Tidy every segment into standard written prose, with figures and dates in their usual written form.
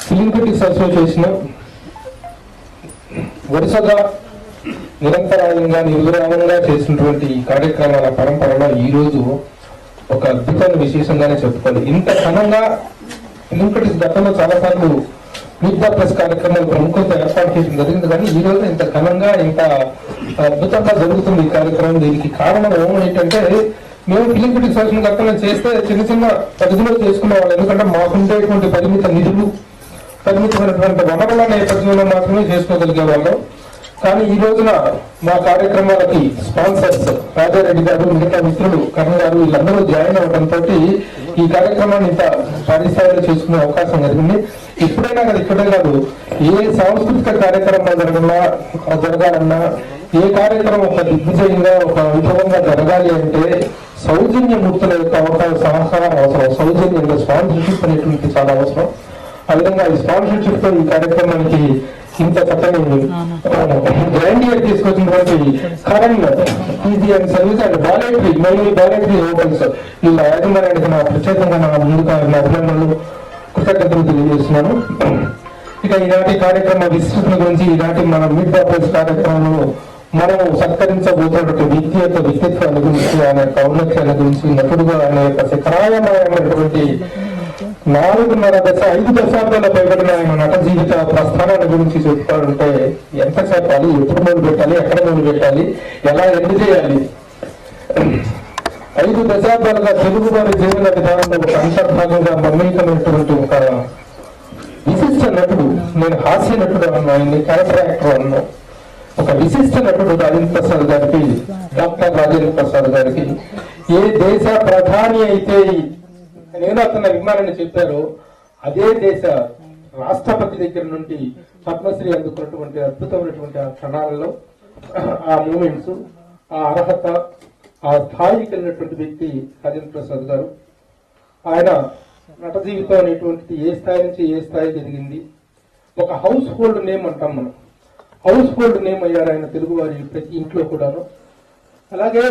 Film critics association వరుసగా నిరంతరాయంగా నిర్విరామంగా చేసినటువంటి కార్యక్రమాల పరంపరలో ఈ రోజు ఒక అద్భుతమైన విశేషంగానే చెప్పుకోవాలి. ఇంత ఘనంగా ఫిలిం క్రిటిక్స్ గతంలో చాలా సార్లు మీట్ ద ప్రెస్ కార్యక్రమాలు ప్రముఖంగా ఏర్పాటు చేయడం జరిగింది, కానీ ఈ రోజు ఇంత ఘనంగా ఇంత అద్భుతంగా జరుగుతుంది ఈ కార్యక్రమం. దీనికి కారణం ఏంటంటే మేము ఫిలిం క్రిటిక్స్ అసోసియేషన్ గతంలో చేస్తే చిన్న చిన్న పరిధిలో చేసుకునే వాళ్ళు, ఎందుకంటే మాకుండేటువంటి పరిమిత నిధులు పరిమితమైనటువంటి వనరుల నేపథ్యంలో మాత్రమే చేసుకోగలిగే వాళ్ళం. కానీ ఈ రోజున మా కార్యక్రమాలకి స్పాన్సర్స్ రాజారెడ్డి గారు, మిగతా మిత్రులు కరణ్ గారు వీళ్ళందరూ జాయిన్ అవడంతో ఈ కార్యక్రమాన్ని ఇంత భారీ స్థాయిలో చేసుకునే అవకాశం జరిగింది. ఎప్పుడైనా కదా ఇక్కడే కాదు, ఏ సాంస్కృతిక కార్యక్రమాలు జరగాలన్నా, ఏ కార్యక్రమం ఒక దిగ్విజయంగా ఒక వైభవంగా జరగాలి అంటే సౌజన్య మూర్తుల యొక్క సహకారం అవసరం. సౌజన్యంగా స్పాన్సర్షిప్ అనేటువంటి చాలా అవసరం. ఆ విధంగా ఈ స్పాన్సర్షిప్ తో ఈ కార్యక్రమానికి ఇంత చక్కని గ్రాండియర్ తీసుకొచ్చినటువంటి Karan easy and service and voluntary mainly voluntary hotels వీళ్ళ యాజమాన్యానికి నా ప్రత్యేకంగా నా ముందుగా నా అభినందనలు కృతజ్ఞతలు తెలియజేస్తున్నాను. ఇక ఈనాటి కార్యక్రమ విస్తృతుల గురించి, ఈనాటి మన మీట్ ద ప్రెస్ కార్యక్రమంలో మనం సత్కరించబోతున్నటువంటి వ్యక్తి యొక్క వ్యక్తిత్వాల గురించి, ఆయన యొక్క ఔన్నత్యాల గురించి, నటుడుగా ఆయన యొక్క శిఖరాయమైనటువంటి 5 దశాబ్దాల పైబడిన ఆయన నట జీవిత ప్రస్థానాల గురించి చెప్పుకోవాలంటే ఎంత చెప్పాలి, ఎప్పుడు మొదలు పెట్టాలి, ఎక్కడ మొదలు పెట్టాలి, ఎలా ఎండ్ చేయాలి. 5 దశాబ్దాలుగా తెలుగు వారి జీవన విధానంలో ఒక అంతర్భాగంగా మమేకమైనటువంటి ఒక విశిష్ట నటుడు. నేను హాస్య నటుడు అన్నా, ఆయన్ని క్యారెక్టర్ యాక్టర్ అన్నా. ఒక విశిష్ట నటుడు రాజేంద్ర ప్రసాద్ గారికి, డాక్టర్ రాజేంద్ర ప్రసాద్ గారికి ఏ దేశ ప్రధాని అయితే నేను అతని అభిమానాన్ని చెప్పారో అదే దేశ రాష్ట్రపతి దగ్గర నుండి పద్మశ్రీ అందుకున్నటువంటి అద్భుతమైనటువంటి ఆ క్షణాలలో ఆ మూమెంట్స్, ఆ అర్హత, ఆ స్థాయికి వెళ్ళినటువంటి వ్యక్తి రాజేంద్ర ప్రసాద్ గారు. ఆయన నట జీవితం అనేటువంటిది ఏ స్థాయి నుంచి ఏ స్థాయికి ఎదిగింది. ఒక హౌస్ హోల్డ్ నేమ్ అంటాం మనం, హౌస్ హోల్డ్ నేమ్ అయ్యారు ఆయన తెలుగు వారి ప్రతి ఇంట్లో కూడాను. అలాగే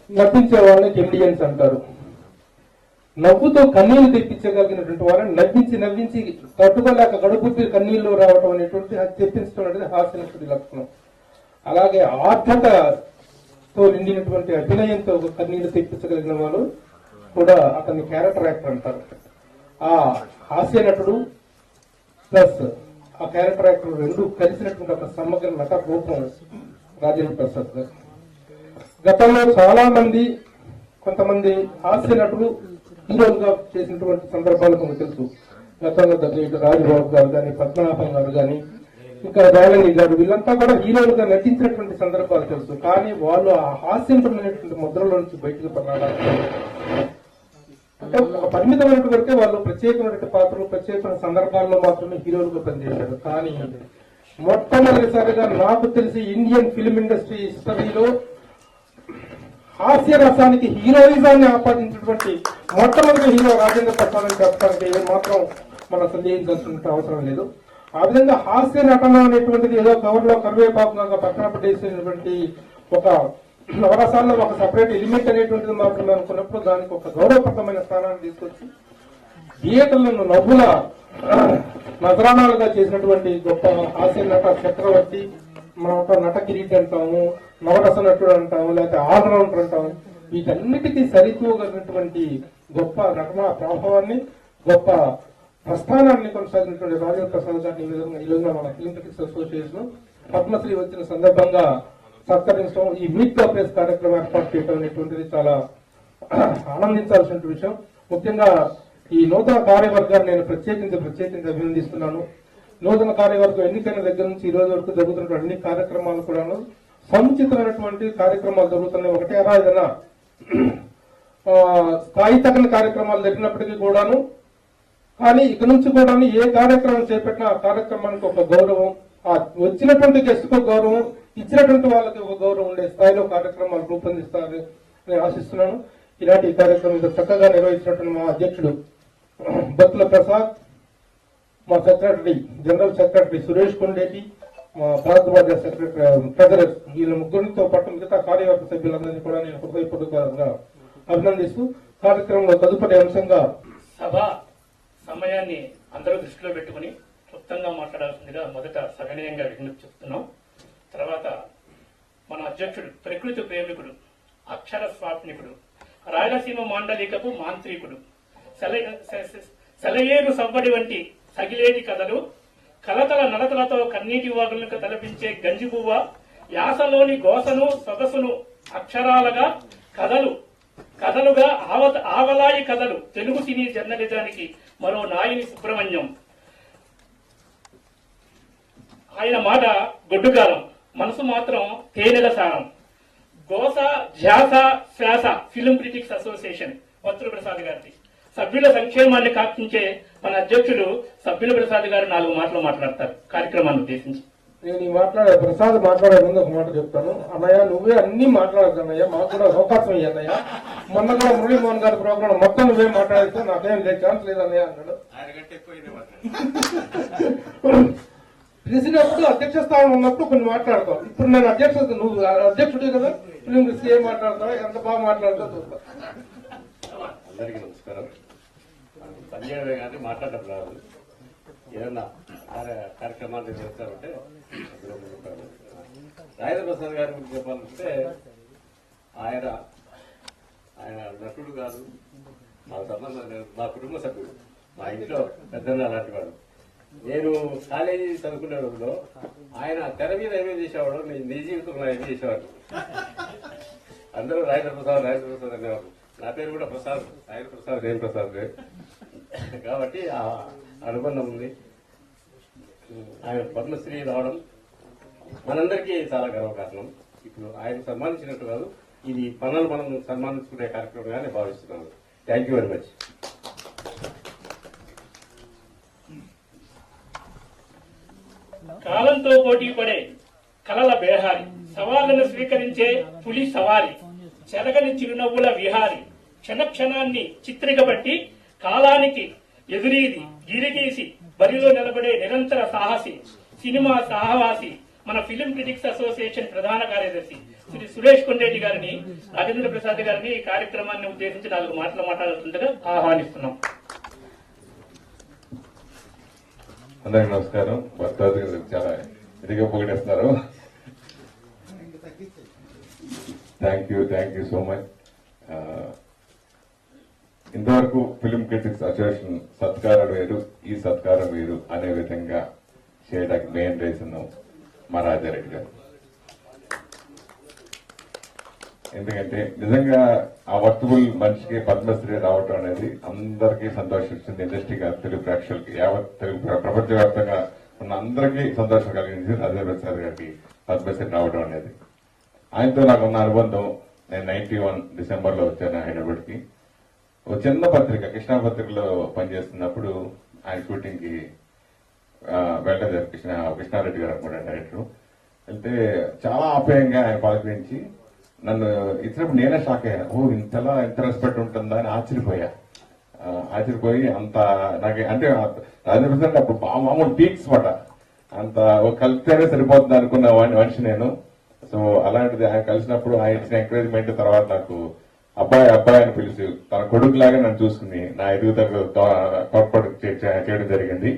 నవ్వించే వాళ్ళని కెమిడియన్స్ అంటారు. నవ్వుతో కన్నీళ్లు తెప్పించగలిగినటువంటి వాళ్ళని నవ్వించి తట్టుకోలేక గడుపుకి కన్నీళ్లు రావడం అనేటువంటి తెప్పించడం అనేది హాస్యనటుడి లక్షణం. అలాగే ఆర్థకతో నిండినటువంటి అభినయంతో కన్నీళ్లు తెప్పించగలిగిన వాళ్ళు కూడా అతన్ని క్యారెక్టర్ యాక్టర్ అంటారు. ఆ హాస్య నటుడు ప్లస్ ఆ క్యారెక్టర్ యాక్టర్ రెండు కలిసినటువంటి ఒక సమగ్ర నట రూపం రాజేంద్ర ప్రసాద్ గారు. గతంలో చాలా మంది కొంతమంది హాస్య నటులు హీరోలుగా చేసినటువంటి సందర్భాలు మనకు తెలుసు. గతంలో రాజబాబు గారు కానీ, పద్మనాభం గారు కానీ, ఇంకా రాయలంగి గారు, వీళ్ళంతా కూడా హీరోలుగా నటించినటువంటి సందర్భాలు తెలుసు. కానీ వాళ్ళు ఆ హాస్యంపరమైనటువంటి ముద్రలో నుంచి బయటకు రావడానికి అంటే ఒక పరిమితమైనటువంటి వరకే వాళ్ళు ప్రత్యేకమైనటువంటి పాత్రలు, ప్రత్యేకమైన సందర్భాల్లో మాత్రమే హీరోలుగా పనిచేశారు. కానీ మొట్టమొదటిసారిగా నాకు తెలిసి ఇండియన్ ఫిల్మ్ ఇండస్ట్రీ హిస్టరీలో హాస్య రసానికి హీరోయిజాన్ని ఆపాదించినటువంటి మొట్టమొదటి హీరో రాజేంద్ర ప్రసాద్ అని చెప్పడానికి మాత్రం మనం సందేహించాల్సిన అవసరం లేదు. ఆ విధంగా హాస్య నటన అనేటువంటిది ఏదో కవర్లో కరివేపాకుగా పక్కన పెట్టేసినటువంటి ఒక నవరసాల్లో ఒక సపరేట్ ఎలిమెంట్ అనేటువంటిది మాత్రం అనుకున్నప్పుడు దానికి ఒక గౌరవప్రదమైన స్థానాన్ని తీసుకొచ్చి థియేటర్లను నవ్వుల నజరానాలుగా చేసినటువంటి గొప్ప హాస్య నట చక్రవర్తి, మనం నట కిరీటి అంటాము, నవరస నటుడు అంటాము, లేకపోతే ఆల్రౌండర్ అంటాము. వీటన్నిటికీ సరితూగలిగినటువంటి గొప్ప నటన ప్రభావాన్ని, గొప్ప ప్రస్థానాన్ని కొనసాగినటువంటి రాజేంద్ర ప్రసాద్ గారిని ఈ రోజున మన ఫిల్మ్ క్రిటిక్స్ అసోసియేషన్ పద్మశ్రీ వచ్చిన సందర్భంగా సత్కరించడం, ఈ మీట్ ద ప్రెస్ కార్యక్రమం ఏర్పాటు చేయడం అనేటువంటిది చాలా ఆనందించాల్సిన విషయం. ముఖ్యంగా ఈ నూతన కార్యవర్గాన్ని నేను ప్రత్యేకించి అభినందిస్తున్నాను. నూతన కార్యవర్గం ఎన్నికైన దగ్గర నుంచి ఈ రోజు వరకు జరుగుతున్న అన్ని కార్యక్రమాలు కూడాను సముచితమైనటువంటి కార్యక్రమాలు జరుగుతున్నాయి. ఒకటే ఏదైనా స్థాయి తగిన కార్యక్రమాలు జరిగినప్పటికీ కూడాను, కానీ ఇక నుంచి కూడా ఏ కార్యక్రమం చేపట్టినా ఆ కార్యక్రమానికి ఒక గౌరవం, ఆ వచ్చినటువంటి గెస్ట్ కు గౌరవం, ఇచ్చినటువంటి వాళ్ళకి ఒక గౌరవం ఉండే స్థాయిలో కార్యక్రమాలు రూపొందిస్తారని నేను ఆశిస్తున్నాను. ఇలాంటి కార్యక్రమం చక్కగా నిర్వహించినటువంటి మా అధ్యక్షుడు బత్తుల ప్రసాద్, మా secretary general secretary Suresh Kondeti, మా భారద్వాజ సెక్రటరీ ట్రెజరర్, వీళ్ళ ముగ్గురితో పాటు మిగతా కార్యవర్గ సభ్యులందరినీ కూడా నేను హృదయపూర్వకంగా అభినందిస్తూ కార్యక్రమంలో తదుపరి అంశంగా సమయాన్ని అందరూ దృష్టిలో పెట్టుకుని క్లుప్తంగా మాట్లాడాల్సిందిగా మొదట సవినయంగా విజ్ఞప్తి చెప్తున్నాం. తర్వాత మన అధ్యక్షుడు, ప్రకృతి ప్రేమికుడు, అక్షర స్వాప్నికుడు, రాయలసీమ మాండలికపు మాంత్రికుడు, సెలయేరు సవ్వడి వంటి సగిలేటి కథలు, కలతల నడతలతో కన్నీటి వాగులకు తలపించే గంజిబువ్వ, యాసలోని గోసను సొగసును అక్షరాలుగా కథలుగా ఆవలాయి కథలు, తెలుగు సినీ జర్నలిజానికి మరో నాయని సుబ్రహ్మణ్యం. ఆయన మాట గొడ్డుగాలం, మనసు మాత్రం తేనెల సారం. గోస ధ్యాస శ్వాస ఫిలిం క్రిటిక్స్ అసోసియేషన్ పత్రు ప్రసాద్ గారిది. సభ్యుల సంక్షేమాన్ని కాక్షించే మన అధ్యక్షులు సభ్యుల ప్రసాద్ గారు 4 మాటలు మాట్లాడతారు కార్యక్రమాన్ని ఉద్దేశించి. నేను ఈ ప్రసాద్ మాట్లాడే ముందు ఒక మాట చెప్తాను. అన్నయ్య, నువ్వే అన్ని మాట్లాడదు అన్నయ్య, మాకు కూడా అవకాశం ఇయ్యి అన్నయ్య. మొన్న కూడా మురళీమోహన్ గారి ప్రోగ్రామ్ మొత్తం నువ్వే మాట్లాడితే నాకేం లేదు, ఛాన్స్ లేదు అన్నయ్య అన్నాడు. పిలిచినప్పుడు అధ్యక్ష స్థానం ఉన్నప్పుడు కొన్ని మాట్లాడతావు. ఇప్పుడు నేను నువ్వు అధ్యక్షుడే కదా, నువ్వు ఏం మాట్లాడతావు, ఎంత బాగా మాట్లాడతావు చూస్తా. అందరికీ నమస్కారం. సంజయ్ గారిని మాట్లాడటం రాదు, ఏదన్నా కార్యక్రమాలు చేస్తారంటే రాజేంద్ర ప్రసాద్ గారి గురించి చెప్పాలంటే ఆయన నటుడు కాదు, మాకు సంబంధం లేదు, మా కుటుంబ సభ్యుడు, మా ఇంట్లో పెద్దన్న అలాంటి వాడు. నేను కాలేజీ చదువుకునే రోజులో ఆయన తెర మీద ఏమేమి చేసేవాడు, నీ జీవితంలో ఏమి చేసేవాడు. అందరూ రాజేంద్ర ప్రసాద్ అనేవారు. నా పేరు కూడా ప్రసాద్, రాజేంద్ర ప్రసాద్, రేణు ప్రసాద్. కాబట్టి ఆ అనుబంధం ఉంది. ఆయన పద్మశ్రీ రావడం మనందరికీ చాలా గర్వకారణం. ఇప్పుడు ఆయన సన్మానించినట్టు కాదు, ఇది మనల్ని మనం సన్మానించుకునే కార్యక్రమంగానే భావిస్తున్నాను. Thank you very much. కాలంతో పోటీ పడే కలల బేహారి, సవాళ్లను స్వీకరించే పులి సవారి, చెరగని చిరునవ్వుల విహారి, క్షణక్షణాన్ని చిత్రికబట్టి కాలానికి ఎదురీది గిరిగీసి బరిలో నిలబడే నిరంతర సాహసి, సినిమా సహవాసి, మన ఫిలిం క్రిటిక్స్ అసోసియేషన్ ప్రధాన కార్యదర్శి శ్రీ సురేష్ కొండరెడ్డి గారిని, రాజేంద్ర ప్రసాద్ గారిని ఈ కార్యక్రమాన్ని ఉద్దేశించి 4 మాటలు మాట్లాడుతుండగా ఆహ్వానిస్తున్నాం. అందరికి నమస్కారం. భర్తాది చాలా ఇదిగా పొగిడేస్తున్నారు. Thank you so much. ఇంతవరకు ఫిలిం క్రిటిక్స్ అసోసియేషన్ సత్కారం వేరు, ఈ సత్కారం వేరు అనే విధంగా చేయడానికి మెయిన్ రీజన్ మా రాజారెడ్డి గారు. ఎందుకంటే నిజంగా ఆ వర్తబుల్ మనిషికి పద్మశ్రీ రావటం అనేది అందరికీ సంతోషం ఇచ్చింది. ఇండస్ట్రీగా తెలుగు ప్రేక్షకులకి, యావత్ తెలుగు ప్రపంచవ్యాప్తంగా ఉన్న అందరికీ సంతోషం కలిగించింది రాజేంద్ర ప్రసాద్ గారికి పద్మశ్రీ రావడం అనేది. ఆయనతో నాకున్న అనుబంధం, నేను 91 డిసెంబర్లో వచ్చాను హైదరాబాద్కి. ఒక చిన్న పత్రిక, కృష్ణా పత్రికలో పనిచేస్తున్నప్పుడు ఆయన షూటింగ్ కి వెళ్ళలేదు. కృష్ణారెడ్డి గారు అనుకుంటా డైరెక్టర్. వెళ్తే చాలా ఆప్యాయంగా ఆయన పలకరించి నన్ను ఇచ్చినప్పుడు నేనే షాక్ అయ్యా. ఇంతలా ఎంత రెస్పెక్ట్ ఉంటుందా అని ఆశ్చర్యపోయి అంత నాకు అంటే రాజేంద్ర ప్రసాద్ అప్పుడు మామూలు పీక్స్ మాట, అంత కలిస్తేనే సరిపోతుంది అనుకున్న మనిషి నేను. సో అలాంటిది ఆయన కలిసినప్పుడు ఆయన ఇచ్చిన ఎంకరేజ్మెంట్ తర్వాత నాకు అబ్బాయి అని పిలిచి తన కొడుకులాగా నన్ను చూసుకుని నా ఎదుగుదలకు తోడ్పాటు చేయడం జరిగింది.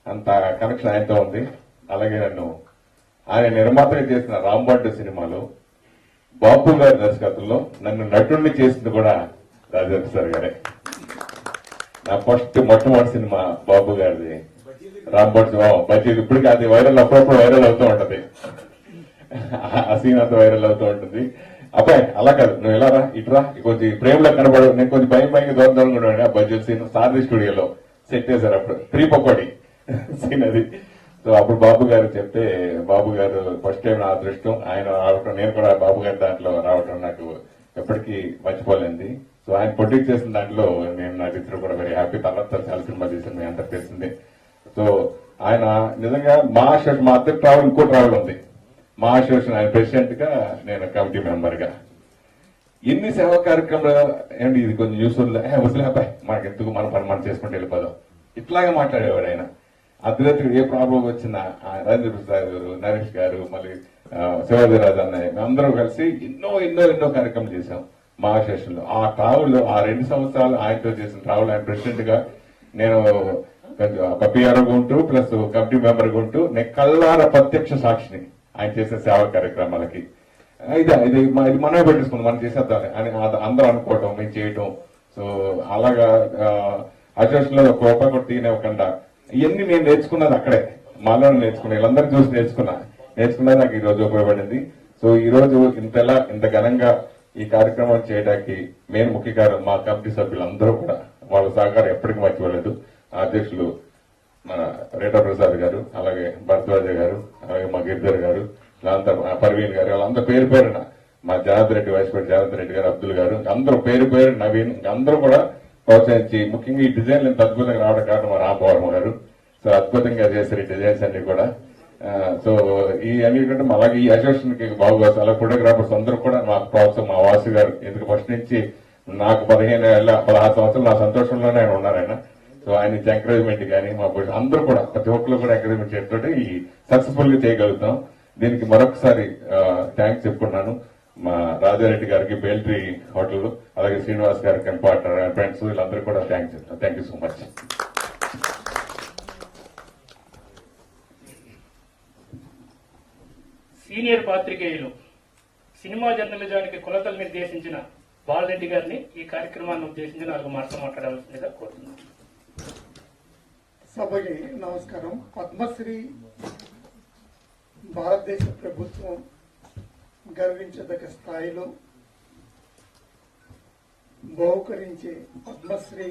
అంత కనెక్షన్ ఆయనతో ఉంది. అలాగే నన్ను ఆయన నిర్మాతగా చేసిన రాంబాటు సినిమాలో బాపు గారి దర్శకత్వంలో నన్ను నటుడిని చేసింది కూడా రాజేంద్ర సార్ గారే. నా మొట్టమొదటి సినిమా బాబు గారిది రాంబాటు. బడ్జెట్ ఇప్పటికీ అది వైరల్, అప్పుడప్పుడు వైరల్ అవుతూ ఉంటది, ఆ సీన్ అంతా వైరల్ అవుతూ ఉంటుంది. అబ్బాయి అలా కాదు, నువ్వు ఎలా రా, ఇటురా, కొంచెం ప్రేమలో కనబడు, నేను కొంచెం భయం దూరం కూడా ఆ బడ్జెట్ సీన్ సారథి స్టూడియోలో సెట్ చేశారు. అప్పుడు 3 పకోడీ సీన్ అది. సో అప్పుడు బాబు గారు చెప్తే, బాబు గారు ఫస్ట్ టైం నా అదృష్టం ఆయన రావటం, నేను కూడా బాబు గారి దాంట్లో రావటం నాకు ఎప్పటికీ మర్చిపోలేంది. సో ఆయన ప్రొడ్యూస్ చేసిన దాంట్లో నేను నా ఇద్దరు కూడా వెరీ హ్యాపీ. తర్వాత చాలా సినిమా చేసింది, మీ అందరికి తెలిసింది. సో ఆయన నిజంగా మా అద్దరు ట్రావెల్, ఇంకో ట్రావెల్ ఉంది, మా అసోసియేషన్ ఆయన ప్రెసిడెంట్ గా, నేను కమిటీ మెంబర్ గా. ఎన్ని సేవా కార్యక్రమాలు ఏంటి, ఇది కొంచెం యూస్ఫుల్, వదిలే అబ్బాయి మనకి ఎందుకు, మన పని మనం చేసుకుంటూ వెళ్ళిపోదాం, ఇట్లాగే మాట్లాడేవాడు ఆయన. అర్ధరాత్రికి ఏ ప్రాబ్లం వచ్చినా రాజేంద్ర ప్రసాద్ గారు, నరేష్ గారు, మళ్ళీ శివాజీరాజు అన్నయ్య, మేమందరం కలిసి ఎన్నో కార్యక్రమాలు చేశాం మా అసోసియేషన్ లో. ఆ ట్రావెల్, ఆ 2 సంవత్సరాలు ఆయనతో చేసిన ట్రావెల్, ఆయన ప్రెసిడెంట్ గా నేను ఒక పిఆర్ఓ ఉంటూ ప్లస్ కమిటీ మెంబర్ ఉంటూ నేను కళ్ళార ప్రత్యక్ష సాక్షిని ఆయన చేసే సేవా కార్యక్రమాలకి. ఇది మనమే పెట్టేసుకుందాం, మనం చేసేద్దాం అని అందరూ అనుకోవటం, మేము చేయటం. సో అలాగా అడ్జస్ట్ లో ఒక రూపాయి కూడా తీయనివ్వకుండా ఇవన్నీ నేను నేర్చుకున్నది అక్కడే, మాలో నేర్చుకున్నా, వీళ్ళందరూ చూసి నేర్చుకున్నది నాకు ఈ రోజు ఉపయోగపడింది. సో ఈ రోజు ఇంత ఘనంగా ఈ కార్యక్రమం చేయడానికి మెయిన్ ముఖ్య కారణం మా కమిటీ సభ్యులందరూ కూడా వాళ్ళ సహకారం ఎప్పటికీ మర్చిపోలేదు. అధ్యక్షులు మన రేటా ప్రసాద్ గారు, అలాగే భరద్వాజ గారు, అలాగే మా గిరిధర్ గారు, వీళ్ళంతా పర్వీన్ గారు, వాళ్ళంతా పేరు పేరున, మా జనార్దన్ రెడ్డి, వైస్ ప్రెసిడెంట్ జనార్దన్ రెడ్డి గారు, అబ్దుల్ గారు, అందరూ పేరు పేరు, నవీన్, అందరూ కూడా ప్రోత్సహించి ముఖ్యంగా ఈ డిజైన్లు ఇంత అద్భుతంగా రావడం కారణం మా రామపవరం గారు. సో అద్భుతంగా చేశారు ఈ డిజైన్స్ అన్ని కూడా. సో ఈ అన్నిటికంటే అలాగే ఈ అసోసియేషన్ కి బాగుగా అలా ఫోటోగ్రాఫర్స్ అందరూ కూడా నాకు ప్రోత్సాహం, మా వాసు గారు, ఎందుకు ఫస్ట్ నుంచి నాకు 16 సంవత్సరాలు నా సంతోషంలోనే ఆయన ఉన్నారు ఆయన. సో ఆయన ఎంకరేజ్మెంట్ కానీ మా అందరూ కూడా ప్రతి ఒక్కరు కూడా ఎంకరేజ్మెంట్ చేస్తుంటే ఈ సక్సెస్ఫుల్ గా చేయగలుగుతాం. దీనికి మరొకసారి థ్యాంక్స్ చెప్పుకున్నాను మా రాజారెడ్డి గారికి, బేల్ట్రీ హోటల్, అలాగే శ్రీనివాస్ గారికి, పార్ట్నర్ ఫ్రెండ్స్, వీళ్ళందరూ కూడా థ్యాంక్స్ చెప్తాను. Thank you so much. Senior పాత్రికేయులు, సినిమా జర్నలిజానికి కొలతలు నిర్దేశించిన బాలరెడ్డి గారిని ఈ కార్యక్రమాన్ని ఉద్దేశించి 4 మాటలు మాట్లాడాల్సిందిగా కోరుతున్నాను. సభకి నమస్కారం. పద్మశ్రీ భారతదేశ ప్రభుత్వం గర్వించదగ్గ స్థాయిలో బహుకరించే పద్మశ్రీ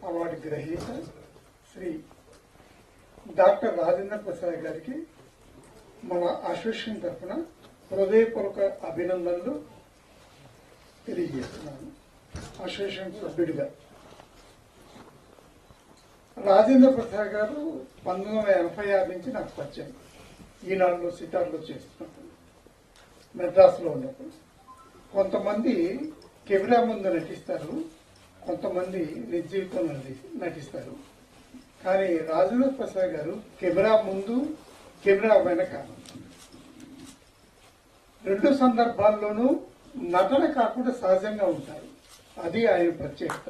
అవార్డు గ్రహీత శ్రీ డాక్టర్ రాజేంద్ర ప్రసాద్ గారికి మన అసోసియేషన్ తరఫున హృదయపూర్వక అభినందనలు తెలియజేస్తున్నాను. అసోసియేషన్ సభ్యుడిగా రాజేంద్ర ప్రసాద్ గారు 1986 నుంచి నాకు పరిచయం. ఈనాడులో సితార్లో చేస్తున్నప్పుడు, మెడ్రాస్లో ఉన్నప్పుడు. కొంతమంది కెమెరా ముందు నటిస్తారు, కొంతమంది నిజ జీవితంలో నటిస్తారు. కానీ రాజేంద్ర ప్రసాద్ గారు కెమెరా ముందు, కెమెరా వెనక 2 సందర్భాల్లోనూ నటన కాకుండా సహజంగా ఉంటారు. అది ఆయన ప్రత్యేకత.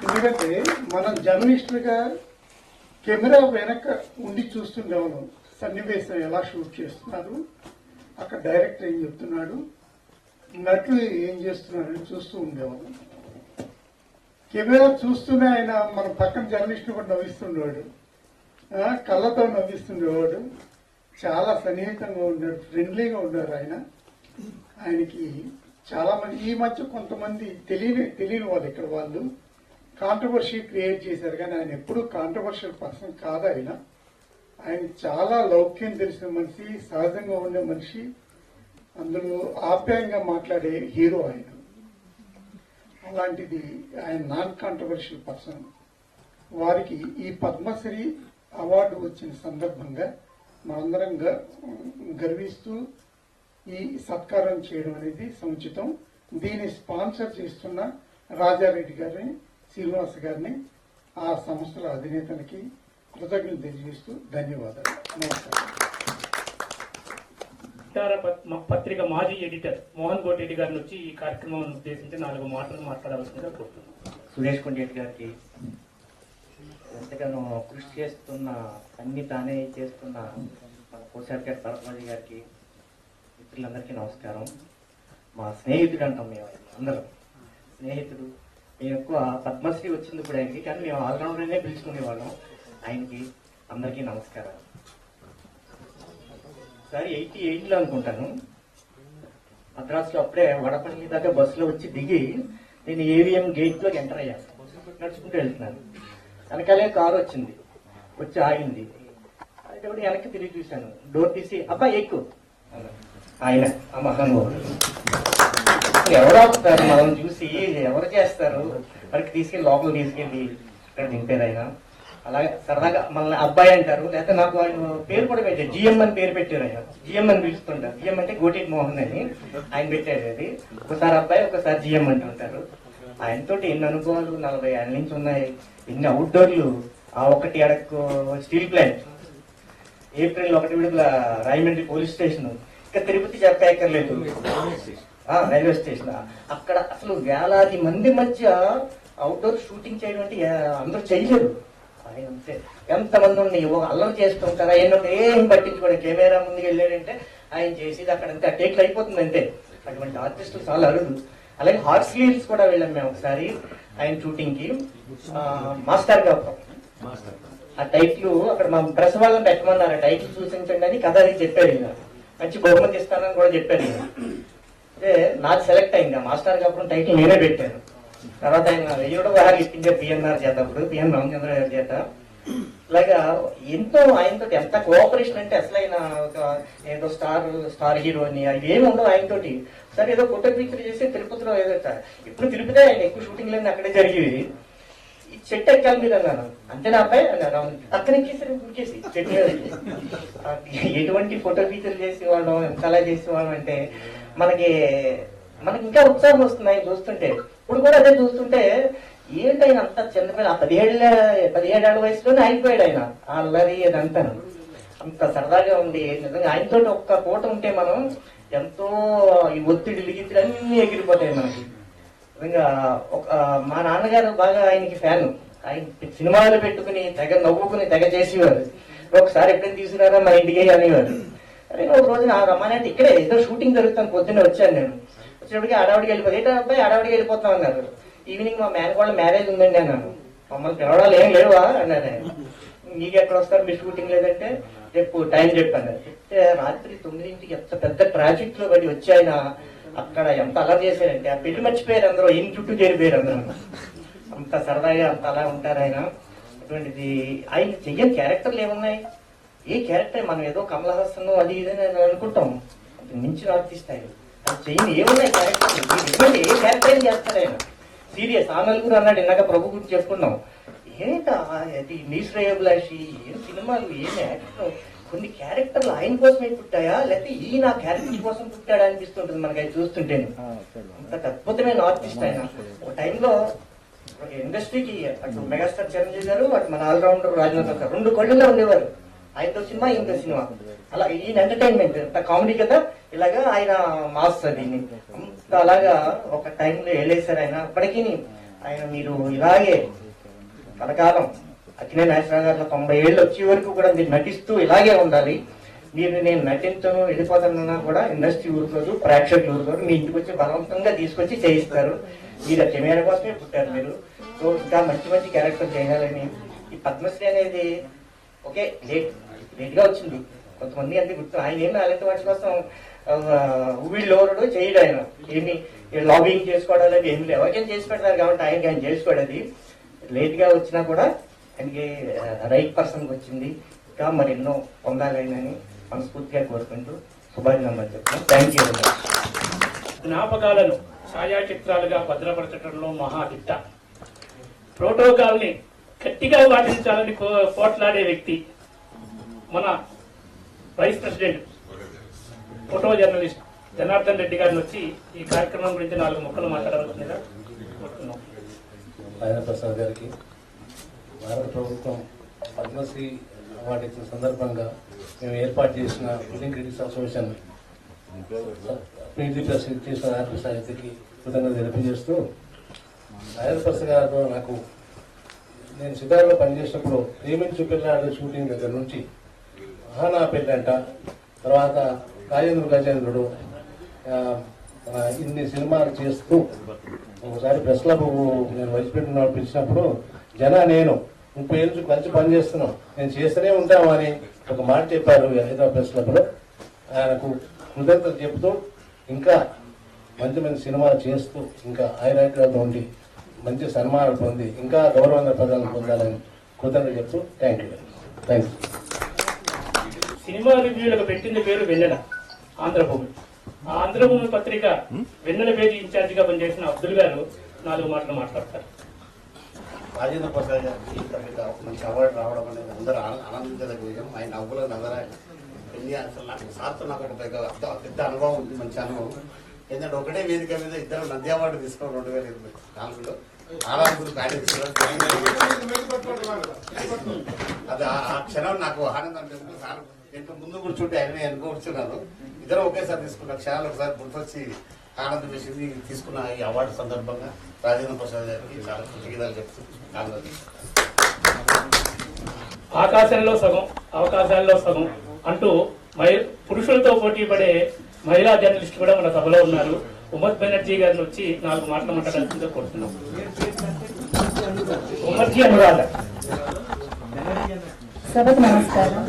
ఎందుకంటే మనం జర్నలిస్టులుగా కెమెరా వెనక ఉండి చూస్తుండేవాళ్ళం, సన్నివేశం ఎలా షూట్ చేస్తున్నారు, అక్కడ డైరెక్టర్ ఏం చెప్తున్నాడు, నటులు ఏం చేస్తున్నారని చూస్తూ ఉండేవాళ్ళం. కెమెరా చూస్తూనే ఆయన మన పక్కన జర్నలిస్ట్ కూడా నవ్విస్తుండేవాడు, కళ్ళతో నవ్విస్తుండేవాడు. చాలా సన్నిహితంగా ఉన్నాడు, ఫ్రెండ్లీగా ఉన్నారు ఆయన. ఆయనకి చాలా మంది ఈ మధ్య కొంతమంది తెలియని వాళ్ళు ఇక్కడ వాళ్ళు కాంట్రవర్సీ క్రియేట్ చేశారు, కానీ ఆయన ఎప్పుడూ కాంట్రవర్షియల్ పర్సన్ కాదు. ఆయన చాలా లౌక్యం తెలిసిన మనిషి, సహజంగా ఉండే మనిషి, అందులో ఆప్యాయంగా మాట్లాడే హీరో ఆయన. అలాంటిది ఆయన నాన్ కాంట్రవర్షియల్ పర్సన్. వారికి ఈ పద్మశ్రీ అవార్డు వచ్చిన సందర్భంగా మనందరం గర్విస్తూ ఈ సత్కారం చేయడం అనేది సముచితం. దీన్ని స్పాన్సర్ చేస్తున్న రాజారెడ్డి గారిని, శ్రీనివాస్ గారిని, ఆ సంస్థల అధినేతలకి కృతజ్ఞతలు తెలియజేస్తూ ధన్యవాదాలు. నమస్కారం. పత్రిక మాజీ ఎడిటర్ మోహన్ కోటేటి గారిని వచ్చి ఈ కార్యక్రమాన్ని ఉద్దేశించి 4 మాటలు మాట్లాడాల్సిందిగా కోరుతున్నాను. సురేష్ కొండేటి గారికి, ఎంతగానో కృషి చేస్తున్న, అన్ని తానే చేస్తున్న మన కోశాధికారి భరద్వాజ గారికి, మిత్రులందరికీ నమస్కారం. మా స్నేహితుడు అంటాం మేము, అందరం స్నేహితుడు. మేము ఎక్కువ పద్మశ్రీ వచ్చింది ఇప్పుడు ఆయనకి, కానీ మేము ఆల్రౌండర్నే పిలుచుకునేవాళ్ళం. ఆయనకి అందరికీ నమస్కారం. ఒకసారి 88లో అనుకుంటాను, మద్రాసులో అప్పుడే వడపల్లి దాకా బస్సులో వచ్చి దిగి నేను ఏవిఎం గేట్లోకి ఎంటర్ అయ్యాను. నడుచుకుంటూ వెళ్తున్నాను, వెనకాలే కారు వచ్చింది, వచ్చి ఆగింది. అయితే వెనక్కి తిరిగి చూశాను, డోర్ తీసి అబ్బాయి ఎక్కువ ఆయన, ఆ మహానుభావుడు. ఎవరు ఆపుతారు మనం చూసి, ఎవరు చేస్తారు, వారికి తీసుకెళ్ళి లోపల తీసుకెళ్ళి ఇక్కడ దింపారు ఆయన. అలాగే సరదాగా మనల్ని అబ్బాయి అంటారు, లేకపోతే నాకు ఆయన పేరు కూడా పెట్టారు, జిఎం అని పేరు పెట్టారు. ఆయన జిఎం అని పిలుస్తుంటారు. జిఎం అంటే కోటేటి మోహన్ అని ఆయన పెట్టారు. అది ఒకసారి అబ్బాయి, ఒకసారి జిఎం అంటుంటారు. ఆయనతో ఎన్ని అనుభవాలు 40 ఏళ్ళ నుంచి ఉన్నాయి, ఎన్ని అవుట్డోర్లు. ఆ ఒకటి అడక్కు స్టీల్ ప్లాంట్, ఏప్రిల్ 1 విడుదల రాయమండ్రి పోలీస్ స్టేషన్, ఇంకా తిరుపతి చెప్పక్కర్లేదు రైల్వే స్టేషన్. అక్కడ అసలు వేలాది మంది మధ్య అవుట్డోర్ షూటింగ్ చేయడం అంటే అందరూ చేయలేరు. ఆయన అంతే, ఎంతమంది ఉండి అల్లరి చేస్తుంటారు, ఆయన ఏం పట్టించుకోండి, కెమెరా ముందుకు వెళ్ళాడంటే ఆయన చేసేది అక్కడ అంతే టేక్లు అయిపోతుంది అంతే. అటువంటి ఆర్టిస్టులు చాలా అరుదు. అలాగే హార్స్ లీల్స్ కూడా వెళ్ళాం మేము ఒకసారి ఆయన షూటింగ్ కి. మాస్టర్ గారు ఆ టైటిల్ అక్కడ మా ప్రెస్ వాళ్ళని పెట్టమన్నారు, ఆ టైటిల్ సూచించండి అని కథ అది చెప్పారు. ఇంకా మంచి బహుమతి ఇస్తానని కూడా చెప్పారు. అంటే నాకు సెలెక్ట్ అయింది మాస్టర్ గారు టైటిల్ నేనే పెట్టాను. తర్వాత ఆయన 1000 రూపాయలు ఇప్పించారు పిఎన్ఆర్ చేత, అప్పుడు పిఎన్ రామచంద్ర గారి చేత. ఇలాగా ఎంతో ఆయనతో ఎంత కోఆపరేషన్ అంటే అసలు ఆయన ఒక ఏదో స్టార్ హీరో అని అవి ఏమి ఉండవు ఆయనతోటి. సరే ఏదో ఫోటో పిక్చర్ చేసి తిరుపతిలో ఏదో ఇప్పుడు తిరుపతి ఆయన ఎక్కువ షూటింగ్లన్నీ అక్కడే జరిగేవి. ఈ చెట్టు ఎక్కాలి మీరు అన్నాను, అంతే నా అబ్బాయి అన్నారు. అక్కడికేసి చెట్టు ఎటువంటి ఫోటో పిక్చర్ చేసేవాళ్ళం, ఎంత అలా చేసేవాళ్ళం అంటే మనకి ఇంకా ఉత్సాహం వస్తుంది ఆయన చూస్తుంటే. ఇప్పుడు కూడా అదే చూస్తుంటే ఏంటి ఆయన అంత చిన్నపిల్ల 17 వయసులోనే అయిపోయాడు ఆయన అల్లరి అదంతా. అంత సరదాగా ఉంది నిజంగా. ఆయనతో ఒక్క పూట ఉంటే మనం ఎంతో ఈ ఒత్తిడి లిగిత్తులు అన్ని ఎగిరిపోతాయి మనకి. నిజంగా మా నాన్నగారు బాగా ఆయనకి ఫ్యాన్. ఆయన సినిమాలు పెట్టుకుని తెగ నవ్వుకుని తెగ చేసేవారు. ఒకసారి ఎప్పుడైనా తీసుకురారా మా ఇంటికి అనేవారు. నేను ఒక రోజు నా రమ్మనంటే ఇక్కడే ఏదో షూటింగ్ జరుగుతాను, పొద్దున్నే వచ్చాను. నేను వచ్చేప్పటికి ఆడవాడికి వెళ్ళిపోతే ఏంటో అబ్బాయి ఆడవాడికి వెళ్ళిపోతాం అన్నారు. ఈవినింగ్ మా మేనకోళ్ళ మ్యారేజ్ ఉందండి అన్నాను. మమ్మల్ని పిలవడాలు ఏం లేవా అన్నారు ఆయన. మీకు ఎక్కడ వస్తారు, మీ షూటింగ్ లేదంటే రేపు టైం చెప్పాను. చెప్తే రాత్రి 9ంటికి ఎంత పెద్ద ట్రాఫిక్ లో పడి వచ్చి ఆయన అక్కడ ఎంత అలా చేశారంటే ఆ పెళ్లి మర్చిపోయారు అందరూ, ఈయన చుట్టూ చేరిపోయారు అందరూ. అంత సరదాగా అంత అలా ఉంటారు ఆయన. అటువంటిది ఆయన చెయ్యని క్యారెక్టర్లు ఏమున్నాయి? ఏ క్యారెక్టర్ మనం ఏదో కమల్ హాసన్ అది ఇదని అనుకుంటాం, మించిన ఆర్టిస్ట్ ఆయన. అది చెయ్యని ఏమున్నాయి క్యారెక్టర్లు, ఏ క్యారెక్టర్ ఏం చేస్తాడు ఆయన. సీరియస్ ఆ నలుగురు అన్నాడు ఇందాక, ప్రభు గురించి చెప్పుకున్నాం. ఏంటా అది నిశ్రేయభిలాషి, ఏం సినిమాలు, ఏం యాక్టర్, కొన్ని క్యారెక్టర్లు ఆయన కోసమే పుట్టాయా లేకపోతే ఈయన క్యారెక్టర్ కోసం పుట్టాడా అనిపిస్తుంటుంది మనకి అది చూస్తుంటే. అంత అద్భుతమైన ఆర్టిస్ట్ ఆయన. ఒక టైంలో ఒక ఇండస్ట్రీకి అటు మెగాస్టార్ చిరంజీవి గారు, అటు మన ఆల్రౌండర్ రాజమౌళి గారు 2 కళ్ళులో ఉండేవారు. ఆయనతో సినిమా ఇంకో సినిమా, అలా ఈయన ఎంటర్టైన్మెంట్ అంత కామెడీ కదా, ఇలాగా ఆయన మాస్ దీన్ని అంత అలాగా ఒక టైంలో వెళ్ళేశారు ఆయన. అప్పటికీ ఆయన మీరు ఇలాగే కలకాలం అక్కినే నాగేశ్వరరావు గారు 90 ఏళ్ళు వచ్చే వరకు కూడా మీరు నటిస్తూ ఇలాగే ఉండాలి. మీరు నేను నటించను వెళ్ళిపోతానన్నా కూడా ఇండస్ట్రీ ఊరుకోదు, ప్రేక్షకులు ఊరుకోరు, మీ ఇంటికి వచ్చి బలవంతంగా తీసుకొచ్చి చేయిస్తారు. మీరు ఆ కెమెరా కోసమే పుట్టారు మీరు. సో ఇంకా మంచి మంచి క్యారెక్టర్ చేయాలని. ఈ పద్మశ్రీ అనేది ఓకే లేట్ గా వచ్చింది, కొంతమంది అంటే గుర్తు. ఆయన ఏమి అలాంటి వాటి కోసం ఊళ్ళోరుడు చేయడు. ఆయన ఏమి లాబింగ్ చేసుకోవడాలు ఏమి లేవు, ఎవరికైనా చేసి పెడతారు కాబట్టి ఆయన చేసుకోడు. అది లేట్ గా వచ్చినా కూడా ఆయనకి రైట్ పర్సన్కి వచ్చింది. ఇంకా మరి ఎన్నో పొందాలని మనస్ఫూర్తిగా కోరుకుంటూ శుభాభినందనలు చెప్తాను. Thank you. జ్ఞాపకాలను ఛాయాచిత్రాలుగా భద్రపరచడంలో మహాదిట్ట. ప్రోటోకాల్ ని గట్టిగా పాటించాలని పోట్లాడే వ్యక్తి మన vice president photo journalist Janardhan Reddy గారిని వచ్చి ఈ కార్యక్రమం గురించి 4 ముక్కలు మాట్లాడవలసిందిగా కోరుతున్నాం. ఆయన ప్రసాద్ గారికి భారత ప్రభుత్వం పద్మశ్రీ అవార్డు ఇచ్చిన సందర్భంగా మేము ఏర్పాటు చేసిన film critics association PG plus చేసిన నాయకుల సాహిత్యకి కృతజ్ఞతలు తెలియజేస్తూ, నాయర్ ప్రసాద్ గారితో నాకు నేను సిద్ధార్థలో పనిచేసినప్పుడు ప్రేమించు పిల్లాడు షూటింగ్ దగ్గర నుంచి మహానా పెళ్ళంట, తర్వాత గజేంద్రుడు ఇన్ని సినిమాలు చేస్తూ ఒకసారి ప్రెస్ క్లబ్ నేను వైస్ ప్రెసిడెంట్ పిలిచినప్పుడు నేను 30 ఏళ్ళు కలిసి పనిచేస్తున్నాం, నేను చేస్తూనే ఉంటాము అని ఒక మాట చెప్పారు హైదరాబాద్ ప్రెస్ క్లబ్ లో. ఆయనకు కృతజ్ఞతలు చెప్తూ ఇంకా మంచి మంచి సినిమాలు చేస్తూ ఇంకా ఆయురాగ్యాలతో ఉండి మంచి సన్మానాలు పొంది ఇంకా గౌరవంగా పదాలను పొందాలని కృతజ్ఞతలు చెప్తూ థ్యాంక్ యూ. సినిమా రివ్యూలకు పెట్టింది పేరు వెన్నెల ఆంధ్రభూమి. ఆ ఆంధ్రభూమి పత్రిక వెన్నెల పేజీ ఇన్ఛార్జిగా పనిచేసిన అబ్దుల్ గారు 4 మాటలు మాట్లాడతారు. రాజేంద్ర ప్రసాద్ గారికి మంచి అవార్డు రావడం అనేది అందరూ ఆనందించదగ్గ విషయం. ఆయన నవ్వుల నగర పెళ్లి అసలు నాకు సార్తో నాకు ఒక పెద్ద అనుభవం ఉంది, మంచి అనుభవం. ఎందుకంటే ఒకటే వేదిక మీద ఇద్దరు నంది అవార్డు తీసుకోవడం 2024లో అది ఆ క్షణం నాకు ఆనందం అనిపిస్తుంది. సార్ ఎంతో ముందు కూర్చుంటే ఆయన వెనుక కూర్చున్నాను, ఇద్దరు ఒకేసారి తీసుకున్న క్షణాలు ఒకసారి గుర్తొచ్చి ఆనందం వేసింది. తీసుకున్న ఈ అవార్డు సందర్భంగా రాజేంద్ర ప్రసాద్ గారికి చాలా కృతజ్ఞతలు చెప్తూ ఆనందం. ఆకాశంలో సగం అవకాశాల్లో సగం అంటూ పురుషులతో పోటీ పడే మహిళా జర్నలిస్ట్ కూడా మన సభలో ఉన్నారు. ఉమత్ బెనర్జీ గారిని వచ్చి 4 మాటలు మాట్లాడాల్సిందిగా కోరుతున్నాం. ఉమత్జీ అనురాధ. సభకు నమస్కారం,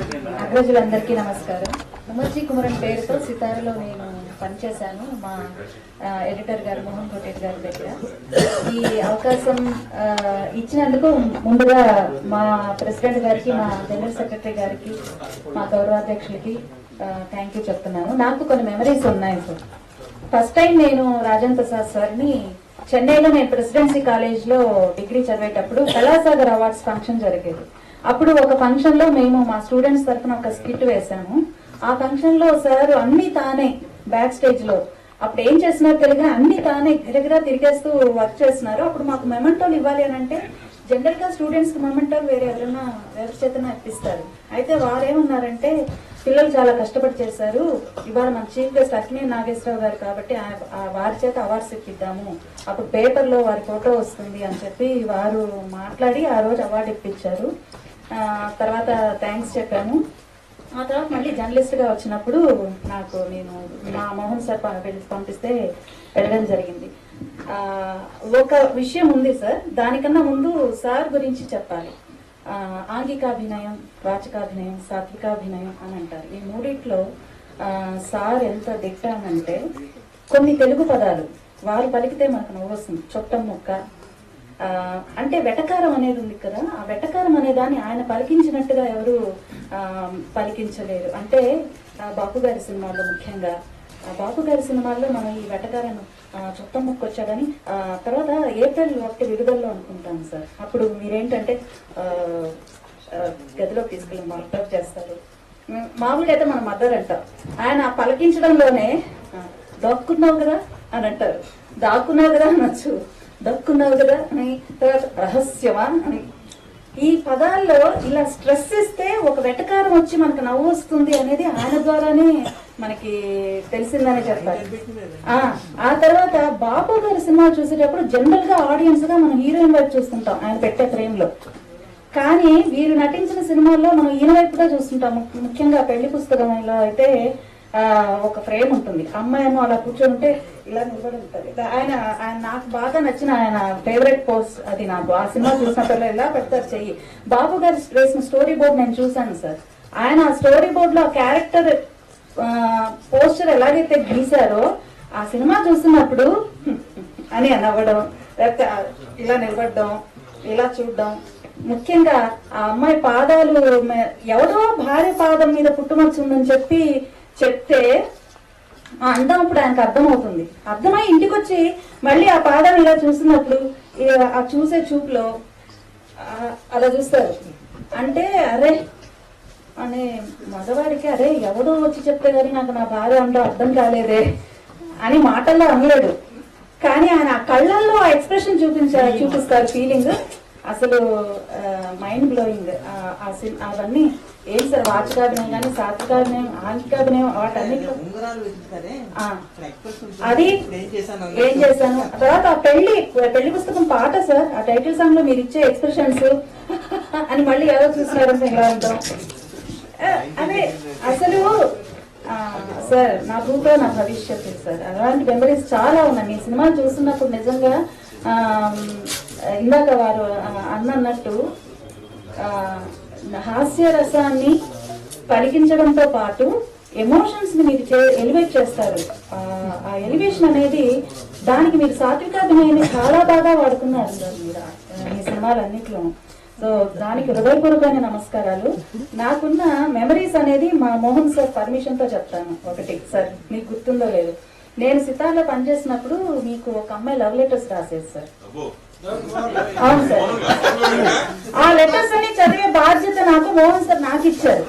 అగ్రజులందరికీ నమస్కారం. ఉమర్జీ కుమరన్ పేరుతో సితారలో నేను పనిచేశాను మా ఎడిటర్ గారు మోహన్ కోటేట్ గారి దగ్గర. ఈ అవకాశం ఇచ్చినందుకు ముందుగా మా ప్రెసిడెంట్ గారికి, మా జనరల్ సెక్రటరీ గారికి, మా గౌరవాధ్యక్షులకి థ్యాంక్ యూ చెప్తున్నాను. నాకు కొన్ని మెమరీస్ ఉన్నాయి సార్. ఫస్ట్ టైం నేను రాజేంద్ర ప్రసాద్ సార్ని చెన్నైలో, నేను ప్రెసిడెన్సీ కాలేజ్లో డిగ్రీ చదివేటప్పుడు కళాసాగర్ అవార్డ్స్ ఫంక్షన్ జరిగేది. అప్పుడు ఒక ఫంక్షన్ లో మేము మా స్టూడెంట్స్ తరఫున ఒక స్కిట్ వేసాము. ఆ ఫంక్షన్ లో సార్ అన్ని తానే బ్యాక్ స్టేజ్ లో అప్పుడు ఏం చేస్తున్నారు తెలియదు, అన్ని తానే గిరగిరా తిరిగేస్తూ వర్క్ చేస్తున్నారు. అప్పుడు మాకు మెమెంటోలు ఇవ్వాలి అని అంటే జనరల్ గా స్టూడెంట్స్ కి మెమెంటోలు వేరే ఎవరైనా ఎవరి చేతనా ఇప్పిస్తారు. అయితే వారేమన్నారంటే పిల్లలు చాలా కష్టపడి చేశారు, ఇవాళ మన చీఫ్ గెస్ట్ అక్కినే నాగేశ్వరరావు గారు కాబట్టి వారి చేత అవార్డ్స్ ఇప్పిద్దాము, అప్పుడు పేపర్లో వారి ఫోటో వస్తుంది అని చెప్పి వారు మాట్లాడి ఆ రోజు అవార్డు ఇప్పించారు. తర్వాత థ్యాంక్స్ చెప్పాను. ఆ తర్వాత మళ్ళీ జర్నలిస్ట్గా వచ్చినప్పుడు నేను మా మోహన్ సార్ పంపిస్తే వెళ్ళడం జరిగింది. ఒక విషయం ఉంది సార్, దానికన్నా ముందు సార్ గురించి చెప్పాలి. ఆంగికాభినయం, వాచకాభినయం, సాత్వికాభినయం అని అంటారు. ఈ మూడిట్లో సార్ ఎంత దిట్టానంటే కొన్ని తెలుగు పదాలు వారు పలికితే మనకు నవ్వొస్తుంది. చొట్టం ముక్క అంటే వెటకారం అనేది ఉంది కదా, ఆ వెటకారం అనే దాన్ని ఆయన పలికించినట్టుగా ఎవరు పలికించలేరు. అంటే బాపు గారి సినిమాల్లో, ముఖ్యంగా బాపు గారి సినిమాల్లో మనం ఈ వెటకారాన్ని చొట్టం ముక్క వచ్చాడని తర్వాత ఏప్రిల్ 1 విడుదలలో అనుకుంటాను సార్. అప్పుడు మీరేంటంటే గదిలోకి తీసుకెళ్ళి మార్కప్ చేస్తారు. మామూలుగా అయితే మన మదర్ అంటాం, ఆయన పలికించడంలోనే దాక్కున్నావు కదా అని అంటారు, దాక్కున్నావు కదా అనొచ్చు, దక్కున్నావు కదా అని, తర్వాత రహస్యమా అని. ఈ పదాల్లో ఇలా స్ట్రెస్ ఇస్తే ఒక వెటకారం వచ్చి మనకు నవ్వు వస్తుంది అనేది ఆయన ద్వారానే మనకి తెలిసిందని చెప్పాలి. ఆ తర్వాత బాపు గారి సినిమా చూసేటప్పుడు జనరల్ గా ఆడియన్స్ గా మనం హీరోయిన్ వైపు చూస్తుంటాం ఆయన పెట్టే ఫ్రేమ్ లో, కానీ వీరు నటించిన సినిమాల్లో మనం ఈయన వైపుగా చూస్తుంటాం. ముఖ్యంగా పెళ్లి పుస్తకంలో అయితే ఒక ఫ్రేమ్ ఉంటుంది, అమ్మాయి అలా కూర్చొని ఉంటే ఇలా నిలబడి ఉంటుంది. ఆయన నాకు బాగా నచ్చిన ఆయన ఫేవరెట్ పోస్ట్ అది. నాకు ఆ సినిమా చూసినప్పుడు ఇలా పెడతారు చెయ్యి. బాబు గారు వేసిన స్టోరీ బోర్డ్ నేను చూసాను సార్. ఆయన ఆ స్టోరీ బోర్డ్ లో క్యారెక్టర్ పోస్టర్ ఎలాగైతే గీశారో ఆ సినిమా చూస్తున్నప్పుడు అని నవ్వడం, లేకపోతే ఇలా నిలబడడం, ఇలా చూడడం. ముఖ్యంగా ఆ అమ్మాయి పాదాలు ఎవరో భార్య పాదం మీద పుట్టుమచ్చ ఉందని చెప్తే ఆ అందం అప్పుడు ఆయనకు అర్థమవుతుంది. అర్థమై ఇంటికి వచ్చి మళ్ళీ ఆ పాదాలు ఇలా చూసినప్పుడు ఆ చూసే చూపులో అలా చూస్తారు. అంటే అరే అనే మగవాడికి అరే ఎవడో వచ్చి చెప్తే గానీ నాకు నా భార్య అంతా అర్థం కాలేదే అని మాటల్లో అనలేడు, కానీ ఆయన ఆ కళ్ళల్లో ఆ ఎక్స్ప్రెషన్ చూపిస్తారు. ఫీలింగ్ అసలు మైండ్ బ్లోయింగ్. అవన్నీ ఏం సార్, వాచకాభినయం కానీ, సాత్వికాభినయం, ఆంగికాభినయం, వాటన్నిటిలో అది ఏం చేశాను. తర్వాత ఆ పెళ్లి పుస్తకం పాట సార్, ఆ టైటిల్ సాంగ్ లో మీరు ఇచ్చే ఎక్స్ప్రెషన్స్ అని మళ్ళీ ఎవరో చూసినారంటే ఇలా అంటాం. అదే అసలు సార్ నా భూతో నా భవిష్యత్తు సార్. అలాంటి మెమరీస్ చాలా ఉన్నాయి. మీ సినిమాలు చూస్తున్నప్పుడు నిజంగా ఇందాక వారు అన్నట్టు హాస్య రసాన్ని పలికించడంతో పాటు ఎమోషన్స్ ని మీరు ఎలివేట్ చేస్తారు. ఆ ఎలివేషన్ అనేది దానికి మీరు సాత్వికాభినయాన్ని చాలా బాగా వాడుకున్నారు సార్ మీరు మీ సినిమాలన్నింటిలో. సో దానికి హృదయపూర్వకమైన నమస్కారాలు. నాకున్న మెమరీస్ అనేది మా మోహన్ సార్ పర్మిషన్ తో చెప్తాను. ఒకటి సార్, మీకు గుర్తుందో లేదు, నేను సితార్లో పనిచేసినప్పుడు మీకు ఒక అమ్మాయి లవ్ లెటర్స్ రాసేది సార్. అవును సార్, ఆ లెటర్స్ అని చదివే బాధ్యత నాకు మోహన్ సార్ నాకు ఇచ్చారు.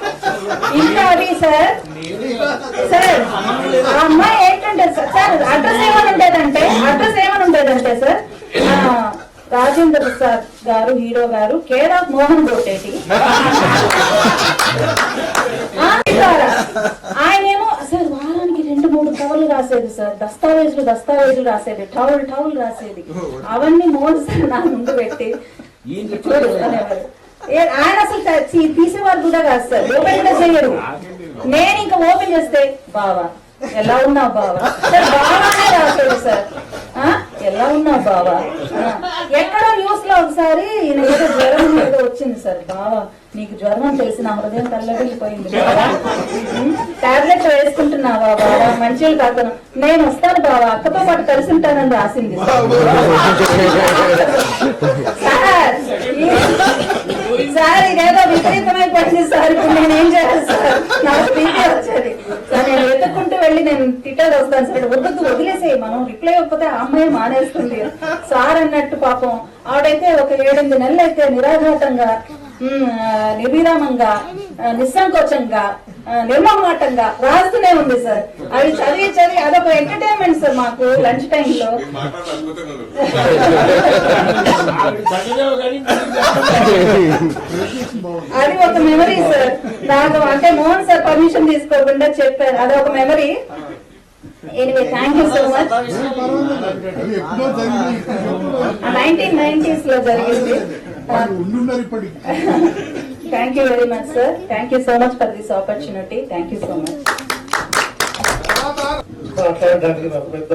ఇంకా అది సార్ ఆ అమ్మాయి ఏంటంటే సార్ అడ్రస్ ఏమని ఉండేదంటే సార్ రాజేంద్ర ప్రసాద్ గారు హీరో గారు, కేర్ ఆఫ్ మోహన్ కోటేటి. ఆయనేమో సార్ వారానికి 2-3 కవర్లు రాసేది సార్, దస్తావేజులు రాసేది, టౌల్ రాసేది, అవన్నీ మోహన్ సార్ నా ముందు పెట్టి అనేవారు. ఆయన అసలు తీసేవారు కూడా కాదు సార్, ఓపెన్ కూడా చేయరు. నేను ఇంకా ఓపెన్ చేస్తే బావా ఎలా ఉన్నావు బావా సార్, బావానే రాసేది సార్. ఎలా ఉన్నావు బావా, ఎక్కడో న్యూస్ లో ఒకసారి ఈయన ఏదో జ్వరం ఏదో వచ్చింది సార్, బావా నీకు జ్వరం అని తెలిసి నా హృదయం తల్లడిల్లిపోయింది బావా, టాబ్లెట్ వేసుకుంటున్నావా బావా, మంచిగా కాకుండా నేను వస్తాను బావా, అక్కతో పాటు కలిసి ఉంటానని రాసింది సార్. ఇదేదో విపరీతమైపోయింది సార్, ఇప్పుడు నేనేం చేయాలి సార్, నాకు బీపీ వచ్చేది సార్. నేను వెతుక్కుంటూ వెళ్ళి నేను తిట్టేది వస్తాను సార్, వదిలేసేయి, మనం రిప్లై ఇవ్వకపోతే ఆ అమ్మాయి మానేస్తుంది సార్ అన్నట్టు. పాపం ఆవిడైతే ఒక 7-8 నెలలు అయితే నిరాఘాటంగా, నిర్విరామంగా, నిస్సంకోచంగా, నిర్మమాటంగా రాస్తూనే ఉంది సార్. అవి చదివి అదొక ఎంటర్టైన్మెంట్ సార్ మాకు లంచ్ టైంలో. అది ఒక మెమరీ సార్ నాకు, అంటే మోహన్ సార్ పర్మిషన్ తీసుకోకుండా చెప్పారు, అదొక memory. Anyway thank you so much. 1990s లో జరిగింది. Thank you very much sir, thank you so much for this opportunity, thank you so much. మాట్లాడడానికి నాకు పెద్ద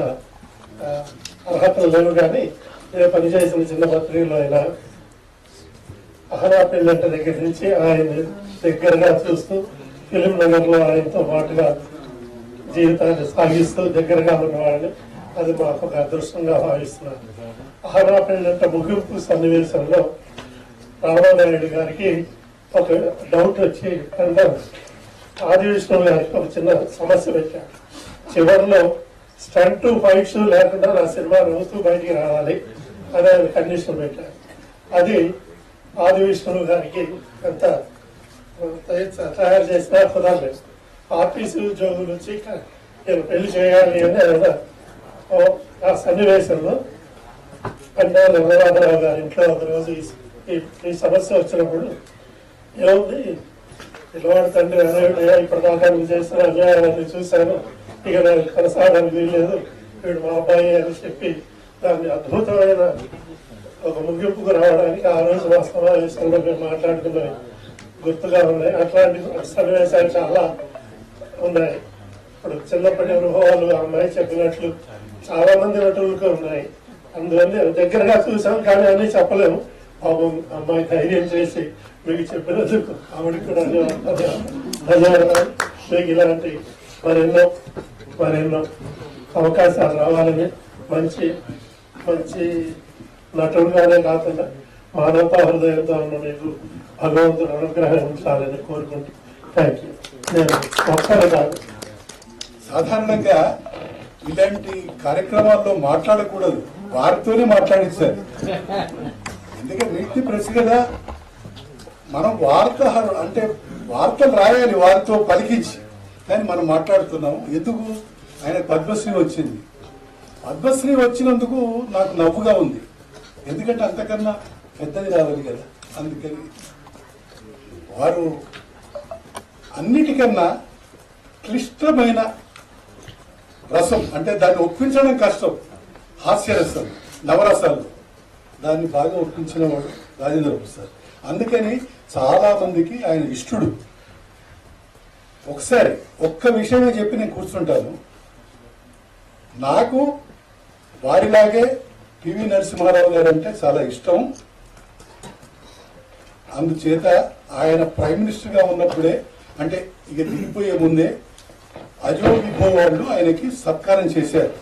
అర్హతలు లేవు, కానీ నేను పనిచేసిన చిన్న పత్రికలో అయినా అహనా పెళ్ళంట దగ్గర నుంచి ఆయన దగ్గరగా చూస్తూ ఫిలిం నగర్లో ఆయనతో పాటుగా జీవితాన్ని సాగిస్తూ దగ్గరగా ఉన్నవాడిని, అది మాకు ఒక అదృష్టంగా భావిస్తున్నాను. అహనా పెళ్ళంట ముగింపు సన్నివేశంలో రామానాయుడు గారికి ఒక డౌట్ వచ్చి అంటే ఆది విష్ణువు గారికి ఒక చిన్న సమస్య పెట్టాడు. చివరిలో స్టంట్ ఫైట్స్ లేకుండా నా సినిమా నవ్వుతూ బయటికి రావాలి అనే కండిషన్ పెట్టారు. అది ఆది విష్ణువు గారికి ఎంత తయారు చేసినా కుదరలేదు. ఆఫీసు ఉద్యోగుల నుంచి నేను పెళ్లి చేయాలి అని ఆ సన్నివేశంలో కన్నా రంగనాథరావు గారి ఇంట్లో ఒకరోజు ఈ సమస్య వచ్చినప్పుడు ఏముంది పిల్లవాడి తండ్రి అదేవిధంగా ఇప్పటిదాకా నువ్వు చేసిన అన్యాయాన్ని చూశాను, ఇక నేను కొనసాగడానికి వీల్లేదు, వీడు మా అబ్బాయి అని చెప్పి దాన్ని అద్భుతమైన ఒక ముగింపుకు రావడానికి ఆ రోజు మా సమావేశంలో మేము మాట్లాడుకున్నవి గుర్తుగా ఉన్నాయి. అట్లాంటి సన్నివేశాలు చాలా ఉన్నాయి. ఇప్పుడు చిన్నప్పటి అనుభవాలు ఆ అమ్మాయి చెప్పినట్లు చాలా మంది నటులకు ఉన్నాయి. అందువల్ల దగ్గరగా చూసాం, కానీ అన్నీ చెప్పలేము. పాపం అమ్మాయి ధైర్యం చేసి మీకు చెప్పినందుకు ఆవిడకి కూడా ధన్యవాదాలు. మీకు ఇలాంటి మరెన్నో అవకాశాలు రావాలని, మంచి మంచి నటుడుగానే కాకుండా మానవతా హృదయంతో ఉన్న మీకు భగవంతుడు అనుగ్రహం ఉంచాలని కోరుకుంటూ థ్యాంక్ యూ. నేను ఒక్కరు కాదు, సాధారణంగా ఇలాంటి కార్యక్రమాల్లో మాట్లాడకూడదు, వారితోనే మాట్లాడించారు. ఎందుకంటే నీటి ప్రెస్ కదా, మనం అంటే వార్తలు రాయాలి వారితో పలికించి, కానీ మనం మాట్లాడుతున్నాము. ఎందుకు ఆయన పద్మశ్రీ వచ్చింది, పద్మశ్రీ వచ్చినందుకు నాకు నవ్వుగా ఉంది. ఎందుకంటే అంతకన్నా పెద్దది రావాలి కదా. అందుకని వారు అన్నిటికన్నా క్లిష్టమైన రసం, అంటే దాన్ని ఒప్పించడం కష్టం, హాస్యరసం, నవరసాలు, దాన్ని బాగా ఒప్పించిన వాడు రాజేంద్ర ప్రసాద్. అందుకని చాలా మందికి ఆయన ఇష్టడు. ఒకసారి ఒక్క విషయమే చెప్పి నేను కూర్చుంటాను. నాకు వారిలాగే పివి నరసింహారావు గారు అంటే చాలా ఇష్టం. అందుచేత ఆయన ప్రైమ్ మినిస్టర్గా ఉన్నప్పుడే, అంటే ఇక దిగిపోయే ముందే అజో విభో వాళ్ళు ఆయనకి సత్కారం చేశారు.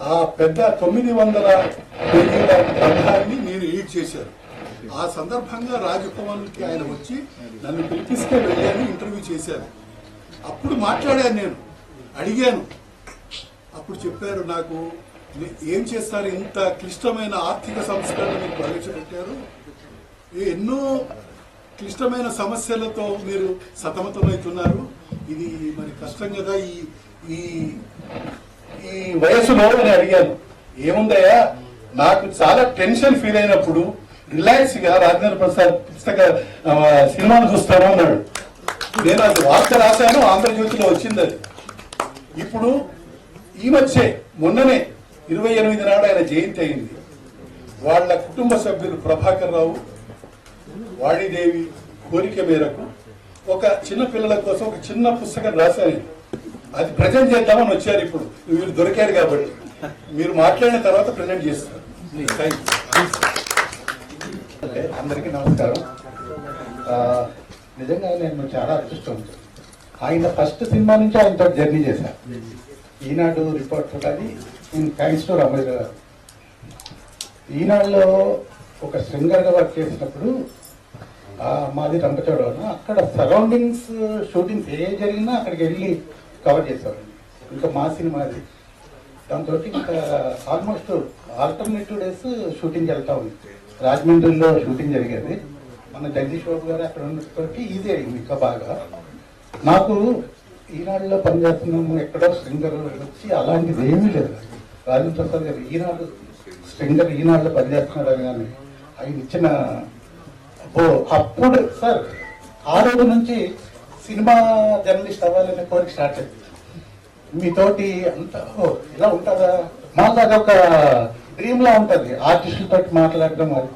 ఆ పెద్ద 900 పేజీల గ్రంథాన్ని మీరు లీడ్ చేశారు. ఆ సందర్భంగా రాజభవన్కి ఆయన వచ్చి నన్ను పిలిపిస్తే వెళ్ళాను, ఇంటర్వ్యూ చేశారు. అప్పుడు మాట్లాడాను, నేను అడిగాను. అప్పుడు చెప్పారు నాకు, ఏం చేస్తారు, ఇంత క్లిష్టమైన ఆర్థిక సంస్కరణ మీరు ప్రవేశపెట్టారు, ఎన్నో క్లిష్టమైన సమస్యలతో మీరు సతమతమవుతున్నారు, ఇది మరి కష్టం కదా ఈ వయసులో అని అడిగాను. ఏముందయ్యా, నాకు చాలా టెన్షన్ ఫీల్ అయినప్పుడు రిలాక్స్ గా రాజేంద్ర ప్రసాద్ పుస్తక సినిమాను చూస్తాను అన్నాడు. నేను అది వార్త రాశాను, ఆంధ్రజ్యోతిలో వచ్చింది అది. ఇప్పుడు ఈ మధ్య మొన్ననే 28 నాడు ఆయన జయంతి అయింది. వాళ్ళ కుటుంబ సభ్యులు ప్రభాకర్ రావు, వాణిదేవి కోరిక మేరకు ఒక చిన్న పిల్లల కోసం ఒక చిన్న పుస్తకం రాశాను. అది ప్రజెంట్ చేద్దామని వచ్చారు. ఇప్పుడు మీరు దొరికారు కాబట్టి మీరు మాట్లాడిన తర్వాత ప్రజెంట్ చేస్తారు. అందరికీ నమస్కారం. నిజంగా నేను చాలా అదృష్టవంతుడు. ఆయన ఫస్ట్ సినిమా నుంచి ఆయనతో జర్నీ చేశాను. ఈనాడు రిపోర్టర్ కానీ థ్యాంక్స్ టు రామయ్య గారు. ఈనాడులో ఒక సింగర్గా వర్క్ చేసినప్పుడు మాది రంపచోడవరం. అక్కడ సరౌండింగ్స్ షూటింగ్స్ ఏ జరిగినా అక్కడికి వెళ్ళి కవర్ చేసేవాడిని. ఇంకా మా సినిమాది దాంతో ఇంకా ఆల్మోస్ట్ ఆల్టర్నేటివ్ డేస్ షూటింగ్ వెళ్తా ఉంది. రాజమండ్రిలో షూటింగ్ జరిగేది. మన జగదీష్ బాబు గారు అక్కడ ఉన్నప్పటికీ ఈజీ అయింది. ఇంకా బాగా నాకు ఈనాడులో పనిచేస్తున్నాము, ఎక్కడో సింగర్ వచ్చి అలాంటిది ఏమీ లేదు. రాజేంద్ర ప్రసాద్ గారు ఈనాడు సింగర్ ఈనాడులో పనిచేస్తున్నాడు కానీ ఆయన ఇచ్చిన అప్పుడు సార్ ఆ రోజు నుంచి సినిమా జర్నలిస్ట్ అవ్వాలనే కోరిక స్టార్ట్ అయింది. మీతోటి అంతా ఇలా ఉంటుందా, మాకు అదొక డ్రీమ్ లా ఉంటుంది. ఆర్టిస్టులతో మాట్లాడడం, అది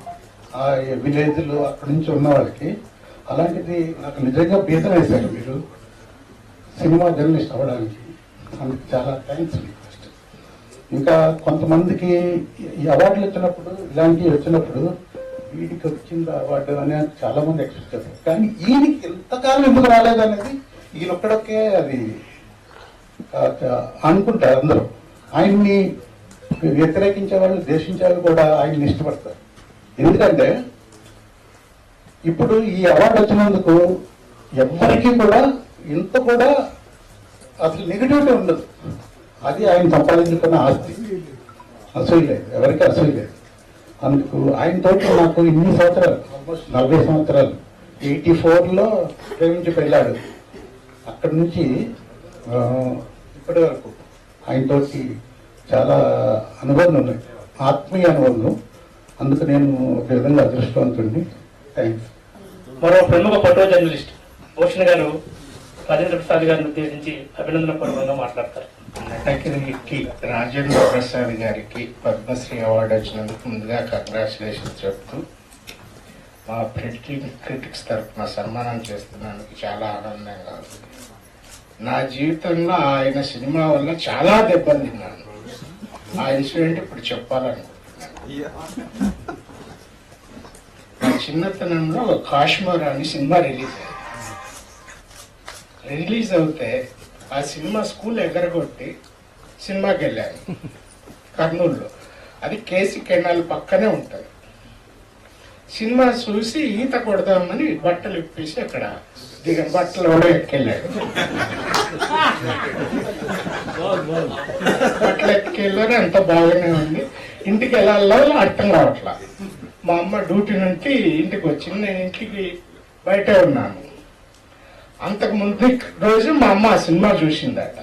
ఆ విలేజ్లో అక్కడి నుంచి ఉన్న వాళ్ళకి. అలాంటిది నాకు నిజంగా బీతం వేశారు మీరు సినిమా జర్నలిస్ట్ అవ్వడానికి. అందుకు చాలా థ్యాంక్స్. ఇంకా కొంతమందికి ఈ అవార్డులు వచ్చినప్పుడు, ఇలాంటివి వచ్చినప్పుడు వీడికి వచ్చింది అవార్డు అని చాలా మంది ఎక్స్పెక్ట్ చేస్తారు. కానీ ఈయనకి ఎంతకాలం ఎందుకు రాలేదు అనేది ఈయన ఒక్కడొకే అది అనుకుంటారు అందరూ. ఆయన్ని వ్యతిరేకించే వాళ్ళు, ద్వేషించే వాళ్ళు కూడా ఆయన్ని ఇష్టపడతారు. ఎందుకంటే ఇప్పుడు ఈ అవార్డు వచ్చినందుకు ఎవరికి కూడా ఇంత కూడా అసలు నెగిటివిటీ ఉండదు. అది ఆయన సంపాదించుకున్న ఆస్తి. అసలు లేదు, ఎవరికి అసలు లేదు. అందుకు ఆయనతో నాకు ఇన్ని సంవత్సరాలు, ఆల్మోస్ట్ 40 సంవత్సరాలు, 84లో ప్రేమించి పెళ్ళాడు. అక్కడి నుంచి ఇప్పటి వరకు ఆయనతో చాలా అనుబంధం ఉన్నాయి, ఆత్మీయ అనుబంధం. అందుకు నేను ఒక విధంగా అదృష్టవంతుడిని. థ్యాంక్స్. మరో ప్రముఖ ఫోటో జర్నలిస్ట్ భూషణ్ గారు రాజేంద్ర ప్రసాద్ గారిని ఉద్దేశించి అభినందన పూర్వకంగా మాట్లాడతారు. నటనకి రాజేంద్ర ప్రసాద్ గారికి పద్మశ్రీ అవార్డు వచ్చినందుకు ముందుగా కంగ్రాచులేషన్స్ చెప్తూ మా క్రిటిక్స్ తరఫున సన్మానం చేస్తున్నందుకు చాలా ఆనందంగా ఉంది. నా జీవితంలో ఆయన సినిమా వల్ల చాలా దెబ్బలు తిన్నాను. ఆ ఇన్సిడెంట్ ఇప్పుడు చెప్పాలనుకుంటున్నాను. నా చిన్నతనంలో కాశ్మీర్ అని సినిమా రిలీజ్ అవుతే ఆ సినిమా స్కూల్ ఎగరగొట్టి సినిమాకి వెళ్ళాను కర్నూలులో. అది కేసీ కెనాల్ పక్కనే ఉంటుంది. సినిమా చూసి ఈత కొడదామని బట్టలు ఇప్పేసి అక్కడ బట్టలు కూడా ఎక్కెళ్ళాడు. బట్టలు ఎక్కెళ్ళారు, అంత బాగానే ఉంది. ఇంటికి వెళ్ళాలో అర్థం కావట్లా. మా అమ్మ డ్యూటీ నుంచి ఇంటికి వచ్చింది, నేను ఇంటికి బయటే ఉన్నాను. అంతకు ముందు రోజు మా అమ్మ ఆ సినిమా చూసిందట.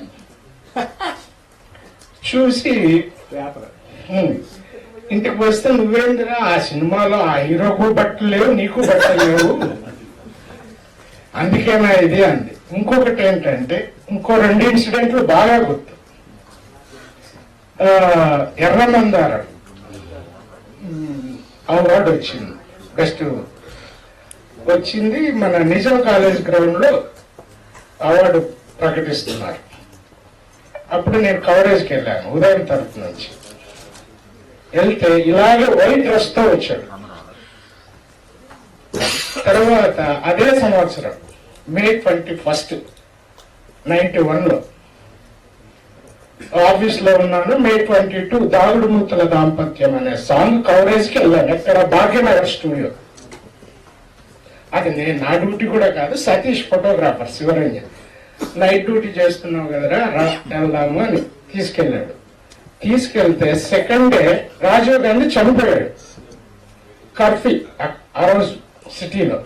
చూసి ఇంటికి వస్తే, నువ్వేందిరా ఆ సినిమాలో ఆ హీరోకు బట్టలు లేవు, నీకు బట్టలు లేవు, అందుకేనా ఇది అంది. ఇంకొకటి ఏంటంటే, ఇంకో 2 ఇన్సిడెంట్లు బాగా గుర్తు. ఎర్రమందారం అవార్డు వచ్చింది, బెస్ట్ వచ్చింది. మన నిజాం కాలేజ్ గ్రౌండ్ లో అవార్డు ప్రకటిస్తున్నారు. అప్పుడు నేను కవరేజ్కి వెళ్ళాను ఉదయం తరపు నుంచి. వెళ్తే ఇలాగే వైట్ డ్రెస్ తో వచ్చాడు. తర్వాత అదే సంవత్సరం May 21, 91లో ఆఫీస్ లో ఉన్నాను. May 22 దాగుడు మూతల దాంపత్యం అనే సాంగ్ కవరేజ్ కి వెళ్ళాను. ఎక్కడ భాగ్యనగర్ స్టూడియో. అది నేను నా డ్యూటీ కూడా కాదు, Satish photographer Shivaranjan. Night duty చేస్తున్నావు కదరా, వెళ్దాము అని తీసుకెళ్ళాడు. తీసుకెళ్తే సెకండ్ డే రాజీవ్ గాంధీ చనిపోయాడు. కర్ఫ్యూ ఆ రోజు సిటీలో.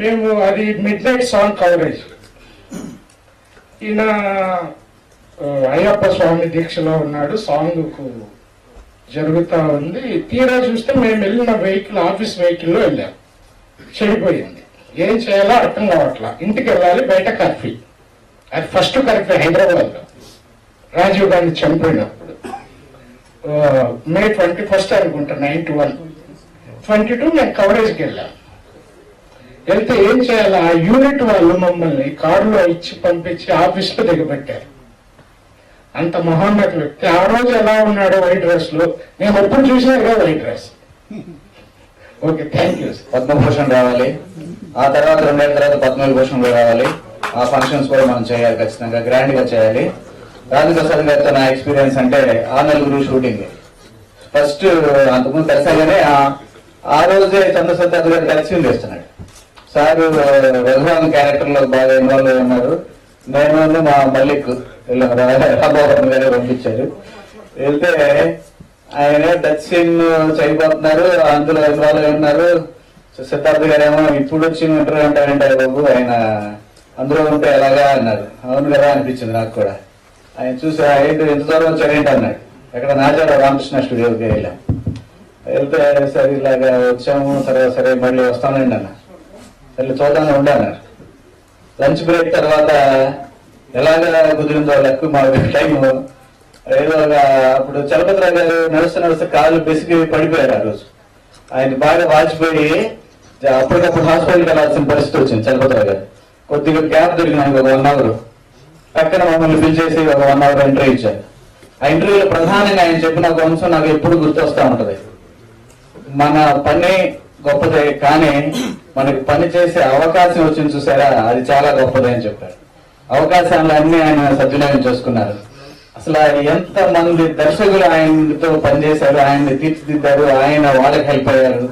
మేము అది మిడ్ నైట్ సాంగ్ కవరేజ్. ఈయన అయ్యప్ప స్వామి దీక్షలో ఉన్నాడు, సాంగ్ జరుగుతా ఉంది. తీరా చూస్తే మేము వెళ్ళిన వెహికల్ ఆఫీస్ వెహికల్లో వెళ్ళాం, చెడిపోయింది. ఏం చేయాలో అర్థం కావట్లా. ఇంటికి వెళ్ళాలి, బయట కర్ఫ్యూ. అది ఫస్ట్ కర్ఫ్యూ హైదరాబాద్ లో. రాజీవ్ గాంధీ చనిపోయినప్పుడు మే 21 అనుకుంటా 91, 22 నేను కవరేజ్కి వెళ్ళాను. వెళ్తే ఏం చేయాలి, ఆ యూనిట్ వాళ్ళు మమ్మల్ని కారులో ఇచ్చి పంపించి ఆఫీస్లో దిగబెట్టారు. అంత మహోన్నత వ్యక్తి. ఆ రోజు ఎలా ఉన్నాడో వైట్ డ్రెస్ లో, నేను ఎప్పుడు చూసినా white dress. Okay, thank you. Padma Bhushan రావాలి, ఆ తర్వాత 2 ఏళ్ళ తర్వాత పద్మవిభూషణ్ కూడా రావాలి. ఆ ఫంక్షన్స్ కూడా మనం చేయాలి, ఖచ్చితంగా గ్రాండ్ గా చేయాలి. రాజప్రసాద్ గారితో నా ఎక్స్పీరియన్స్ అంటే ఆ నలుగురు షూటింగ్ ఫస్ట్ అంతకుముందు తెలిసాగానే ఆ రోజే చంద్రశేఖర్ గారు కలిసి వేస్తున్నాడు. సార్ రఘురామ్ క్యారెక్టర్ లో బాగా ఇన్వాల్వ్ అయి ఉన్నారు. నేను మా మల్లిక్ రామోహన్ గారు పంపించారు. వెళ్తే ఆయన టచ్ సీన్ చనిపోతున్నారు, అందులో ఇన్వాల్వ్ అయి ఉన్నారు. సిద్ధార్థ గారేమో ఇప్పుడు వచ్చి ఇంటర్వ్యూ అంటారంటారు బాబు, ఆయన అందులో ఉంటే ఎలాగా అన్నారు. అవును కదా అనిపించింది నాకు కూడా. ఆయన చూసి ఏంటి ఎంత దూరం వచ్చారేంటి అన్నాడు. ఎక్కడ నాజాడ రామకృష్ణ స్టూడియోకి వెళ్ళాం. వెళ్తే సరే ఇలాగా వచ్చాము, తర్వాత సరే మళ్ళీ వస్తానండి అన్న. వెళ్ళి చూద్దాం ఉండే అన్నారు. లంచ్ బ్రేక్ తర్వాత ఎలాగా కుదిరిందో లెక్క మా టైం ఏదో అప్పుడు చలపతిరావు గారు నడుస్తూ కాళ్ళు బెసికి పడిపోయారు. ఆ రోజు ఆయన బాగా వాచిపోయి అప్పటికప్పుడు హాస్పిటల్కి వెళ్ళాల్సిన పరిస్థితి వచ్చింది. చలపతిరావు గారు కొద్దిగా గ్యాప్ దొరికినాయి, ఒక 1 hour. పక్కన మమ్మల్ని పిలిచేసి ఒక 1 hour ఇంటర్వ్యూ ఇచ్చారు. ఆ ఇంటర్వ్యూలో ప్రధానంగా ఆయన చెప్పిన ఒక అంశం నాకు ఎప్పుడు గుర్తొస్తా ఉంటది. మన పని గొప్పదే, కానీ మనకి పని చేసే అవకాశం వచ్చింది చూసారా, అది చాలా గొప్పదే అని చెప్పారు. అవకాశాలు అన్ని ఆయన సద్వినియోగం చేసుకున్నారు. అసలు ఎంత మంది దర్శకులు ఆయనతో పనిచేశారు, ఆయన్ని తీర్చిదిద్దారు, ఆయన వాళ్ళకి హెల్ప్ అయ్యారు.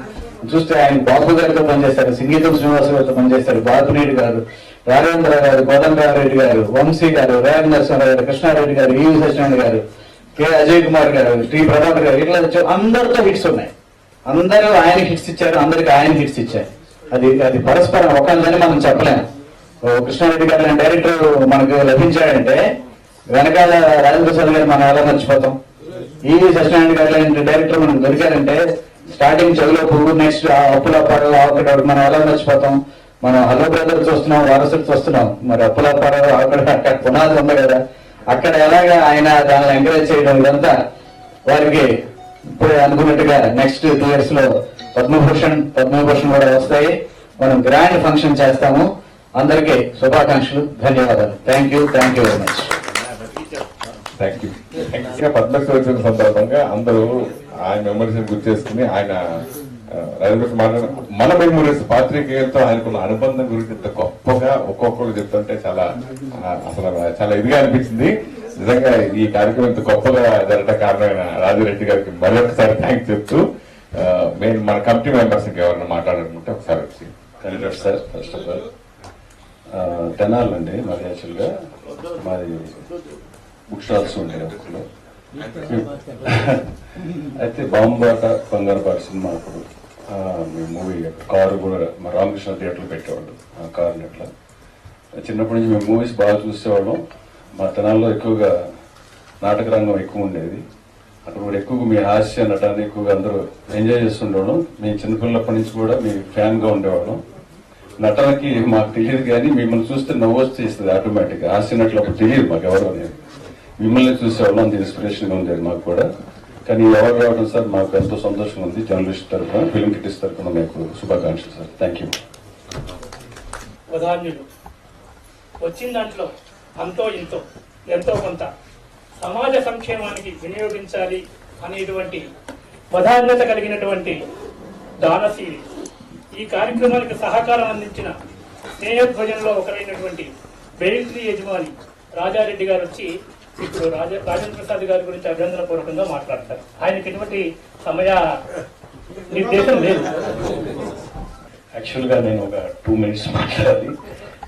చూస్తే ఆయన బాబు గారితో పనిచేశారు, సంగీతం శ్రీనివాస గారితో పనిచేశారు, బాబురెడ్డి గారు, రాజేంద్ర గారు, కోదండరామరెడ్డి గారు, వంశీ గారు, రేవ నరసింహారావు గారు, కృష్ణారెడ్డి గారు, ఈవి సత్యనారాయణ గారు, కె అజయ్ కుమార్ గారు, టి ప్రభాకర్ గారు, ఇట్లా అందరితో హిట్స్ ఉన్నాయి. అందరూ ఆయన హిట్స్ ఇచ్చారు, అందరికి ఆయన హిట్స్ ఇచ్చారు. అది పరస్పరం ఒకళ్ళని మనం చెప్పలేము. కృష్ణారెడ్డి గారు లాంటి డైరెక్టర్ మనకు లభించాడంటే వెనకాల రాజప్రసాద్ గారు మనం ఎలా మర్చిపోతాం. ఈవి సత్యనారాయణ గారు లాంటి డైరెక్టర్ మనకు దొరికారంటే స్టార్టింగ్ చెవిలో పువ్వు, నెక్స్ట్ అప్పుల పడవ అక్కడ మనం ఎలా మర్చిపోతాం. మనం హలో బ్రదర్ చూస్తున్నాం, వారసుడు చూస్తున్నాం, మరి అప్పుల పడవ అక్కడ పునాది ఉంది కదా, అక్కడ ఎలాగా ఆయన దాన్ని ఎంకరేజ్ చేయడం, ఇదంతా వారికి ఇప్పుడే అనుకున్నట్టుగా నెక్స్ట్ 2 years లో పద్మభూషణ్ కూడా వస్తాయి. మనం గ్రాండ్ ఫంక్షన్ చేస్తాము. అందరికీ శుభాకాంక్షలు, ధన్యవాదాలు. Thank you very much. Thank you. ఇంకా పద్మశ్రీ వచ్చిన సందర్భంగా అందరూ ఆయన మెమరీస్ గుర్తు చేసుకుని ఆయన రాజేంద్ర మాట్లాడిన మన మెమరీస్ పాత్రికేయులతో ఆయనకున్న అనుబంధం గురించి ఇంత గొప్పగా ఒక్కొక్కరు చెప్తుంటే చాలా చాలా ఇదిగా అనిపించింది. నిజంగా ఈ కార్యక్రమం ఇంత గొప్పగా జరగడం కారణమైన రాజురెడ్డి గారికి మరొకసారి థ్యాంక్స్ చెప్తూ మేము మన కమిటీ మెంబర్స్ ఎవరైనా మాట్లాడాలనుకుంటే ఒకసారి వచ్చి. Candidate sir, first of all తెనాలండి మాది. యాక్చువల్గా మాది బుక్ స్టాల్స్ ఉంటాయి బుక్లో. అయితే బాంబాట బంగారుపాట సినిమా అప్పుడు మేము మూవీ కారు కూడా మా రామకృష్ణ థియేటర్లో పెట్టేవాళ్ళు. ఆ కారుని అట్లా చిన్నప్పటి నుంచి మేము మూవీస్ బాగా చూసేవాళ్ళం. మా తెనాల్లో ఎక్కువగా నాటక రంగం ఎక్కువ ఉండేది. అక్కడ కూడా ఎక్కువగా మీ హాస్య నటాన్ని ఎక్కువగా అందరూ ఎంజాయ్ చేస్తుండేవాళ్ళం. మేము చిన్నపిల్లప్పటి నుంచి కూడా మీ ఫ్యాన్గా ఉండేవాళ్ళం. నటనకి మాకు తెలియదు కానీ మిమ్మల్ని చూస్తే నవ్వు వచ్చేస్తుంది ఆటోమేటిక్గా. హాస్య నటులు అప్పుడు తెలియదు మాకు ఎవరో. నేను మిమ్మల్ని చూసేవాళ్ళం, అంత ఇన్స్పిరేషన్గా ఉండేది మాకు కూడా. కానీ ఎవరు రావడం సార్ మాకు ఎంతో సంతోషంగా ఉంది. జర్నలిస్ట్ తరఫున, ఫిల్మ్ క్రిటిక్స్ తరఫున మీకు శుభాకాంక్షలు సార్. Thank you. వచ్చిన దాంట్లో అంతో ఇంతో ఎంతో కొంత సమాజ సంక్షేమానికి వినియోగించాలి అనేటువంటి ప్రాధాన్యత కలిగినటువంటి దానశీలి. ఈ కార్యక్రమానికి సహకారం అందించిన స్నేహధ్వజంలో ఒకరైనటువంటి బెయిల్ట్రీ యజమాని రాజారెడ్డి గారు వచ్చి ఇప్పుడు రాజేంద్ర ప్రసాద్ గారి గురించి అభినందన పూర్వకంగా మాట్లాడతారు. ఆయనకి ఎటువంటి సమయ నిర్దేశం లేదు. యాక్చువల్గా నేను ఒక 2 minutes మాట్లాడాలి.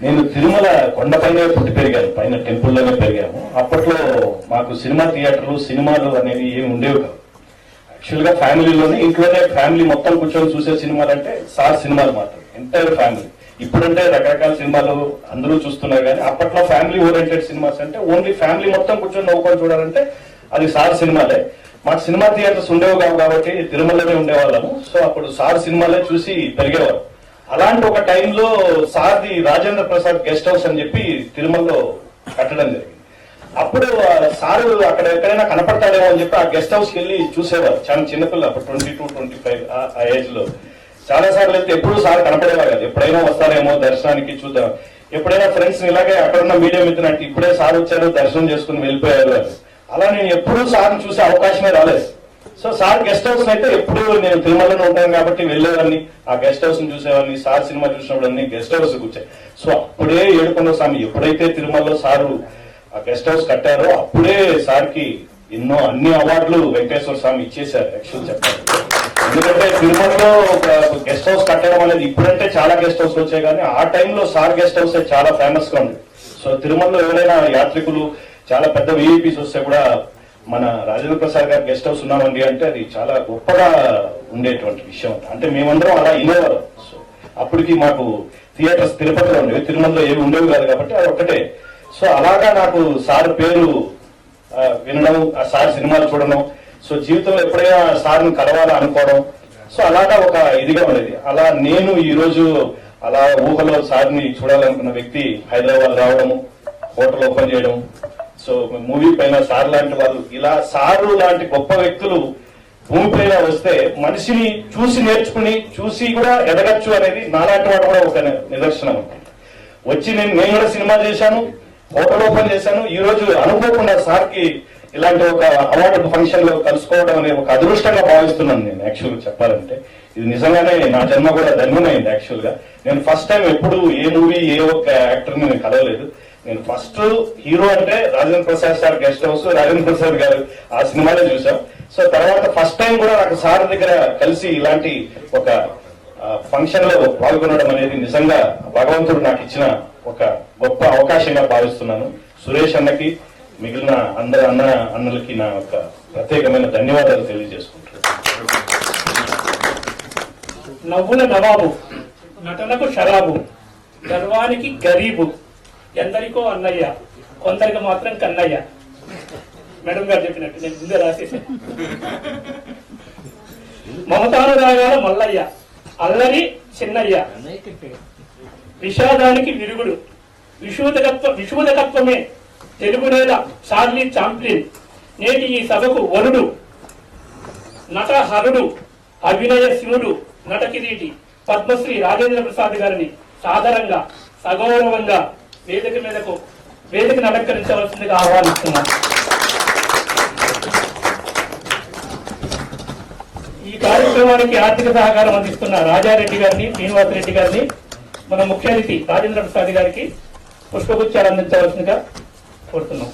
నేను తిరుమల కొండపైనే పుట్టి పెరిగాను, పైన టెంపుల్లోనే పెరిగాము. అప్పట్లో మాకు సినిమా థియేటర్లు, సినిమాలు అనేవి ఏమి ఉండేవి కాదు. యాక్చువల్గా ఫ్యామిలీలోనే, ఇంట్లోనే ఫ్యామిలీ మొత్తం కూర్చొని చూసే సినిమాలు అంటే సార్ సినిమాలు మాత్రం, ఎంటైర్ ఫ్యామిలీ. ఇప్పుడంటే రకరకాల సినిమాలు అందరూ చూస్తున్నారు కానీ అప్పట్లో ఫ్యామిలీ ఓరియంటెడ్ సినిమాస్ అంటే ఓన్లీ ఫ్యామిలీ మొత్తం కూర్చొని నవ్వుకొని చూడాలంటే అది సార్ సినిమాలే. మాకు సినిమా థియేటర్స్ ఉండేవి కావు కాబట్టి తిరుమలలోనే ఉండేవాళ్ళము. సో అప్పుడు సార్ సినిమాలే చూసి పెరిగేవారు. అలాంటి ఒక టైంలో సార్ది రాజేంద్ర ప్రసాద్ గెస్ట్ హౌస్ అని చెప్పి తిరుమలలో కట్టడం జరిగింది. అప్పుడు సారు అక్కడ ఎక్కడైనా కనపడతాడేమో అని చెప్పి ఆ గెస్ట్ హౌస్ కి వెళ్ళి చూసేవారు. చాలా చిన్నపిల్ల, అప్పుడు 22-25 ఆ ఏజ్ లో చాలా సార్లు వెళ్తే ఎప్పుడు సార్ కనపడేవారు కదా. ఎప్పుడైనా వస్తారేమో దర్శనానికి చూద్దాం, ఎప్పుడైనా ఫ్రెండ్స్ ఇలాగే అక్కడున్న మీడియా మిత్రులంటే ఇప్పుడే సార్ వచ్చారు దర్శనం చేసుకుని వెళ్ళిపోయారు అని. అలా నేను ఎప్పుడూ సార్ని చూసే అవకాశమే రాలేదు. సో సార్ గెస్ట్ హౌస్ అయితే ఎప్పుడు నేను తిరుమలలో ఉంటాను కాబట్టి వెళ్ళేవాడిని, ఆ గెస్ట్ హౌస్ ని చూసేవాడిని. సార్ సినిమా చూసినప్పుడు అన్ని గెస్ట్ హౌస్ కూర్చాయి. సో అప్పుడే ఏడుకొండ స్వామి ఎప్పుడైతే తిరుమలలో సారు ఆ గెస్ట్ హౌస్ కట్టారో అప్పుడే సార్కి ఎన్నో అన్ని అవార్డులు వెంకటేశ్వర స్వామి ఇచ్చేశారు యాక్చువల్ చెప్పారు. ఎందుకంటే తిరుమలలో ఒక గెస్ట్ హౌస్ కట్టడం అనేది ఇప్పుడంటే చాలా గెస్ట్ హౌస్ వచ్చాయి, కానీ ఆ టైంలో సార్ గెస్ట్ హౌస్ చాలా ఫేమస్ గా ఉంది. సో తిరుమలలో ఎవరైనా యాత్రికులు చాలా పెద్ద విఐపీస్ వస్తే కూడా మన రాజేంద్ర ప్రసాద్ గారి గెస్ట్ హౌస్ ఉన్నామండి అంటే అది చాలా గొప్పగా ఉండేటువంటి విషయం. అంటే మేమందరం అలా వినేవారు. సో అప్పటికి మాకు థియేటర్స్ తిరుపతిలో ఉండేవి, తిరుమలలో ఏమి ఉండేవి కాదు కాబట్టి అది ఒక్కటే. సో అలాగా నాకు సార్ పేరు వినడం, ఆ సార్ సినిమాలు చూడడం, సో జీవితంలో ఎప్పుడైనా సార్ని కలవాలా అనుకోవడం, సో అలాగా ఒక ఇదిగా ఉండేది. అలా నేను ఈ రోజు అలా ఊహలో సార్ని చూడాలనుకున్న వ్యక్తి హైదరాబాద్ రావడము, హోటల్ ఓపెన్ చేయడం, సో మూవీ పైన సార్ లాంటి వాళ్ళు, ఇలా సారు లాంటి గొప్ప వ్యక్తులు భూమి పైన వస్తే మనిషిని చూసి నేర్చుకుని చూసి కూడా ఎదగచ్చు అనేది నాలాంటి వాడు కూడా ఒక నిదర్శనం. వచ్చి నేను కూడా సినిమా చేశాను, హోటల్ ఓపెన్ చేశాను. ఈ రోజు అనుకోకుండా సార్కి ఇలాంటి ఒక అవార్డు ఫంక్షన్ లో కలుసుకోవడం అనే ఒక అదృష్టంగా భావిస్తున్నాను నేను. యాక్చువల్ గా చెప్పాలంటే ఇది నిజంగానే నా జన్మ కూడా ధన్యమైంది. యాక్చువల్ గా నేను ఫస్ట్ టైం ఎప్పుడు ఏ మూవీ ఏ ఒక్క యాక్టర్ ని నేను కలవలేదు. నేను ఫస్ట్ హీరో అంటే Rajendra Prasad sir guest house, Rajendra Prasad గారు ఆ సినిమాలో చూసాం. సో తర్వాత ఫస్ట్ టైం కూడా నాకు సార్ దగ్గర కలిసి ఇలాంటి ఒక ఫంక్షన్ లో పాల్గొనడం అనేది నిజంగా భగవంతుడు నాకు ఇచ్చిన ఒక గొప్ప అవకాశంగా భావిస్తున్నాను. సురేష్ అన్నకి, మిగిలిన అందరి అన్నలకి నా ఒక ప్రత్యేకమైన ధన్యవాదాలు తెలియజేసుకుంటున్నాను. నవ్వుల నవాబు, నటనకు షరాబు, గర్వానికి గరీబు, ఎందరికో అన్నయ్య, కొందరికి మాత్రం కన్నయ్య. మేడం గారు చెప్పినట్టు నేను ముందే రాసేసాను. మమతానురాగాల మల్లయ్య, అల్లరి చిన్నయ్య, విషాదానికి విరుగుడు, విషూదకత్వమే తెలుగు నేల చార్లీ చాంప్లిన్, నేటి ఈ సభకు వరుడు, నటహరుడు, అభినయ శివుడు, నట కిరీటి పద్మశ్రీ రాజేంద్ర ప్రసాద్ గారిని సాదరంగా సగౌరవంగా వేదికను అలంకరించవలసిందిగా ఆహ్వానిస్తున్నాను. ఈ కార్యక్రమానికి ఆర్థిక సహకారం అందిస్తున్న రాజారెడ్డి గారిని, శ్రీనివాసరెడ్డి గారిని, మన ముఖ్య అతిథి రాజేంద్ర ప్రసాద్ గారికి పుష్పగుచ్చాలు అందించవలసిందిగా కోరుతున్నాం.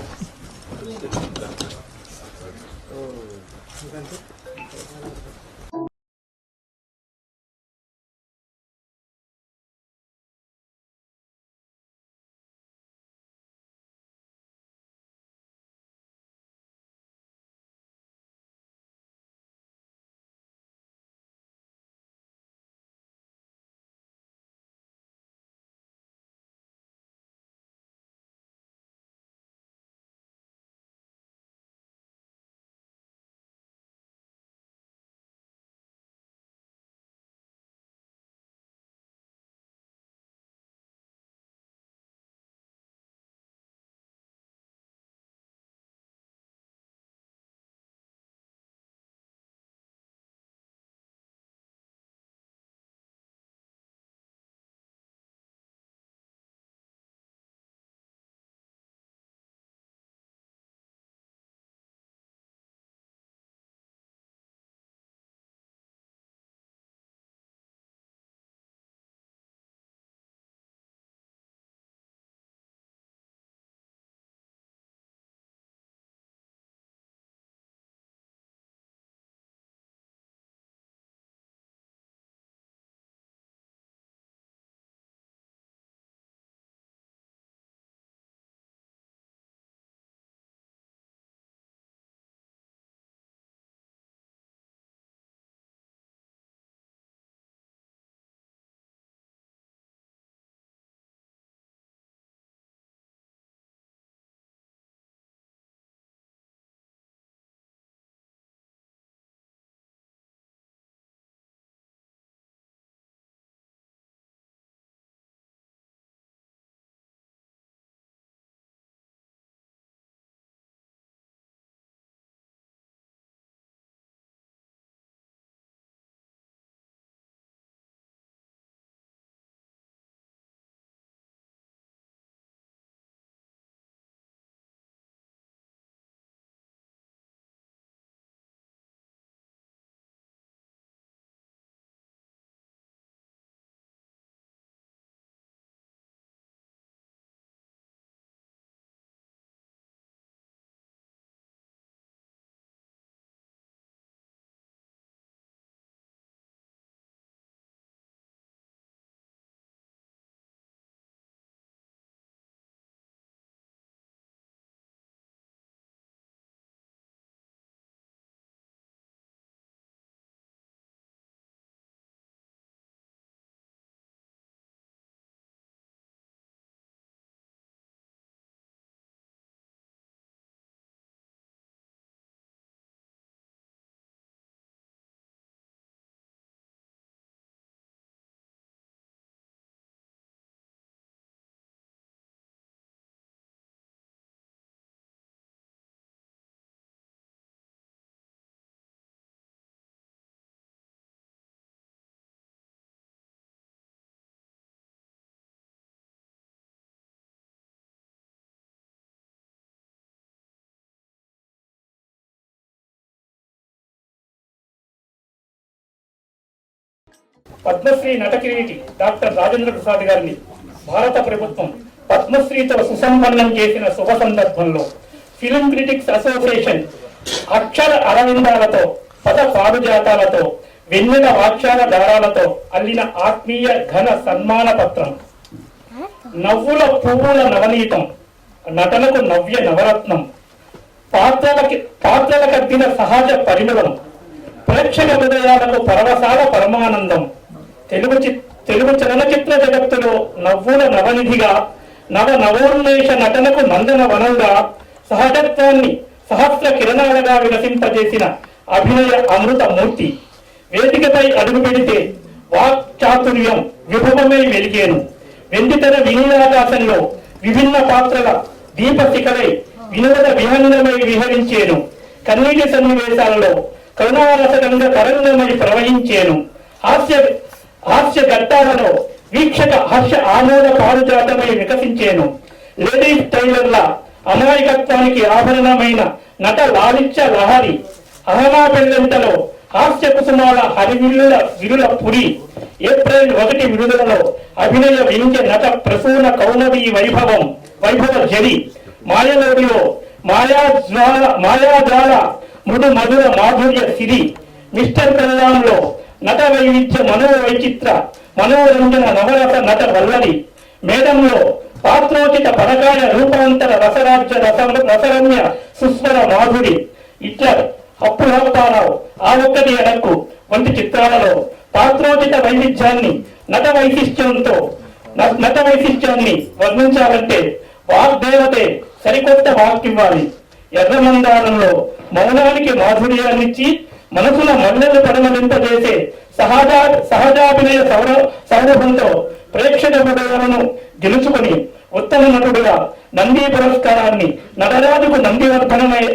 పద్మశ్రీ నటకిరీటి డాక్టర్ రాజేంద్ర ప్రసాద్ గారిని భారత ప్రభుత్వం పద్మశ్రీతో సుసంపన్నం చేసిన శుభ సందర్భంలో ఫిలిం క్రిటిక్స్ అసోసియేషన్ అక్షర అరవిందాలతో పద పారుజాతాలతో వెన్నెల వాక్యాల దారాలతో అల్లిన ఆత్మీయ ఘన సన్మాన పత్రం, నవ్వుల పువ్వుల నవనీతం, నటనకు నవ్య నవరత్నం, పాత్రల కట్టిన సహజ పరిమళం, ప్రేక్షక హృదయాలకు పరవశాల పరమానందం, తెలుగు చలనచిత్ర జగత్తులో నవ్వుల నవనిధిగా నవోన్మేష నటనకు నందన వనంగా సహజత్వాన్ని సహస్ర కిరణాలుగా వికసింపజేసిన అభినయ అమృత మూర్తి. వేదికపై అడుగు పెడితే వాక్ చాతుర్యం విభవమై వెలిగేను. వెండితెర వినీలాకాశంలో విభిన్న పాత్రల దీపశిఖరై వినోద విహంగమై విహరించేను. కన్నీటి సన్నివేశాలలో కరుణారసగంగా తరంగమై ప్రవహించేను. హాస్య ఘట్టాలలో వీక్షక హర్ష ఆమోద పారుజాతమై వికసించేను. లేడీస్ టైలర్ల అమాయకత్వానికి ఆభరణమైన నట లాలిత్య లహరి, అహనా పెళ్ళంటలో హాస్య కుసుమాల విరుల పురి, ఏప్రిల్ 1 విడుదలలో అభినయ వింధ్య నట ప్రసూన కౌమదీ వైభవ జరి, మాయలోడిలో మాయాజాల మృదు మధుర మాధుర్య సిరి, మిస్టర్ కల్లాంలో నట వైవిధ్య మనోవైచిత్ర మనోరంజన నవరస నట వల్లరి, మేడంలో పాత్రోచిత పరకాయ రూపాంతర రసరాజ్య రసరమ్య సుస్వర మాధురి, ఇట్లా అప్పు హప్పారావు, ఆ ఒక్కటి అడక్కు వంటి చిత్రాలలో పాత్రోచిత వైవిధ్యాన్ని నట వైశిష్ట్యాన్ని వర్ణించాలంటే వాగ్దేవతే సరికొత్త వాక్కివ్వాలి. ఎర్రమందారంలో మౌనానికి మాధుర్యాన్నిచ్చి మనసుల మల్లెలు పడమలింపజేసే సహజాభినయ సౌరభంతో ప్రేక్షక హృదయాలను గెలుచుకుని ఉత్తమ నటుడుగా నంది పురస్కారాన్ని నటరాజుకు నందివర్ధనమై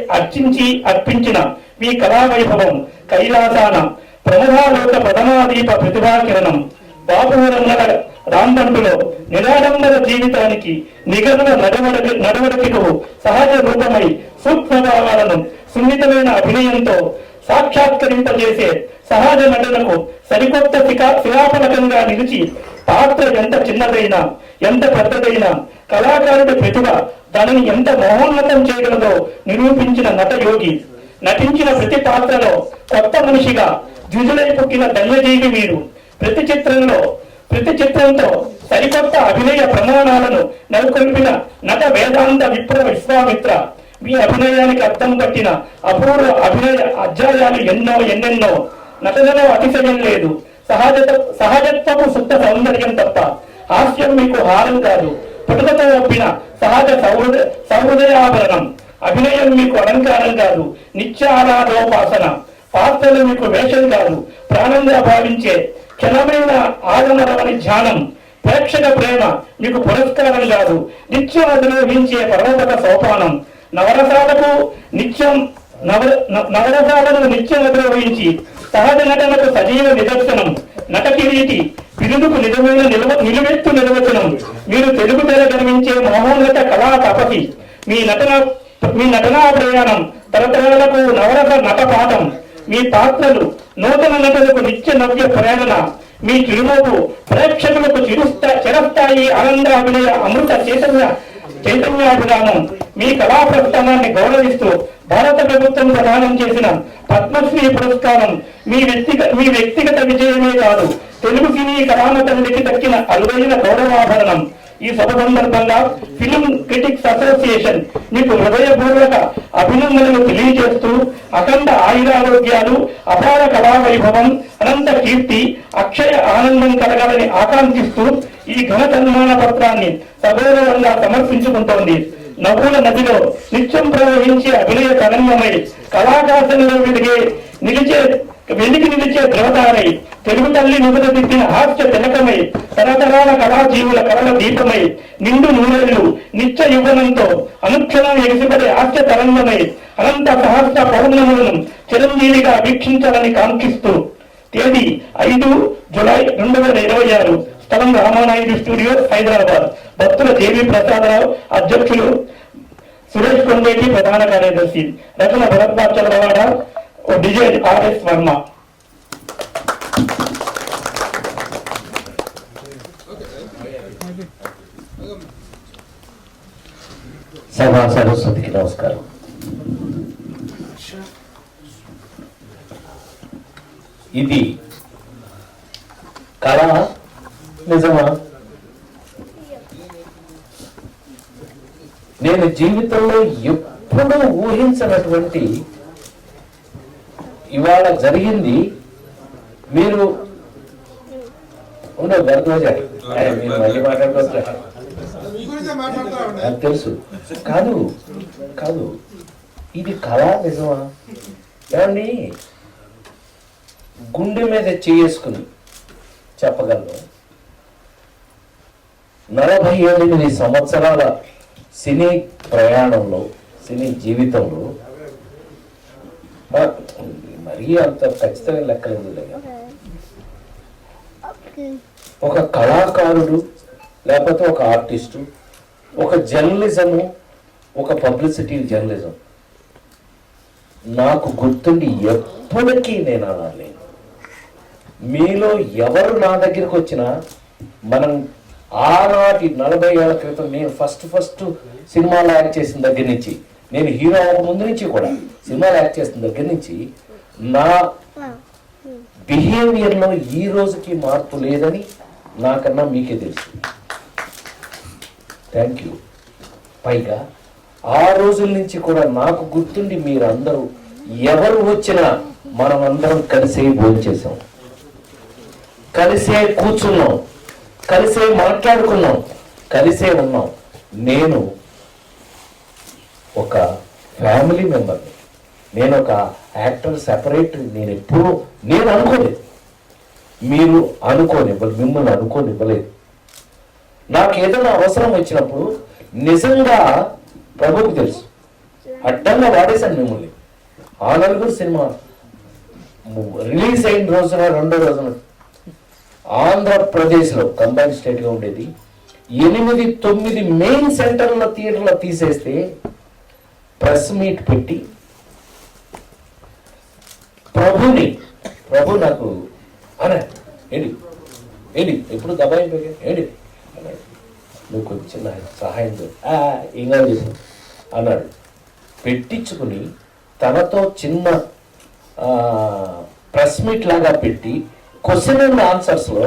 అర్పించిన మీ కళావైభవం కైలాసాన ప్రమదాలోక ప్రథమాదీప ప్రతిభాకిరణం. బాబురంగల రాంబంటులో నిరాడంబర జీవితానికి నిగర్వ నడవడికకు సహజ రూపమై సూక్ష్మభావాలను సున్నితమైన అభినయంతో సాక్షాత్కరింపజేసే సహజ నటనకు సరికొత్త శిలాఫలకంగా నిలిచి పాత్ర ఎంత చిన్నదైనా ఎంత పెద్దదైనా కళాకారుడి ప్రతిభ దానిని ఎంత మహోన్నతం చేయగలదో నిరూపించిన నట యోగి. నటించిన ప్రతి పాత్రలో కొత్త మనిషిగా ద్విజులై పుట్టిన ధన్యజీవి మీరు. ప్రతి చిత్రంతో సరికొత్త అభినయ ప్రమాణాలను నెలకొల్పిన నట వేదాంత విప్ర విశ్వామిత్ర. మీ అభినయానికి అర్థం పట్టిన అపూర్వ అభినయ అధ్యాయాలు ఎన్నెన్నో. నటనలో అతిశయం లేదు, సహజత్వపు శుద్ధ సౌందర్యం తప్ప. హాస్యం మీకు హారం కాదు, పుట్టుకతో ఒప్పిన సహజ సహృదయాభరణం. అభినయం మీకు అలంకారం కాదు, నిత్య ఆరాధోపాసన. పాత్రలు మీకు వేషం కాదు, ప్రాణంగా భావించే క్షణమైన ఆగమనమని ధ్యానం. ప్రేక్షక ప్రేమ మీకు పురస్కారం కాదు, నిత్యం అధిరోహించే పర్వత సోపానం. నవరసాలను నిత్యం అధిరోహించి సహజ నటనకు సజీవ నిదర్శనం. నటకిరీటి బిరుదుకు నిజమైన నిలువెత్తు నిర్వచనం. మీరు తెలుగు తెర గర్వించే మహోన్నత కళా తపసి. మీ నటనా ప్రయాణం తరతరాలకు నవరస నటపాఠం. మీ పాత్రలు నూతన నటులకు నిత్య నవ్య ప్రేరణ. మీ చిరునవ్వు ప్రేక్షకులకు చిరస్థాయి ఆనందాభినయ అమృత చైతన్యాభిరామం. మీ కళా ప్రస్థానాన్ని గౌరవిస్తూ భారత ప్రభుత్వం ప్రదానం చేసిన పద్మశ్రీ పురస్కారం మీ వ్యక్తిగత విజయమే కాదు, తెలుగు సినీ కళామతండికి దక్కిన అరుదైన గౌరవాభరణం. ఈ శుభ సందర్భంగా ఫిలిం క్రిటిక్స్ అసోసియేషన్ మీకు హృదయపూర్వక అభినందనలు తెలియజేస్తూ అఖండ ఆయురారోగ్యాలు, అపార కళావైభవం, అనంత కీర్తి, అక్షయ ఆనందం కలగాలని ఆకాంక్షిస్తూ ఈ ఘన సన్మాన పత్రాన్ని సగౌరవంగా సమర్పించుకుంటోంది. నవ్వుల నదిలో నిత్యం ప్రవహించే అభినయ తరంగమై కళాకాశంలో వెలిగి నిలిచే ద్రవతారై తెలుగు తల్లి నిబదిద్దిన హాస్య తిలకమై తరతరాల కళాజీవుల కళల దీపమై నిండు నూరేళ్లు నిత్య యువనంతో అనుక్షణం ఎగిసిపడే హాస్య తరంగమై అనంత సహస్ర పౌర్ణములను చిరంజీవిగా వీక్షించాలని కాంక్షిస్తూ తేదీ 5 జులై 2026, స్థలం రామానాయుడు స్టూడియో, హైదరాబాద్. భక్తుల జేవి ప్రసాదరావు, అధ్యక్షులు సురేష్ కొండేటి, ప్రధాన కార్యదర్శి. రచన భరద్వాచలవాడ, డిజైన్ RS వర్మ. సభా సరస్వతికి నమస్కారం. ఇది కళ నిజమా? నేను జీవితంలో ఎప్పుడూ ఊహించినటువంటి ఇవాళ జరిగింది. మీరు గర్భోజారు మీరు మళ్ళీ మాట్లాడుకోవచ్చు, నాకు తెలుసు. కాదు కాదు, ఇది కళ నిజమా? ఏమండి, గుండె మీద చేసుకుని చెప్పగలను, 48 సంవత్సరాల సినీ ప్రయాణంలో, సినీ జీవితంలో మరీ అంత ఖచ్చితమైన లెక్కలేదు. ఒక కళాకారుడు లేకపోతే ఒక ఆర్టిస్టు, ఒక జర్నలిజము, ఒక పబ్లిసిటీ జర్నలిజం నాకు గుర్తుండి ఎప్పటికీ నేను అనలేను. మీలో ఎవరు నా దగ్గరికి వచ్చినా, మనం ఆనాటి 40 ఏళ్ల క్రితం నేను ఫస్ట్ సినిమాలో యాక్ట్ చేసిన దగ్గర నుంచి, నేను హీరో అవ్వక ముందు నుంచి కూడా సినిమాలో యాక్ట్ చేసిన దగ్గర నుంచి నా బిహేవియర్లో ఈ రోజుకి మార్పు లేదని నాకన్నా మీకే తెలుసు. Thank you. పైగా ఆ రోజుల నుంచి కూడా నాకు గుర్తుండి మీరందరూ ఎవరు వచ్చినా మనం అందరం కలిసే భోంచేసాం, కలిసే కూర్చున్నాం, కలిసే మాట్లాడుకున్నాం, కలిసే ఉన్నాం. నేను ఒక ఫ్యామిలీ మెంబర్ని, నేను ఒక యాక్టర్ సెపరేట్ నేను ఎప్పుడూ నేను అనుకోలేదు. మీరు అనుకోనివ్వలేదు, మిమ్మల్ని అనుకోనివ్వలేదు. నాకు ఏదైనా అవసరం వచ్చినప్పుడు నిజంగా ప్రభువుకు తెలుసు, అడ్డంగా వాడేశాను మిమ్మల్ని. ఆ 4 సినిమా రిలీజ్ అయిన రోజున 2వ రోజున ఆంధ్రప్రదేశ్లో కంబైన్ స్టేట్గా ఉండేది 8-9 మెయిన్ సెంటర్ల థియేటర్లో తీసేస్తే ప్రెస్ మీట్ పెట్టి ప్రభు నాకు అన్నా ఏంటి ఏంటి ఎప్పుడు దబాయింపగా ఏంటి అన్నాడు. నువ్వు కొంచెం సహాయం ఇంకా చేసి అన్నాడు. పెట్టించుకుని తనతో చిన్న ప్రెస్ మీట్ లాగా పెట్టి క్వశ్చన్ అండ్ ఆన్సర్స్లో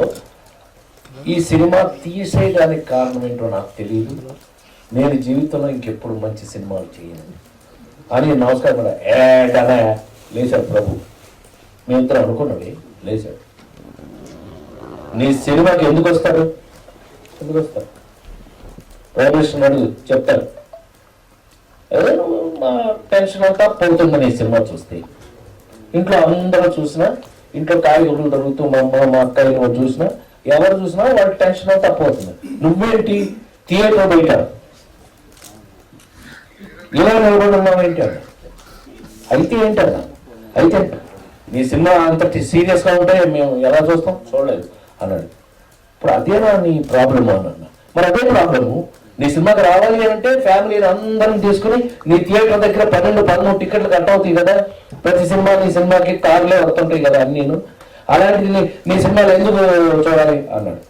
ఈ సినిమా తీసేయడానికి కారణం ఏంటో నాకు తెలియదు, నేను జీవితంలో ఇంకెప్పుడు మంచి సినిమాలు చేయను అని నమస్కారం ఏడనా లేచాడు ప్రభు. మేమిద్దరం అనుకున్నవి లేచాడు. నీ సినిమాకి ఎందుకు వస్తారు ప్రొడ్యూసర్ అడుగు చెప్తారు. మా టెన్షన్ అంతా పోతుందని ఈ సినిమా చూస్తే. ఇంట్లో అందరూ చూసినా, ఇంట్లో కాయగూరలు దొరుకుతూ మా అక్కయ్య చూసినా, ఎవరు చూసినా వాళ్ళ టెన్షన్ అంతా పోతుంది. నువ్వేంటి థియేటర్ బయట ఇలా నిలబడి ఉన్నావేంటి అన్న. అయితే ఏంటన్నా, అయితే నీ సినిమా అంతటి సీరియస్గా ఉంటే మేము ఎలా చూస్తాం, చూడలేదు అన్నాడు. ఇప్పుడు అదేనా నీ ప్రాబ్లము అన్న. మరి అదే ప్రాబ్లము. నీ సినిమాకి రావాలి అంటే ఫ్యామిలీని అందరం తీసుకుని నీ థియేటర్ దగ్గర 12-13 టికెట్లు కట్ అవుతాయి కదా. ప్రతి సినిమా నీ సినిమాకి కార్లే వస్తుంటాయి కదా అన్నీను. అలాంటిది నీ సినిమాలు ఎందుకు చూడాలి అన్నాడు.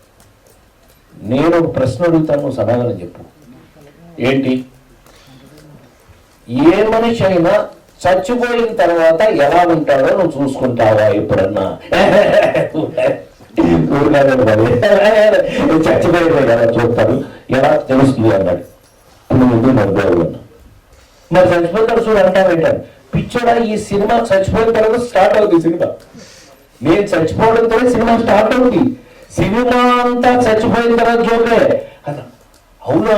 నేను ఒక ప్రశ్న అడుగుతాను, నువ్వు సమాధానం చెప్పు. ఏంటి? ఏ మనిషి అయినా చచ్చిపోయిన తర్వాత ఎలా ఉంటాడో నువ్వు చూసుకుంటావా ఎప్పుడన్నా? చచ్చిపోయిన కదా చూస్తాడు, ఎలా తెలుస్తుంది అన్నాడు. ముందు నడుదేవుడు అన్నా. మరి చచ్చిపోతాడు చూడు అంటావేంటాను. పిచ్చోడా, ఈ సినిమా చచ్చిపోయిన తర్వాత స్టార్ట్ అవుతుంది సినిమా. నేను చచ్చిపోవడంతో సినిమా స్టార్ట్ అవుతుంది. సినిమా అంతా చచ్చిపోయిన తర్వాత జోకే అన్నా. అవునా,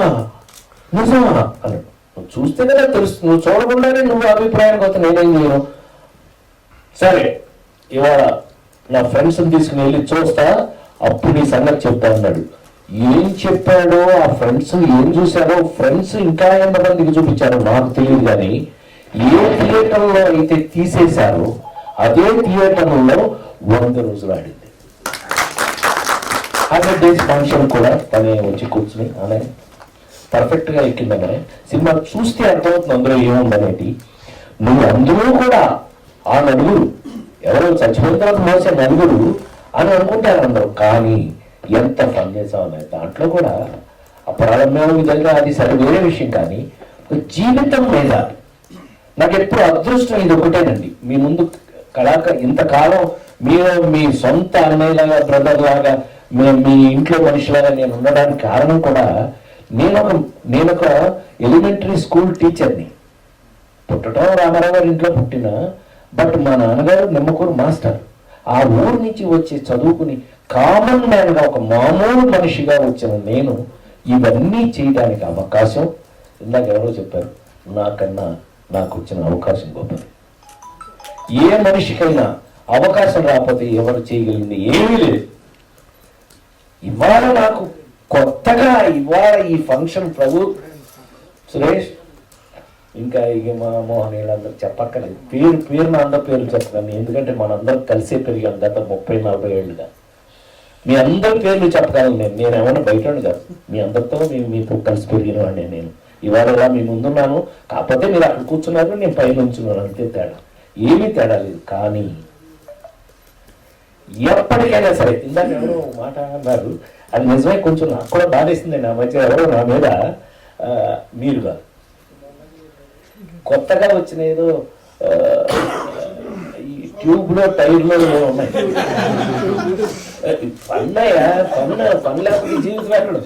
నిజమా అన్నాడు. నువ్వు చూస్తే కదా తెలుస్తుంది, నువ్వు చూడకుండానే నువ్వు అభిప్రాయానికి వస్తే నేనేం చేయను. సరే, ఇవాళ నా ఫ్రెండ్స్ని తీసుకుని వెళ్ళి చూస్తా, అప్పుడు ఈ సంగతి చెప్తా అన్నాడు. ఏం చెప్పాడో, ఆ ఫ్రెండ్స్ ఏం చూశారో, ఫ్రెండ్స్ ఇంకా ఎంతమందికి చూపించారో నాకు తెలియదు. కానీ ఏ థియేటర్లో అయితే తీసేశారో అదే థియేటర్లో 100 రోజులు ఆడింది. 100 days ఫంక్షన్ కూడా తనే వచ్చి కూర్చుని అనే పర్ఫెక్ట్ గా ఎక్కిందనే. సినిమా చూస్తే అర్థమవుతుంది అందులో ఏముందనేది. నువ్వు అందరూ కూడా ఆ 9 ఎవరో చచ్చిపోయిన తర్వాత మోసే 9 అని అనుకుంటారు అందరూ. కానీ ఎంత ఫన్ చేసామని. దాంట్లో కూడా ఆ ప్రారంభం విధంగా అది సరే వేరే విషయం, కానీ జీవితం మీద నాకు ఎప్పుడు అదృష్టం ఇది ఒకటేనండి. మీ ముందు ఇంతకాలం మీరు మీ సొంత అన్నయ్యలాగా బ్రదర్ లాగా మీ ఇంట్లో మనిషిలాగా నేను ఉండడానికి కారణం కూడా నేనొక ఎలిమెంటరీ స్కూల్ టీచర్ని. పుట్టడం రామారావు గారి ఇంట్లో పుట్టిన, బట్ మా నాన్నగారు నిమ్మకూరు మాస్టర్. ఆ ఊరు నుంచి వచ్చి చదువుకుని కామన్ మ్యాన్గా ఒక మామూలు మనిషిగా వచ్చిన నేను ఇవన్నీ చేయడానికి అవకాశం, ఇందాక ఎవరో చెప్పారు, నాకన్నా నాకు వచ్చిన అవకాశం గొప్పది. ఏ మనిషికైనా అవకాశం రాకపోతే ఎవరు చేయగలిగింది ఏమీ లేదు. ఇవాళ నాకు కొత్తగా ఇవాళ ఈ ఫంక్షన్ ప్రభు సురేష్ ఇంకా ఇక మా మోహన్ వీళ్ళందరూ చెప్పక్కర్లేదు, పేరున అందరి పేర్లు చెప్తాను, ఎందుకంటే మనందరం కలిసే పెరిగాం గత 30-40 ఏళ్ళుగా. మీ అందరి పేర్లు చెప్పగలను నేను ఏమన్నా బయట కాదు, మీ అందరితో మీతో కలిసి పెరిగిన వాడిని నేను. ఇవాళ ఇలా మీ ముందున్నాను, కాకపోతే మీరు అక్కడ కూర్చున్నారు, నేను పైన ఉంచున్నాను, అంతే తేడా, ఏమీ తేడా లేదు. కానీ ఎప్పటికైనా సరే, ఇందాక ఎవరో మాట అన్నారు, అది నిజమే, కొంచెం నాకు కూడా బాధేస్తుంది. నా మధ్య ఎవరో నా మీద మీరుగా కొత్తగా వచ్చిన ఏదో ఈ ట్యూబ్లో టైర్లో ఉన్నాయి పని లేకపోతే జీవితం ఎక్కడ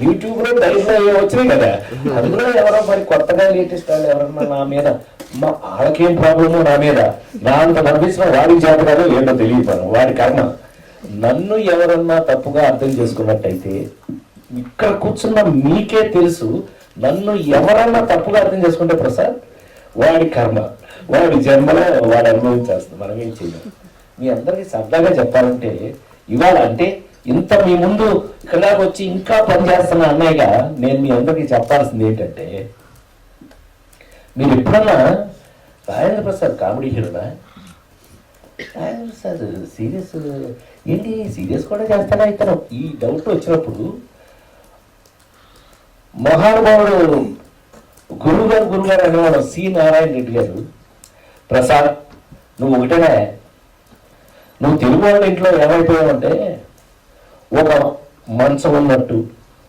యూట్యూబ్లో టైర్లో వచ్చినాయి కదా, అందులో ఎవరో మరి కొత్తగా లేటెస్ట్ వాళ్ళు ఎవరన్నా నా మీద వాళ్ళకేం ప్రాబ్లమో నా మీద నా అంత నడిపించిన వాడికి చేత కాదు ఏంటో తెలియదు, వాడి కర్మ. నన్ను ఎవరన్నా తప్పుగా అర్థం చేసుకున్నట్టయితే ఇక్కడ కూర్చున్న మీకే తెలుసు, నన్ను ఎవరన్నా తప్పుగా అర్థం చేసుకుంటే ప్రసాద్ వాడి కర్మ, వాడి జన్మలో వాడు అనుభవించేస్తుంది, మనం ఏం చేయలేం. మీ అందరికీ సరదాగా చెప్పాలంటే ఇవాళ అంటే ఇంత మీ ముందు ఇక్కడ వచ్చి ఇంకా పనిచేస్తున్న అన్నయ్యగా నేను మీ అందరికీ చెప్పాల్సింది ఏంటంటే, మీరు ఎప్పుడన్నా రాజేంద్ర ప్రసాద్ కామెడీ హీరోనా, రాజేంద్ర ప్రసాద్ సీరియస్ ఏంటి సీరియస్ కూడా చేస్తానా ఇతను ఈ డౌట్ వచ్చినప్పుడు మహానుభావుడు గురుగారు అనేవాడు సి నారాయణ రెడ్డి గారు, ప్రసాద్ నువ్వు ఒకటేనా, నువ్వు తెలుగు వాళ్ళ ఇంట్లో ఏమైపోయావంటే ఒక మంచం ఉన్నట్టు,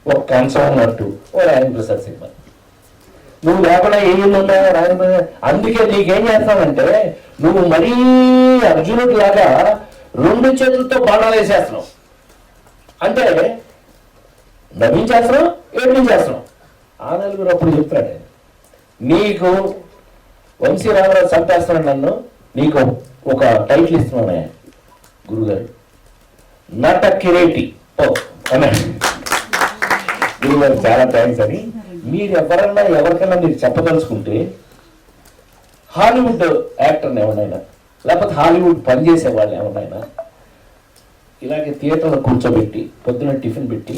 ఒక కంచం ఉన్నట్టు ఓ రాజేంద్ర ప్రసాద్ సినిమా, నువ్వు లేకుండా ఏముందా రాజేంద్ర. అందుకే నీకేం చేస్తావంటే నువ్వు మరీ అర్జునుడి లాగా 2 చేతులతో బాణాలు వేసేస్తున్నావు, అంటే నవ్వించేస్తున్నావు ఏడ్పించేస్తున్నావు. ఆ నలుగురు అప్పుడు చెప్తాడు, నీకు వంశీ రామరాజు చంపేస్తున్నాడు నన్ను, నీకు ఒక టైటిల్ ఇస్తున్నాను గురుగారు, నట కిరీటి ఓ అన్నాడు గురుగారు, చాలా థ్యాంక్స్ అని. మీరు ఎవరికైనా మీరు చెప్పదలుచుకుంటే హాలీవుడ్ యాక్టర్ని ఎవరైనా లేకపోతే హాలీవుడ్ పనిచేసే వాళ్ళు ఎవరైనా ఇలాగే థియేటర్లో కూర్చోబెట్టి పొద్దున టిఫిన్ పెట్టి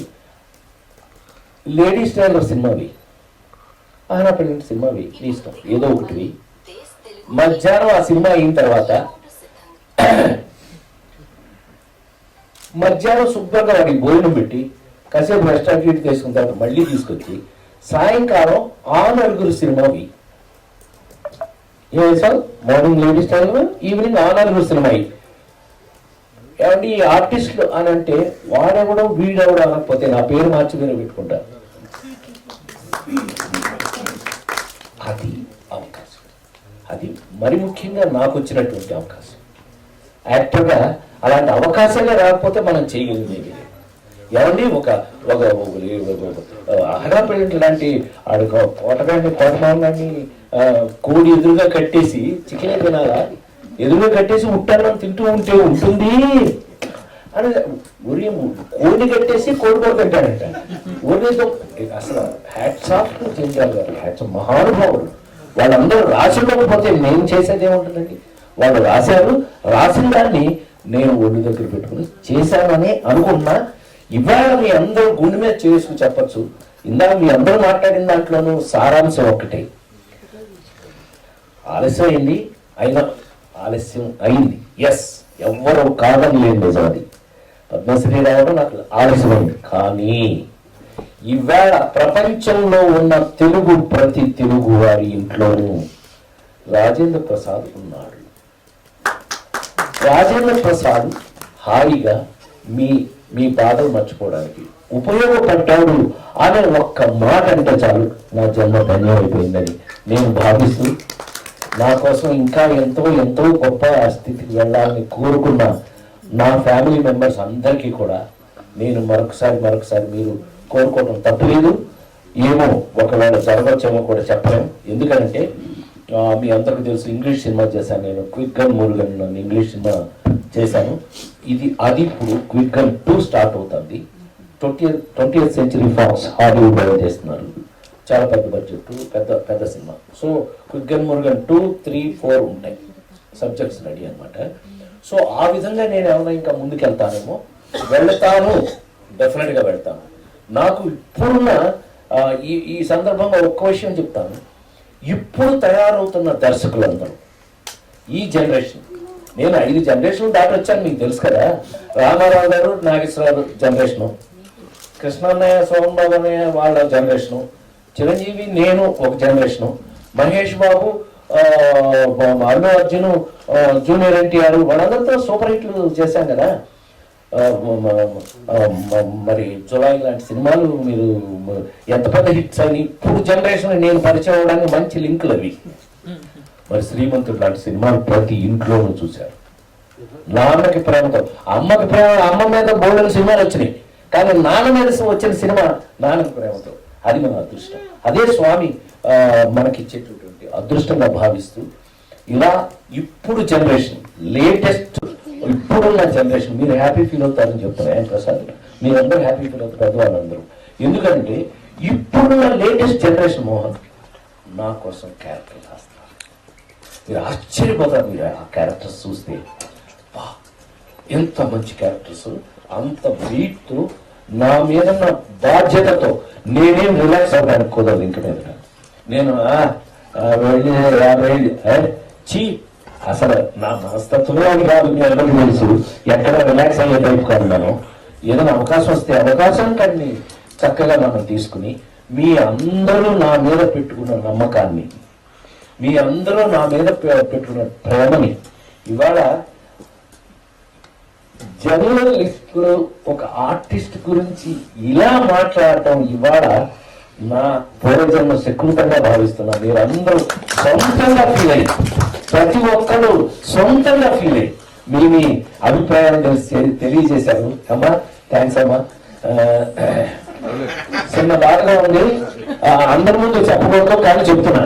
లేడీస్ టైలర్ సినిమావి, ఆయన పెళ్ళిన సినిమావి నీ ఇష్టం ఏదో ఒకటి, మధ్యాహ్నం ఆ సినిమా అయిన తర్వాత మధ్యాహ్నం శుభ్రంగా వాడికి భోజనం పెట్టి కాసేపు రెస్టారెంట్ తీసుకున్న తర్వాత మళ్ళీ తీసుకొచ్చి సాయంకాలం ఆ నలుగురు సినిమావి ఏం మార్నింగ్ లేడీస్ టైలర్, ఈవినింగ్ ఆ నలుగురు సినిమా. ఏమంటే ఈ ఆర్టిస్టులు అని అంటే వాడెవడో వీడెవడో అనకపోతే నా పేరు మార్చి మీరు పెట్టుకుంటారు, అది అవకాశం. అది మరి ముఖ్యంగా నాకు వచ్చినటువంటి అవకాశం. యాక్టర్గా అలాంటి అవకాశాలే రాకపోతే మనం చేయగలిగేది ఏమండి. ఒక అహరాపల్లి లాంటి కోటగాన్ని కోడి ఎదురుగా కట్టేసి చికెన్ తినాలా, ఎదురుగా కట్టేసి ఉట్టాలని తింటూ ఉంటే ఉంటుంది అని ఉదయం కోడి కట్టేసి కోడి కూడా కట్టాడంట. ఉదయంతో అసలు హ్యాట్స్ ఆఫ్ టు జంజాల్ గారు, హ్యాట్స్ మహానుభావుడు. వాళ్ళందరూ రాసిపోతే నేను చేసేది ఏముంటుందండి, వాళ్ళు రాశారు, రాసిన దాన్ని నేను ఒళ్ళు దగ్గర పెట్టుకుని చేశానని అనుకున్నా. ఇవాళ మీ అందరూ గుండె మీద చేసుకు చెప్పచ్చు. ఇందాక మీ అందరూ మాట్లాడిన దాంట్లోనూ సారాంశం ఒక్కటే, ఆలస్యం అయింది అయినా ఆలస్యం అయింది, ఎస్ ఎవ్వరూ కాదని లేదు, నిజం అది. పద్మశ్రీ రావడం నాకు ఆలస్యమైంది, కానీ ఇవాళ ప్రపంచంలో ఉన్న ప్రతి తెలుగు వారి ఇంట్లోనూ రాజేంద్ర ప్రసాద్ ఉన్నాడు. రాజేంద్ర ప్రసాద్ హాయిగా మీ మీ బాధలు మర్చిపోవడానికి ఉపయోగపడ్డాడు అనే ఒక్క మాట అంటే చాలు నా జన్మ ధన్యమైపోయిందని నేను భావిస్తూ, నా కోసం ఇంకా ఎంతో ఎంతో గొప్ప స్థితికి వెళ్ళాలని కోరుకున్న నా ఫ్యామిలీ మెంబర్స్ అందరికీ కూడా నేను మరొకసారి మీరు కోరుకోవడం తప్పలేదు. ఏమో ఒకవేళ జరగచ్చేమో కూడా చెప్పలేము. ఎందుకంటే మీ అందరికీ తెలుసు, ఇంగ్లీష్ సినిమా చేశాను నేను, quick gun Murugan English cinema చేశాను. అది ఇప్పుడు క్విక్ గన్ 2 స్టార్ట్ అవుతుంది. 20th సెంచరీ ఫాక్స్ హాలీవుడ్ లో చేస్తున్నారు. చాలా పెద్ద బడ్జెట్, పెద్ద cinema. So quick gun Murugan 2, 3, 4 ఉంటాయి సబ్జెక్ట్స్ రెడీ అనమాట. సో ఆ విధంగా నేను ఏమైనా ఇంకా ముందుకు వెళ్తానేమో, వెళ్తాను, డెఫినెట్ గా వెళ్తాను. నాకు ఇప్పుడున్న ఈ సందర్భంగా ఒక్క విషయం చెప్తాను. ఇప్పుడు తయారవుతున్న దర్శకులందరూ ఈ జనరేషన్, నేను 5 జనరేషన్లు దాటి వచ్చాను, మీకు తెలుసు కదా. రామారావు గారు, నాగేశ్వరరావు జనరేషను, కృష్ణన్నయ్య, సోమన్ బాబు అన్నయ్య వాళ్ళ జనరేషను, చిరంజీవి, నేను ఒక జనరేషను, మహేష్ బాబు, అల్లు అర్జున్, జూనియర్ ఎన్టీఆర్ వాళ్ళందరితో సూపర్ హిట్లు చేశాం కదా. మరి జులై లాంటి సినిమాలు మీరు ఎంత పెద్ద హిట్స్ అని ఇప్పుడు జనరేషన్ నేను పరిచయం అవడానికి మంచి లింకులు అవి. మరి శ్రీమంతుడు లాంటి సినిమాలు ప్రతి ఇంట్లోనూ చూశారు. నాన్నకి ప్రేమతో, అమ్మకి ప్రేమ, అమ్మ మీద బోల్డెన్ సినిమాలు వచ్చినాయి, కానీ నాన్న మీద వచ్చిన సినిమా నాన్నకి ప్రేమతో. అది మన అదృష్టం. అదే స్వామి మనకిచ్చేటటువంటి అదృష్టంగా భావిస్తూ, ఇలా ఇప్పుడు జనరేషన్ లేటెస్ట్, ఇప్పుడున్న జనరేషన్ మీరు హ్యాపీ ఫీల్ అవుతారని చెప్తున్నారు ప్రసాద్, మీరందరూ హ్యాపీ ఫీల్ అవుతారు పెద్దవాళ్ళందరూ. ఎందుకంటే ఇప్పుడున్న లేటెస్ట్ జనరేషన్ మోహన్ నా కోసం క్యారెక్టర్ రాస్తారు. మీరు ఆశ్చర్యపోతారు మీరు ఆ క్యారెక్టర్స్ చూస్తే. ఎంత మంచి క్యారెక్టర్స్, అంత వెయిట్తో, నా మీద బాధ్యతతో నేనేం రిలాక్స్ అవ్వడానికి కుదరదు. ఇంక మీద నేను వెళ్ళి చీ అసలు నా మనస్తత్వమే అని కాదు, మీ అందరికీ తెలుసు. ఎక్కడ రిలాక్స్ అయ్యే టైప్ కాదు. నేను ఏదైనా అవకాశం వస్తే అవకాశం కానీ చక్కగా నన్ను తీసుకుని, మీ అందరూ నా మీద పెట్టుకున్న నమ్మకాన్ని, మీ అందరూ నా మీద పెట్టుకున్న ప్రేమని ఇవాళ జర్నలిస్ట్ ఒక ఆర్టిస్ట్ గురించి ఇలా మాట్లాడటం ఇవాళ నా పూర్వజన్మ శకృతంగా భావిస్తున్నా. మీరందరూ సొంతంగా ఫీల్ అయ్యి, ప్రతి ఒక్కరు సొంతంగా ఫీల్ అయ్యి మీ అభిప్రాయాలు తెలియజేశారు. అమ్మా థ్యాంక్స్ అమ్మా. చిన్న బాధగా ఉంది, అందరి ముందు చెప్పకూడదు కానీ చెప్తున్నా.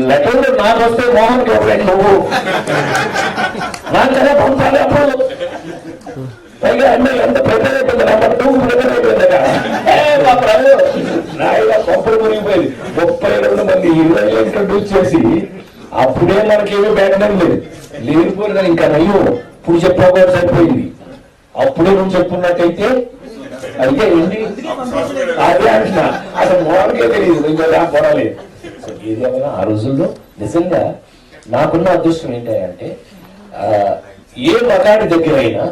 లెటర్లు నాకు వస్తే మోహన్కి ఎవరైనా నువ్వు నాకు కదా పంపాలి. అప్పుడు పైగా అన్నీ ఎంత ప్రిపేర్ అయిపోయింది, నెంబర్ 2 ప్రిపేర్ అయిపోయిందట. మా ప్రభు నాయగా కొంపలు మునిగిపోయింది. 32 మంది హీరోయిన్లు ఇంట్రడ్యూస్ చేసి అప్పుడే మనకేమీ బ్యాక్గ్రౌండ్ లేదు, లేకపోతే ఇంకా నయ్యో ఇప్పుడు చెప్పకపోతే సరిపోయింది. అప్పుడే నువ్వు చెప్పుకున్నట్టయితే అయితే ఏంటి అదే అంటున్నా, అసలు మోహన్కే తెలియదు ఇంకా పోరాలేదు. ఏదేమైనా ఆ రోజుల్లో నిజంగా నాకున్న అదృష్టం ఏంటంటే, ఏ మగాడి దగ్గర అయినా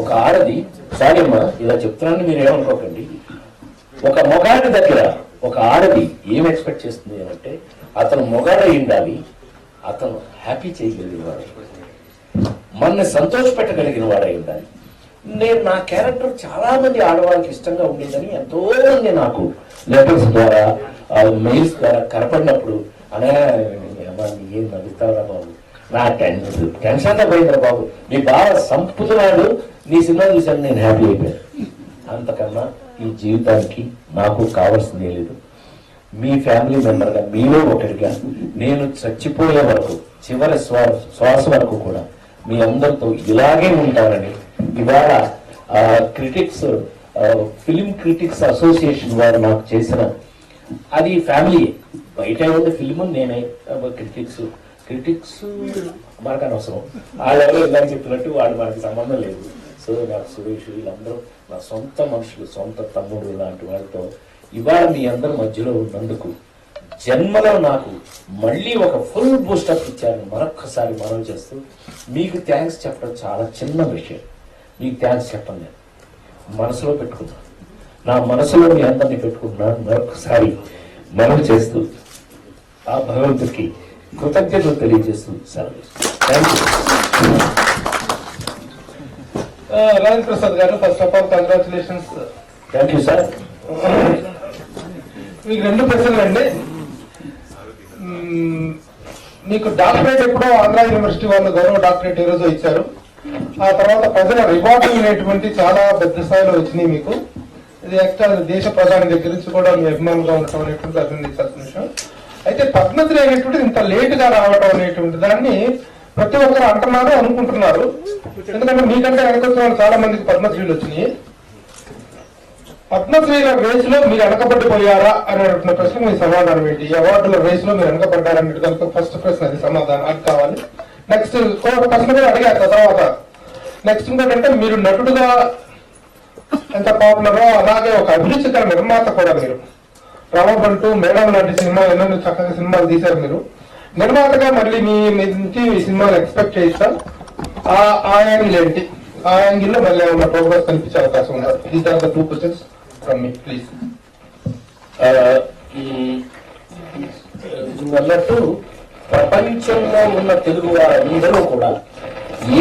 ఒక ఆడది, సారీ అమ్మా ఇలా చెప్తున్నాను మీరు ఏమనుకోకండి, ఒక మగాడి దగ్గర ఒక ఆడది ఏం ఎక్స్పెక్ట్ చేస్తుంది అంటే అతను మొగాడై ఉండాలి, అతను హ్యాపీ చేయగలిగిన వాడై, మనని సంతోష పెట్టగలిగిన వాడై ఉండాలి. నేను నా క్యారెక్టర్ చాలా మంది ఆడవాళ్ళకి ఇష్టంగా ఉండేదని ఎంతో మంది నాకు లెటర్స్ ద్వారా, మెయిల్స్ ద్వారా కనపడినప్పుడు అనే ఏం నవ్వుతారా బాబు, నా టెన్షన్ అంతా పోయిందిరా బాబు, నీ బాగా సంపుతున్నాడు, నీ సినిమా చూసాను నేను హ్యాపీ అయిపోయాను. అంతకన్నా ఈ జీవితానికి నాకు కావాల్సిందే లేదు. మీ ఫ్యామిలీ మెంబర్గా, మీలో ఒకటిగా నేను చచ్చిపోయే వరకు, చివరి శ్వాస వరకు కూడా మీ అందరితో ఇలాగే ఉంటానని ఇవాళ క్రిటిక్స్, ఫిలిం క్రిటిక్స్ అసోసియేషన్ వారు నాకు చేసిన, అది ఫ్యామిలీ బయట ఉండే ఫిలిం నేనే, క్రిటిక్స్ మనకు అనవసరం, వాళ్ళెవరో ఇలాగ చెప్పినట్టు వాళ్ళు మనకి సంబంధం లేదు. సో నాకు సురేష్ వీళ్ళందరూ నా సొంత మనుషులు, సొంత తమ్ముడు లాంటి వాళ్ళతో ఇవాళ మీ అందరి మధ్యలో ఉన్నందుకు జన్మలో నాకు మళ్ళీ ఒక ఫుల్ బూస్టప్ ఇచ్చారని మరొక్కసారి మనవి చేస్తూ, మీకు థ్యాంక్స్ చెప్పడం చాలా చిన్న విషయం. మీకు థ్యాంక్స్ చెప్పండి, నేను మనసులో పెట్టుకున్నాను, నా మనసులో మీ అందరినీ పెట్టుకుంటున్నాను. మరొకసారి మనవి చేస్తూ ఆ భగవంతుడికి కృతజ్ఞతలు తెలియజేస్తూ సెలవు. Thank you. రాజేంద్ర ప్రసాద్ గారు, first of all congratulations. Thank you sir. మీకు 2 ప్రశ్నలు అండి. మీకు డాక్టరేట్ ఎప్పుడో ఆంధ్ర యూనివర్సిటీ వాళ్ళు గౌరవ డాక్టరేట్ ఈ రోజు ఇచ్చారు. ఆ తర్వాత ప్రజల రివార్డు అనేటువంటి చాలా పెద్ద స్థాయిలో వచ్చినాయి మీకు. ఇది ఎక్స్ట్రా దేశ ప్రధాని దగ్గర నుంచి కూడా మీ అభిమానులుగా ఉండటం అనేటువంటి అభినందించాల్సిన విషయం. అయితే పద్మశ్రీ అనేటువంటి ఇంత లేట్ గా రావడం అనేటువంటి దాన్ని ప్రతి ఒక్కరు అంటున్నారు, అనుకుంటున్నారు. ఎందుకంటే మీకంటే వెనకొచ్చిన వాళ్ళు చాలా మందికి పద్మశ్రీలు వచ్చినాయి. పద్మశ్రీల రేస్ లో మీరు వెనకబడిపోయారా అనేటువంటి ప్రశ్న మీ సమాధానం ఏంటి? అవార్డుల రేస్ లో మీరు వెనకబడ్డారనే దానికి ఫస్ట్ ప్రశ్న, అది సమాధానం అది కావాలి. నెక్స్ట్ ఒక ప్రశ్న కూడా అడిగారు తర్వాత. నెక్స్ట్ ఇంకోటంటే మీరు నటుడుగా ఎంత పాపులరో అలాగే ఒక అభిరుచికర నిర్మాత కూడా. మీరు రామబంటూ, మేడం లాంటి సినిమా ఎన్నో చక్కగా సినిమాలు తీశారు. మీరు నిర్మాతగా మళ్ళీ మీ నుంచి సినిమాలు ఎక్స్పెక్ట్ చేస్తాం. ఆ యాంగిల్ ఏంటి? ఆ యాంగిల్ లో మళ్ళీ ఏమన్నా ప్రోగ్రెస్ కనిపించే అవకాశం ఉన్నారు? These are the 2 questions from me, please. అన్నట్టు ప్రపంచంలో ఉన్న తెలుగు వారందరూ కూడా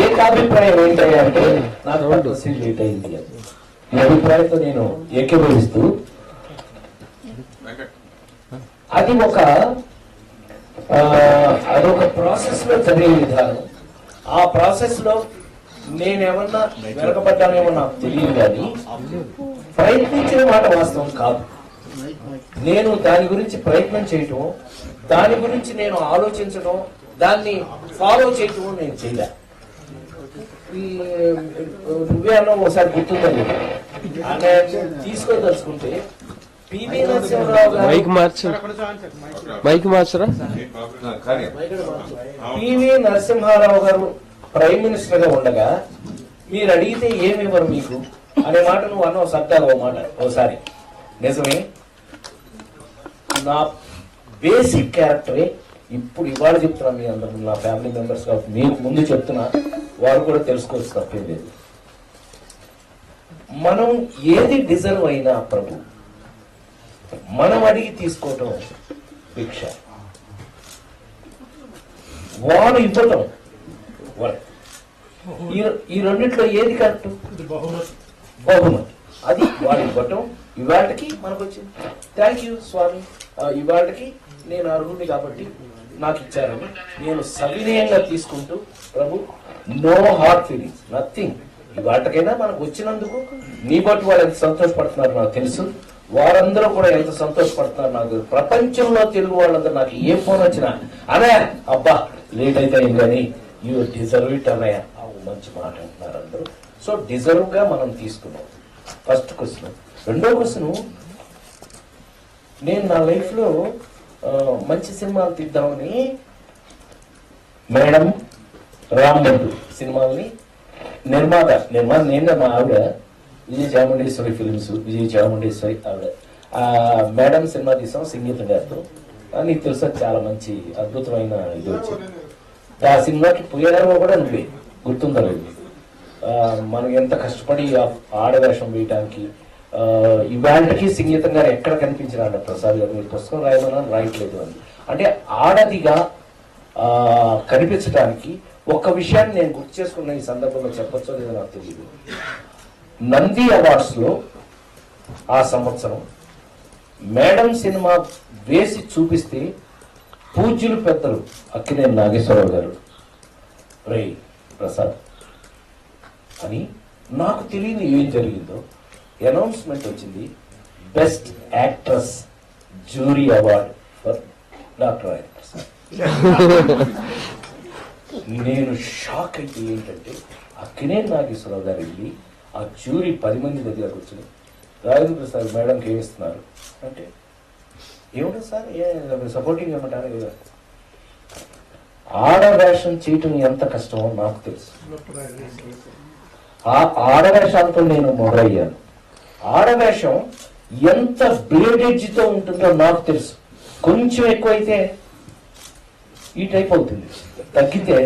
ఏకాభిప్రాయం ఏంటంటే నాకు పద్మశ్రీ లేట్ అయింది అని. ఈ అభిప్రాయంతో నేను ఏకీభవిస్తూ, అదొక ప్రాసెస్ లో జరిగే విధానం. ఆ ప్రాసెస్ లో నేనేమన్నా వెనకబడ్డానేమో నాకు తెలియదు, కానీ ప్రయత్నించిన మాట వాస్తవం కాదు. నేను దాని గురించి ప్రయత్నం చేయటం, దాని గురించి నేను ఆలోచించడం, దాన్ని ఫాలో చేయటం నేను చేయలే. నువ్వే అన్న ఒకసారి గుర్తుందని తీసుకోదలుచుకుంటే పివి నరసింహారావు గారు, పివి నరసింహారావు గారు ప్రైమ్ మినిస్టర్ గా ఉండగా మీరు అడిగితే ఏమివ్వరు మీకు అనే మాట నువ్వు అన్న సత్తాగా ఓ మాట ఒకసారి. నిజమే, నా బేసిక్ క్యారెక్టరే ఇప్పుడు ఇవాళ చెప్తున్నా. మీ అందరూ నా ఫ్యామిలీ మెంబర్స్ గా మీకు ముందు చెప్తున్నా, వారు కూడా తెలుసుకోవచ్చు, తప్పేం లేదు. మనం ఏది డిజర్వ్ అయినా ప్రభు మనం అడిగి తీసుకోవటం భిక్ష, వాడు ఇవ్వటం. ఈ రెండిట్లో ఏది కరెక్ట్? బహుమతి. అది వాడు ఇవ్వటం. ఇవాళకి మనకు వచ్చింది. థ్యాంక్ యూ స్వామి, ఇవాళకి నేను అర్హుడిని కాబట్టి నాకు ఇచ్చారని నేను సవినయంగా తీసుకుంటూ, ప్రభు నో హార్ట్ ఫీలింగ్స్, నథింగ్. ఇవాళకైనా మనకు వచ్చినందుకు నీ బట్టి వాళ్ళు ఎంత సంతోషపడుతున్నారు నాకు తెలుసు. వారందరూ కూడా ఎంత సంతోషపడుతున్నారు నాకు తెలుసు. ప్రపంచంలో తెలుగు వాళ్ళందరూ నాకు ఏ ఫోన్ వచ్చినా అన్నయ్య అబ్బా లేట్ అయితే అయింది కానీ యూ డిజర్వ్ ఇట్ అన్నయ్య, మంచి మాట అంటున్నారు అందరూ. సో డిజర్వ్ గా మనం తీసుకున్నాం. First question. రెండో క్వశ్చన్, నేను నా లైఫ్ లో మంచి సినిమాలు తీద్దామని మేడం, రాంబంధు సినిమాలని నిర్మాత నేను, మా ఆవిడ విజయ చాముండేశ్వరి ఫిల్మ్స్, విజయ చాముండేశ్వరి ఆవిడ మేడం సినిమా తీసాం సంగీత గారితో. నీకు తెలుసా చాలా మంచి అద్భుతమైన ఇది వచ్చింది. ఆ సినిమాకి పోయేదాలో కూడా నువ్వే గుర్తుందా లేదు? మనం ఎంత కష్టపడి ఆడవేషం వేయటానికి. ఇవాళకి సంగీతం గారు ఎక్కడ కనిపించినాడు ప్రసాద్ గారు, మీరు పుస్తకం రాయమన్నా రాయట్లేదు అని. అంటే ఆడదిగా కనిపించడానికి ఒక్క విషయాన్ని నేను గుర్తు చేసుకున్న ఈ సందర్భంలో చెప్పొచ్చో లేదో నాకు తెలియదు. నంది అవార్డ్స్ లో ఆ సంవత్సరం మేడం సినిమా వేసి చూపిస్తే పూజ్యులు పెద్దలు అక్కినేని నాగేశ్వరరావు గారు, రే ప్రసాద్ అని, నాకు తెలియని ఏం జరిగిందో అనౌన్స్మెంట్ వచ్చింది, best actress jury award for doctor Rajendra Prasad. నేను షాక్ అయితే ఏంటంటే అక్కినేని నాగేశ్వరరావు గారు వెళ్ళి ఆ జ్యూరీ 10 మంది దగ్గర కూర్చొని రాజేంద్ర ప్రసాద్ మేడంకి ఏమిస్తున్నారు అంటే, ఏమిటో సార్ సపోర్టింగ్ ఏమంటారు. ఆడవేషం చేయటం ఎంత కష్టమో నాకు తెలుసు. ఆ ఆడవేషాలతో నేను మొదలయ్యాను. ఆడవేషం ఎంత బ్లేడెడ్జ్తో ఉంటుందో నాకు తెలుసు. కొంచెం ఎక్కువైతే ఈ టైప్ అవుతుంది, తగ్గితే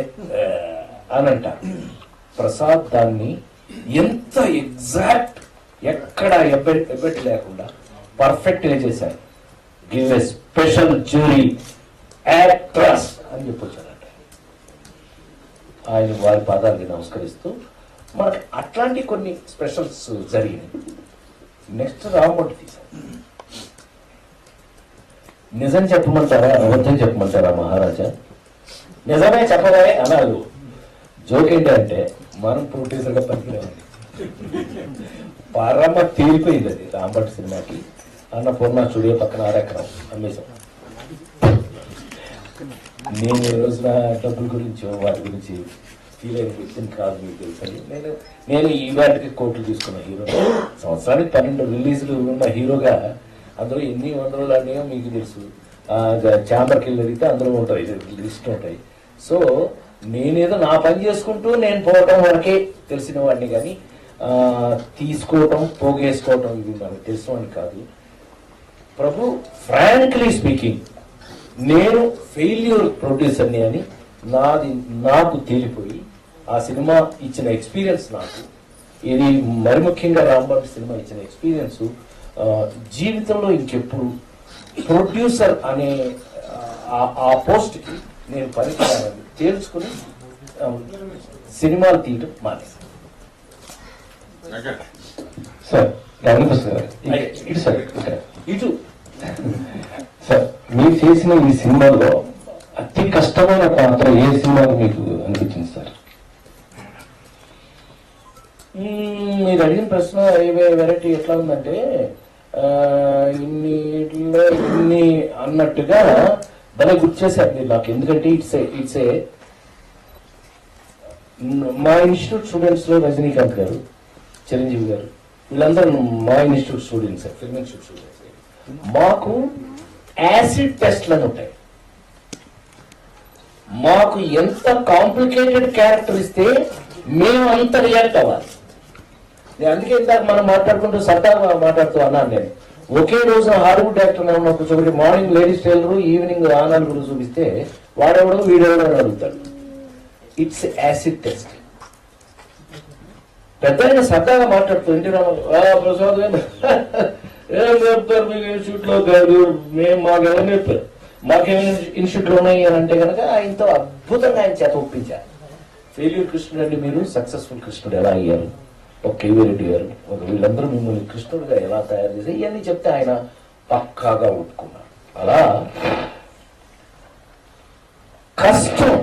అని అంట. ప్రసాద్ దాన్ని ఎంత ఎగ్జాక్ట్, ఎక్కడ ఎబ్బెట్ లేకుండా పర్ఫెక్ట్గా చేశారు. Give a special jury actress అని చెప్పొచ్చారంట. ఆయన వారి పాదాలకి నమస్కరిస్తూ మనకు అట్లాంటి కొన్ని స్పెషల్స్ జరిగినాయి. నెక్స్ట్ రామ్మూర్తి తీశారు. నిజం చెప్పమంటారా అబద్ధం చెప్పమంటారా మహారాజా? నిజమే చెప్పగానే అనాలి. జోక్ ఏంటంటే మనం ప్రొడ్యూసర్గా పనికిరావాలి. పరమ తేలిపోయింది అది రాంభట్ సినిమాకి. అన్నపూర్ణ స్టూడియో పక్కన 6 ఎకరం అమ్మేశాం. నేను ఈ రోజున డబ్బుల గురించి వాటి గురించి ఫీల్ అయిన వ్యక్తిని కాదు, మీకు తెలుసండి. నేను ఈ వాటికి కోట్లు తీసుకున్న హీరో. సంవత్సరానికి 12 రిలీజులు ఉన్న హీరోగా అందులో ఎన్ని వందలు అనేవో మీకు తెలుసు. ఛాంబర్కి వెళ్ళి అడిగితే అందులో ఉంటాయి, లిస్ట్ ఉంటాయి. సో నేనేదో నా పని చేసుకుంటూ నేను పోవటం వరకే తెలిసిన వాడిని, కానీ తీసుకోవటం పోగేసుకోవటం ఇవి మనకు తెలిసిన వాడిని కాదు. ప్రభు, ఫ్రాంక్లీ స్పీకింగ్, నేను ఫెయిల్యూర్ ప్రొడ్యూసర్ని అని నాకు తేలిపోయి ఆ సినిమా ఇచ్చిన ఎక్స్పీరియన్స్, నాకు ఇది మరి ముఖ్యంగా రాంబాబు సినిమా ఇచ్చిన ఎక్స్పీరియన్స్ జీవితంలో ఇంకెప్పుడు ప్రొడ్యూసర్ అనే ఆ పోస్ట్కి నేను పనికిరానని తేల్చుకుని సినిమాలు తీయడం మానేశాను. సార్ రామకృష్ణ గారు ఇటు సార్ ఇటు సార్, మీరు చేసిన ఈ సినిమాలో అతి కష్టమైన పాత్ర ఏ సినిమాలో మీకు అనిపించింది సార్? మీరు అడిగిన ప్రశ్న వెరైటీ ఎట్లా ఉందంటే ఇన్ని అన్నట్టుగా భలే గుర్తు చేశారు మీరు నాకు. ఎందుకంటే ఇట్స్ ఏ మా ఇన్స్టిట్యూట్ స్టూడెంట్స్ లో రజనీకాంత్ గారు, చిరంజీవి గారు, వీళ్ళందరూ మా institute students, film institute students. మాకు యాసిడ్ టెస్ట్లు అని ఉంటాయి. మాకు ఎంత కాంప్లికేటెడ్ క్యారెక్టర్ ఇస్తే మేము అంత రియాక్ట్ అవ్వాలి. అందుకే ఇందాక మనం మాట్లాడుకుంటూ సరదాగా మాట్లాడుతూ అన్నాను నేను. ఒకే రోజున హాలీవుడ్ యాక్టర్ ఉన్నప్పుడు చూపి మార్నింగ్ లేడీస్ టైలరు, ఈవినింగ్ ఆనాలుగురు చూపిస్తే వాడెవడో వీడెవడో అని అడుగుతాడు. It's acid test. పెద్ద సరదాగా మాట్లాడుతూ ఇంటి ప్రసాద్ ఏం చెప్తారు మీకు ఇన్స్టిట్యూట్ లో కాదు, మేము మాకెవరు చెప్పారు, మాకేమైనా ఇన్స్టిట్యూట్లు ఉన్నాయి అని అంటే కనుక ఆయనతో అద్భుతంగా ఆయన చేత ఒప్పించారు. ఫెయిల్యూర్ కృష్ణుడు అంటే మీరు సక్సెస్ఫుల్ కృష్ణుడు ఎలా అయ్యారు, ఒక కేవీ రెడ్డి గారు, ఒక వీళ్ళందరూ మిమ్మల్ని కృష్ణుడిగా ఎలా తయారు చేసి ఇవన్నీ చెప్తే ఆయన పక్కాగా ఒప్పుకున్నారు. అలా కష్టం,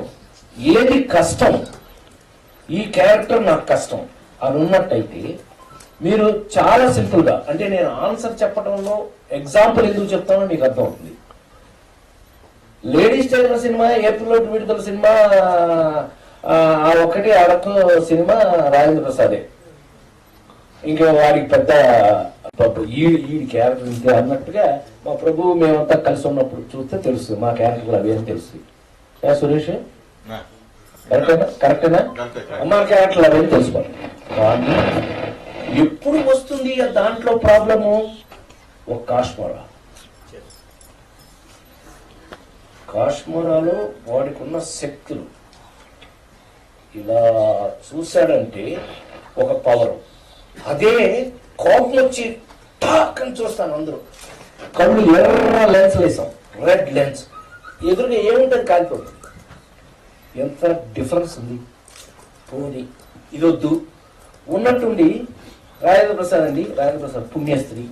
ఏది కష్టం, ఈ క్యారెక్టర్ నాకు కష్టం అని ఉన్నట్టయితే మీరు చాలా సింపుల్ గా, అంటే నేను ఆన్సర్ చెప్పడంలో ఎగ్జాంపుల్ ఎందుకు చెప్తానో మీకు అర్థం అవుతుంది. లేడీస్ టైలర్ సినిమా, ఏప్రిల్ విడుదల సినిమా, ఆ ఒకటి అరకు సినిమా రాజేంద్ర ప్రసాదే. ఇంకా వాడికి పెద్ద ఈ క్యారెక్టర్ ఇంతే అన్నట్టుగా మా ప్రభు మేమంతా కలిసి ఉన్నప్పుడు చూస్తే తెలుస్తుంది మా క్యారెక్టర్ అవి అని తెలుస్తుంది. సురేష్ కరెక్టేనా? మా క్యారెక్టర్ అవి అని తెలుసుకోవాలి. కానీ ఎప్పుడు వస్తుంది దాంట్లో ప్రాబ్లము? ఒక కాశ్మీరాలో వాడికి ఉన్న శక్తులు ఇలా చూశాడంటే ఒక పవర్. అదే కోపం వచ్చి టాక్ అని చూస్తాను, అందరూ కళ్ళు ఎర్ర లెన్స్ వేసాం, రెడ్ లెన్స్, ఎదురుగా ఏముంటుంది కాలిపోతుంది. ఎంత డిఫరెన్స్ ఉంది. పోనీ ఇదొద్దు ఉన్నట్టుండి రాజేంద్ర ప్రసాద్ అండి, రాజేంద్ర ప్రసాద్ పుణ్యస్త్రీ,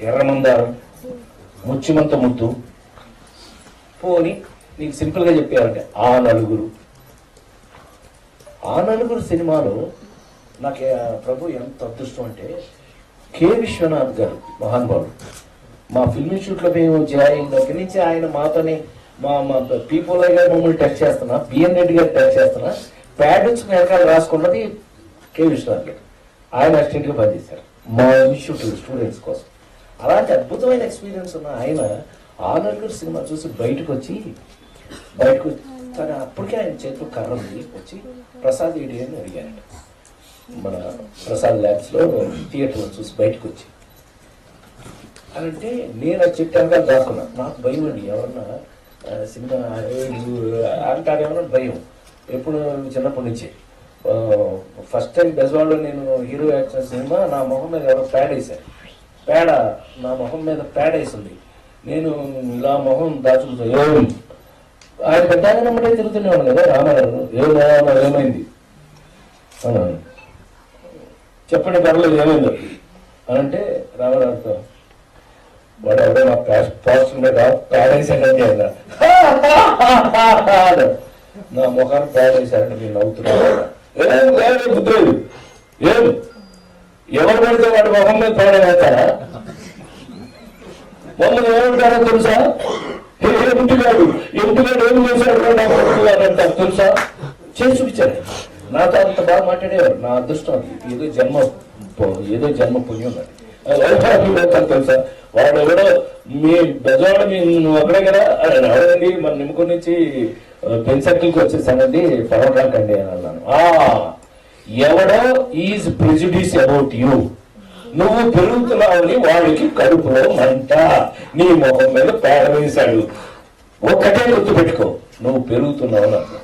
ఎర్రమందారం, ముచ్చిమంత ముద్దు. పోని నీకు సింపుల్ గా చెప్పారంటే ఆ నలుగురు సినిమాలో నాకు ప్రభు ఎంత అదృష్టం అంటే, కె విశ్వనాథ్ గారు మహానుభావుడు. మా ఫిల్మ్ ఇన్స్టిట్యూట్ లో మేము జాయిన్ దగ్గర నుంచి ఆయన మాతోనే మా పీపుల్ గారు మమ్మల్ని టచ్ చేస్తున్నా, బిఎన్ రెడ్డి గారు టచ్ చేస్తున్నా, ప్యాడ్స్ వెనకాల రాసుకున్నది కె విశ్వనాథ్ గారు. ఆయన అసిస్టెంట్ గా పనిచేశారు మా ఇన్స్టిట్యూట్ స్టూడెంట్స్ కోసం. అలాంటి అద్భుతమైన ఎక్స్పీరియన్స్ ఉన్న ఆయన ఆ నలుగురు సినిమా చూసి బయటకు తన అప్పటికే ఆయన చేతిలో కర్ర వచ్చి ప్రసాద్ ఏడి అని అడిగారట. మన ప్రసాద్ ల్యాబ్స్ లో థియేటర్లో చూసి బయటకు వచ్చి అంటే నేను అది చెప్పానుగా దాక్కున్నా. నాకు భయం అండి, ఎవరన్నా సినిమా అంటారేమన్నా భయం ఎప్పుడు చిన్నప్పటి నుంచి. ఫస్ట్ టైం బెజవాడలో నేను హీరో యాక్షన్ సినిమా, నా మొహం మీద ఎవరో ప్యాడ్ వేశారు. నా మొహం మీద ప్యాడ్ వేసింది. నేను ఇలా మొహం దాచుకుంటా, ఆయన పెద్ద నమ్మడే తిరుగుతున్నాను కదా రామారావు, ఏమైంది చెప్పండి పర్లేదు ఏమైందో అని అంటే రామారావుతో వాడు ఎవడో నా పాస్టర్ మీద ప్యాడేసాడంటే నా ముఖాన్ని ప్యాడేశారంటే నేను నవ్వుతున్నాను. బుద్ధులేదు ఏం ఎవరు పడితే వాడి ముఖం మీద ప్యాడేస్తారా? మమ్మల్ని ఏమంటారో తెలుసా? ఎంటుగాడు ఏం చేశాడు అంటారు తెలుసా? చేసి చూపించారు. నాతో అంత బాగా మాట్లాడేవారు. నా అదృష్టం అది. ఏదో జన్మ పుణ్యం అది తెలుసా? వాడు ఎవడో మీ బెజవాడ నువ్వు అక్కడే కదా ఎవరండి మన నిమ్మకం నుంచి పెన్ సర్కిల్కి వచ్చేసానండి పడవటాకండి అని అన్నాను. ఎవడో ఈజ్ ప్రెజుడిస్ అబౌట్ యూ. నువ్వు పెరుగుతున్నావని వాడికి కడుపులో మంట, నీ ముఖం మీద పేడ వేశాడు. ఒక్కటే గుర్తుపెట్టుకో, నువ్వు పెరుగుతున్నావు అన్నాడు.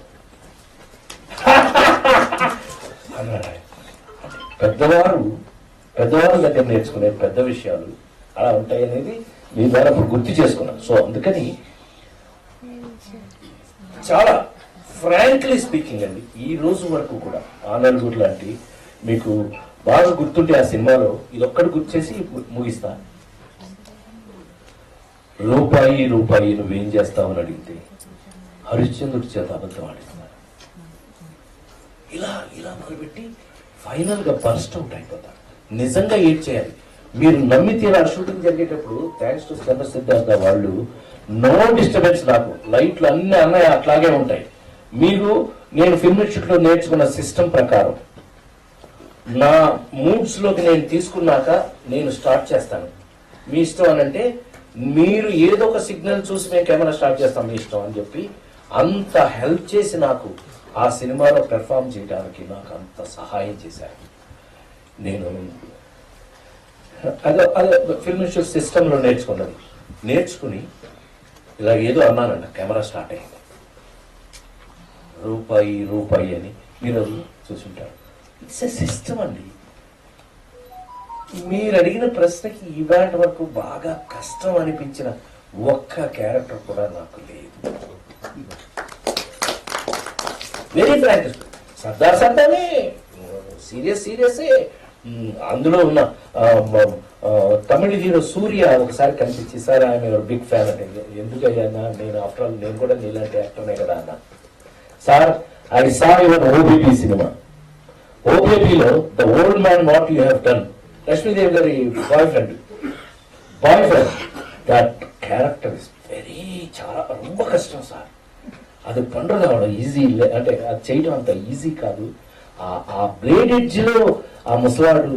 పెద్దవారు దగ్గర నేర్చుకునే పెద్ద విషయాలు అలా ఉంటాయి అనేది మీ ద్వారా ఇప్పుడు గుర్తు చేసుకున్నాను. సో అందుకని చాలా ఫ్రాంక్లీ స్పీకింగ్ అండి, ఈ రోజు వరకు కూడా ఆ నలుగురు లాంటి మీకు బాగా గుర్తుంటే ఆ సినిమాలో ఇదొక్కటి గుర్తు చేసి ముగిస్తా. రూపాయి నువ్వేం చేస్తావని అడిగితే హరిశ్చంద్రుడి చేత అబద్ధం ఆడిస్తున్నారు. ఇలా మొదలుపెట్టి ఫైనల్ గా బర్స్ట్ అవుట్ అయిపోతారు. నిజంగా ఏడ్ చేయాలి. మీరు నమ్మి తీరా షూటింగ్ జరిగేటప్పుడు థ్యాంక్స్ టు చంద్ర సిద్ధార్థ వాళ్ళు నో డిస్టర్బెన్స్, నాకు లైట్లు అన్నీ అట్లాగే ఉంటాయి. మీరు నేను ఫిల్మ్ ఇన్స్టిట్యూట్ లో నేర్చుకున్న సిస్టమ్ ప్రకారం నా మూడ్స్ లోకి నేను తీసుకున్నాక నేను స్టార్ట్ చేస్తాను. మీ ఇష్టం అని అంటే మీరు ఏదో ఒక సిగ్నల్ చూసి మేము కెమెరా స్టార్ట్ చేస్తాం మీ ఇష్టం అని చెప్పి అంత హెల్ప్ చేసి నాకు ఆ సినిమాలో పెర్ఫామ్ చేయడానికి నాకు అంత సహాయం చేశారు. నేను అదే ఫిల్మ్ ఇన్స్టిట్యూట్ సిస్టంలో నేర్చుకుని ఇలా ఏదో అన్నానంట. కెమెరా స్టార్ట్ అయింది. రూపాయి అని మీరు చూసుంటారు. ఇట్స్ ఎ సిస్టమ్ అండి. మీరు అడిగిన ప్రశ్నకి ఇవాటి వరకు బాగా కష్టం అనిపించిన ఒక్క క్యారెక్టర్ కూడా నాకు లేదు. Very frank. సర్దానే సీరియసే. అందులో ఉన్న తమిళ హీరో సూర్య ఒకసారి కనిపించి సార్ ఆయన బిగ్ ఫ్యాన్ అంటే ఎందుకయ్యా నేను ఆఫ్టర్ ఆల్ నేను కూడా నీలాంటి యాక్టర్నే కదా అన్న. Sir I saw your OBP cinema. ఓబీపీలో the old man what you have done, Lakshmidevi గారి boy friend that character is very చాలా ரொம்ப కష్టం సార్. అది పండుగ అవడం ఈజీ అంటే అది చేయడం అంత ఈజీ కాదు. ఆ బ్లేడ్ ఎడ్జ్ లో ఆ ముసలాడు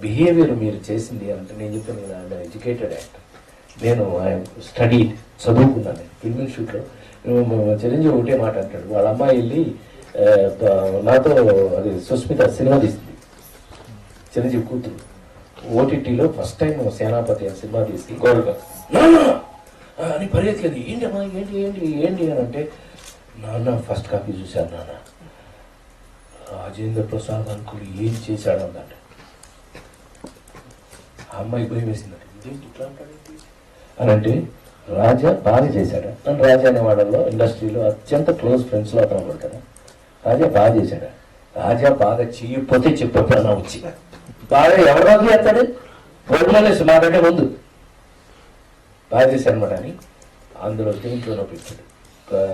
బిహేవియర్ మీరు చేసింది అంటే నేను చెప్పాను నేను ఎడ్యుకేటెడ్ యాక్టర్, నేను స్టడీ చదువుకున్నాను. ఫిల్మ్ ఇన్స్టిట్యూట్ లో చిరంజీవి ఒకటే మాట అంటాడు. వాళ్ళ అమ్మాయి వెళ్ళి నాతో అది సుస్మిత సినిమా తీసింది, చిరంజీవి కూతురు. ఓటీటీలో ఫస్ట్ టైం సేనాపతి సినిమా తీసి గోల్గా అని పరిగెత్తింది. ఏంటి అమ్మా ఏంటి అని అంటే నాన్న ఫస్ట్ కాపీ చూశాను నాన్న, రాజేంద్ర ప్రసాద్ అంకుల్ ఏం చేశాడు అన్నట్టు. ఆ అమ్మాయి భయం వేసిందంటే ఇదేంటి ఇట్లా అంటాడేంటి అని అంటే రాజా బాగా చేశాడా. నన్ను రాజా అనే వాళ్ళలో ఇండస్ట్రీలో అత్యంత క్లోజ్ ఫ్రెండ్స్ లో అతను పడతాడు. రాజా బాగా చేశాడా, రాజా బాగా చేయకపోతే చెప్పప్పుడు నా వచ్చి బాగా ఎవరు బాగా చేస్తాడు పొడుమనేసి మాకంటే ముందు బాగా చేశాడు అనమాట అని అందులో దీంట్లోనో పెట్టాడు.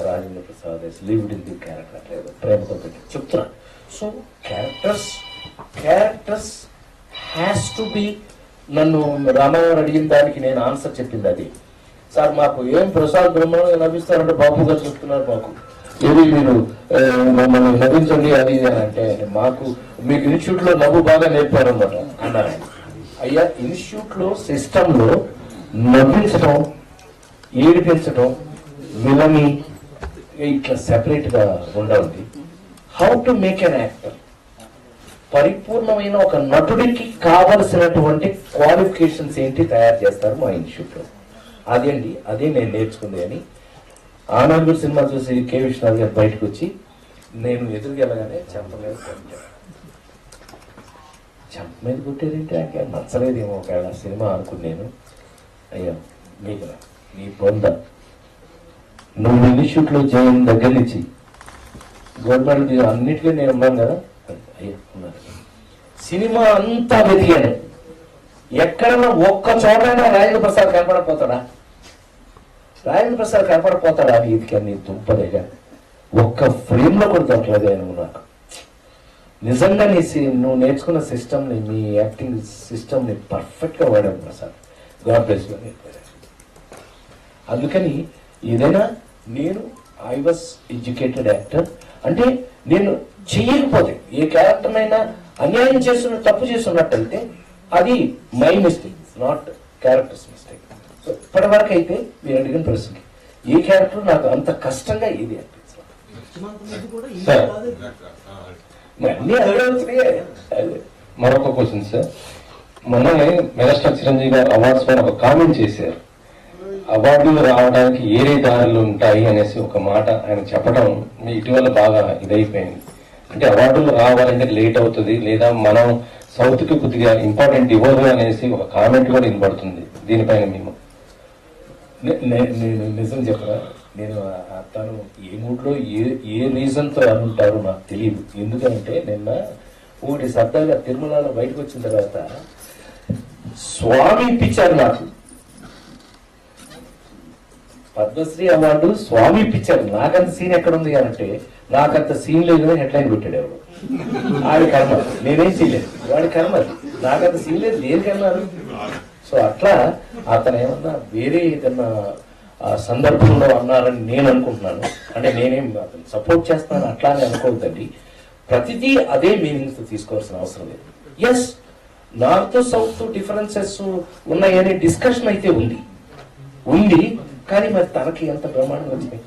Rajendra Prasad lived in the character అట్లా ప్రేమతో పెట్టి చెప్తున్నాను. So characters has to be. నన్ను రామారావు అడిగిన దానికి నేను ఆన్సర్ చెప్పింది అది. సార్ మాకు ఏం ప్రసాద్ బ్రహ్మాండంగా నవ్విస్తారంటే బాబు గారు చెప్తున్నారు మాకు ఏది మీరు మమ్మల్ని నవ్వించండి అది అని అంటే మాకు మీకు ఇన్స్టిట్యూట్ లో నవ్వు బాగా నేర్పారు అనమాట అన్నారు. అయ్యా ఇన్స్టిట్యూట్ లో సిస్టమ్ లో నవ్వించడం ఏడిపించడం విలని ఇట్లా సెపరేట్ గా ఉండాలి. How to make an actor, పరిపూర్ణమైన ఒక నటుడికి కావలసినటువంటి క్వాలిఫికేషన్స్ ఏంటి తయారు చేస్తారు మా ఇన్స్టిట్యూట్ లో. అదే అండి అదే నేను నేర్చుకుంది అని. ఆ నలుగురు సినిమా చూసి కే విశ్వనాథ్ గారు బయటకు వచ్చి నేను ఎదురుకెళ్ళగానే చెంప మీద కొట్టాను. చెంప మీద కొట్టేదంటే ఆయన నచ్చలేదేమో ఒకవేళ సినిమా అనుకున్నాను. అయ్యా మీకు నీ బొంద, నువ్వు ఇన్స్టిట్యూట్ లో చేయని దగ్గర నుంచి గవర్నమెంట్ అన్నిటికీ నేను ఉన్నాను కదా, సినిమా అంతా వెతికాను, ఎక్కడన్నా ఒక్క చోటైనా రాజేంద్ర ప్రసాద్ కనపడపోతాడా, రాజేంద్ర ప్రసాద్ కనపడపోతాడా అని వెతికాను. నీ దుంపదేగా ఒక్క ఫ్రేమ్ లో కూడా దొరకలేదు ఆయన. నాకు నిజంగా నువ్వు నేర్చుకున్న సిస్టమ్ని, మీ యాక్టింగ్ సిస్టమ్ని పర్ఫెక్ట్గా వాడాను ప్రసాద్. God bless you. అందుకని ఏదైనా నేను ఐ వాజ్ ఎడ్యుకేటెడ్ యాక్టర్ అంటే నేను చేయకపోతే ఏ క్యారెక్టర్నైనా అన్యాయం చేస్తున్న తప్పు చేస్తున్నట్టయితే అది my mistake, not characters mistake. So ఇప్పటి వరకు అయితే మీరు అడిగిన ప్రశ్నకి ఏ క్యారెక్టర్ నాకు అంత కష్టంగా ఏది అనిపించలేదు. అన్నీ అదే. మరొక క్వశ్చన్ సార్, మొన్ననే మెగాస్టార్ చిరంజీవి గారు అవార్డ్స్ పైన ఒక కామెంట్ చేశారు. అవార్డులు రావడానికి ఏరే దారులు ఉంటాయి అనేసి ఒక మాట ఆయన చెప్పడం మీ ఇటీవల బాగా ఇదైపోయింది. అంటే అవార్డులు రావాలంటే లేట్ అవుతుంది, లేదా మనం సౌత్ కి కొద్దిగా ఇంపార్టెంట్ ఇవ్వదు అనేసి ఒక కామెంట్ కూడా వినపడుతుంది. దీనిపైన మేము నిజం చెప్పరా, నేను తను ఏ మూడ్లో ఏ రీజన్తో అనుంటారో నాకు తెలియదు. ఎందుకంటే నిన్న ఒకటి సరదాగా తిరుమలలో బయటకు వచ్చిన తర్వాత స్వామి ఇప్పించారు నాకు పద్మశ్రీ అవార్డు. స్వామి ఇప్పించారు. నాకంత సీన్ ఎక్కడుంది అంటే నాకంత సీన్ లేదు హెడ్లైన్ పెట్టాడు ఎవరు. ఆడి కర్మ, నేనేం చేయలేదు, వాడి కర్మ. నాకంత సీన్ లేదు, దేనికన్నారు. సో అట్లా అతను ఏమన్నా వేరే ఏదన్నా సందర్భంలో అన్నారని నేను అనుకుంటున్నాను. అంటే నేనేం అతను సపోర్ట్ చేస్తాను అట్లానే అనుకోవద్దండి. ప్రతిదీ అదే మీనింగ్స్ తీసుకోవాల్సిన అవసరం లేదు. ఎస్, నార్త్ సౌత్ డిఫరెన్సెస్ ఉన్నాయనే డిస్కషన్ అయితే ఉంది. కానీ మరి తనకి ఎంత బ్రహ్మాండం వచ్చినాయి,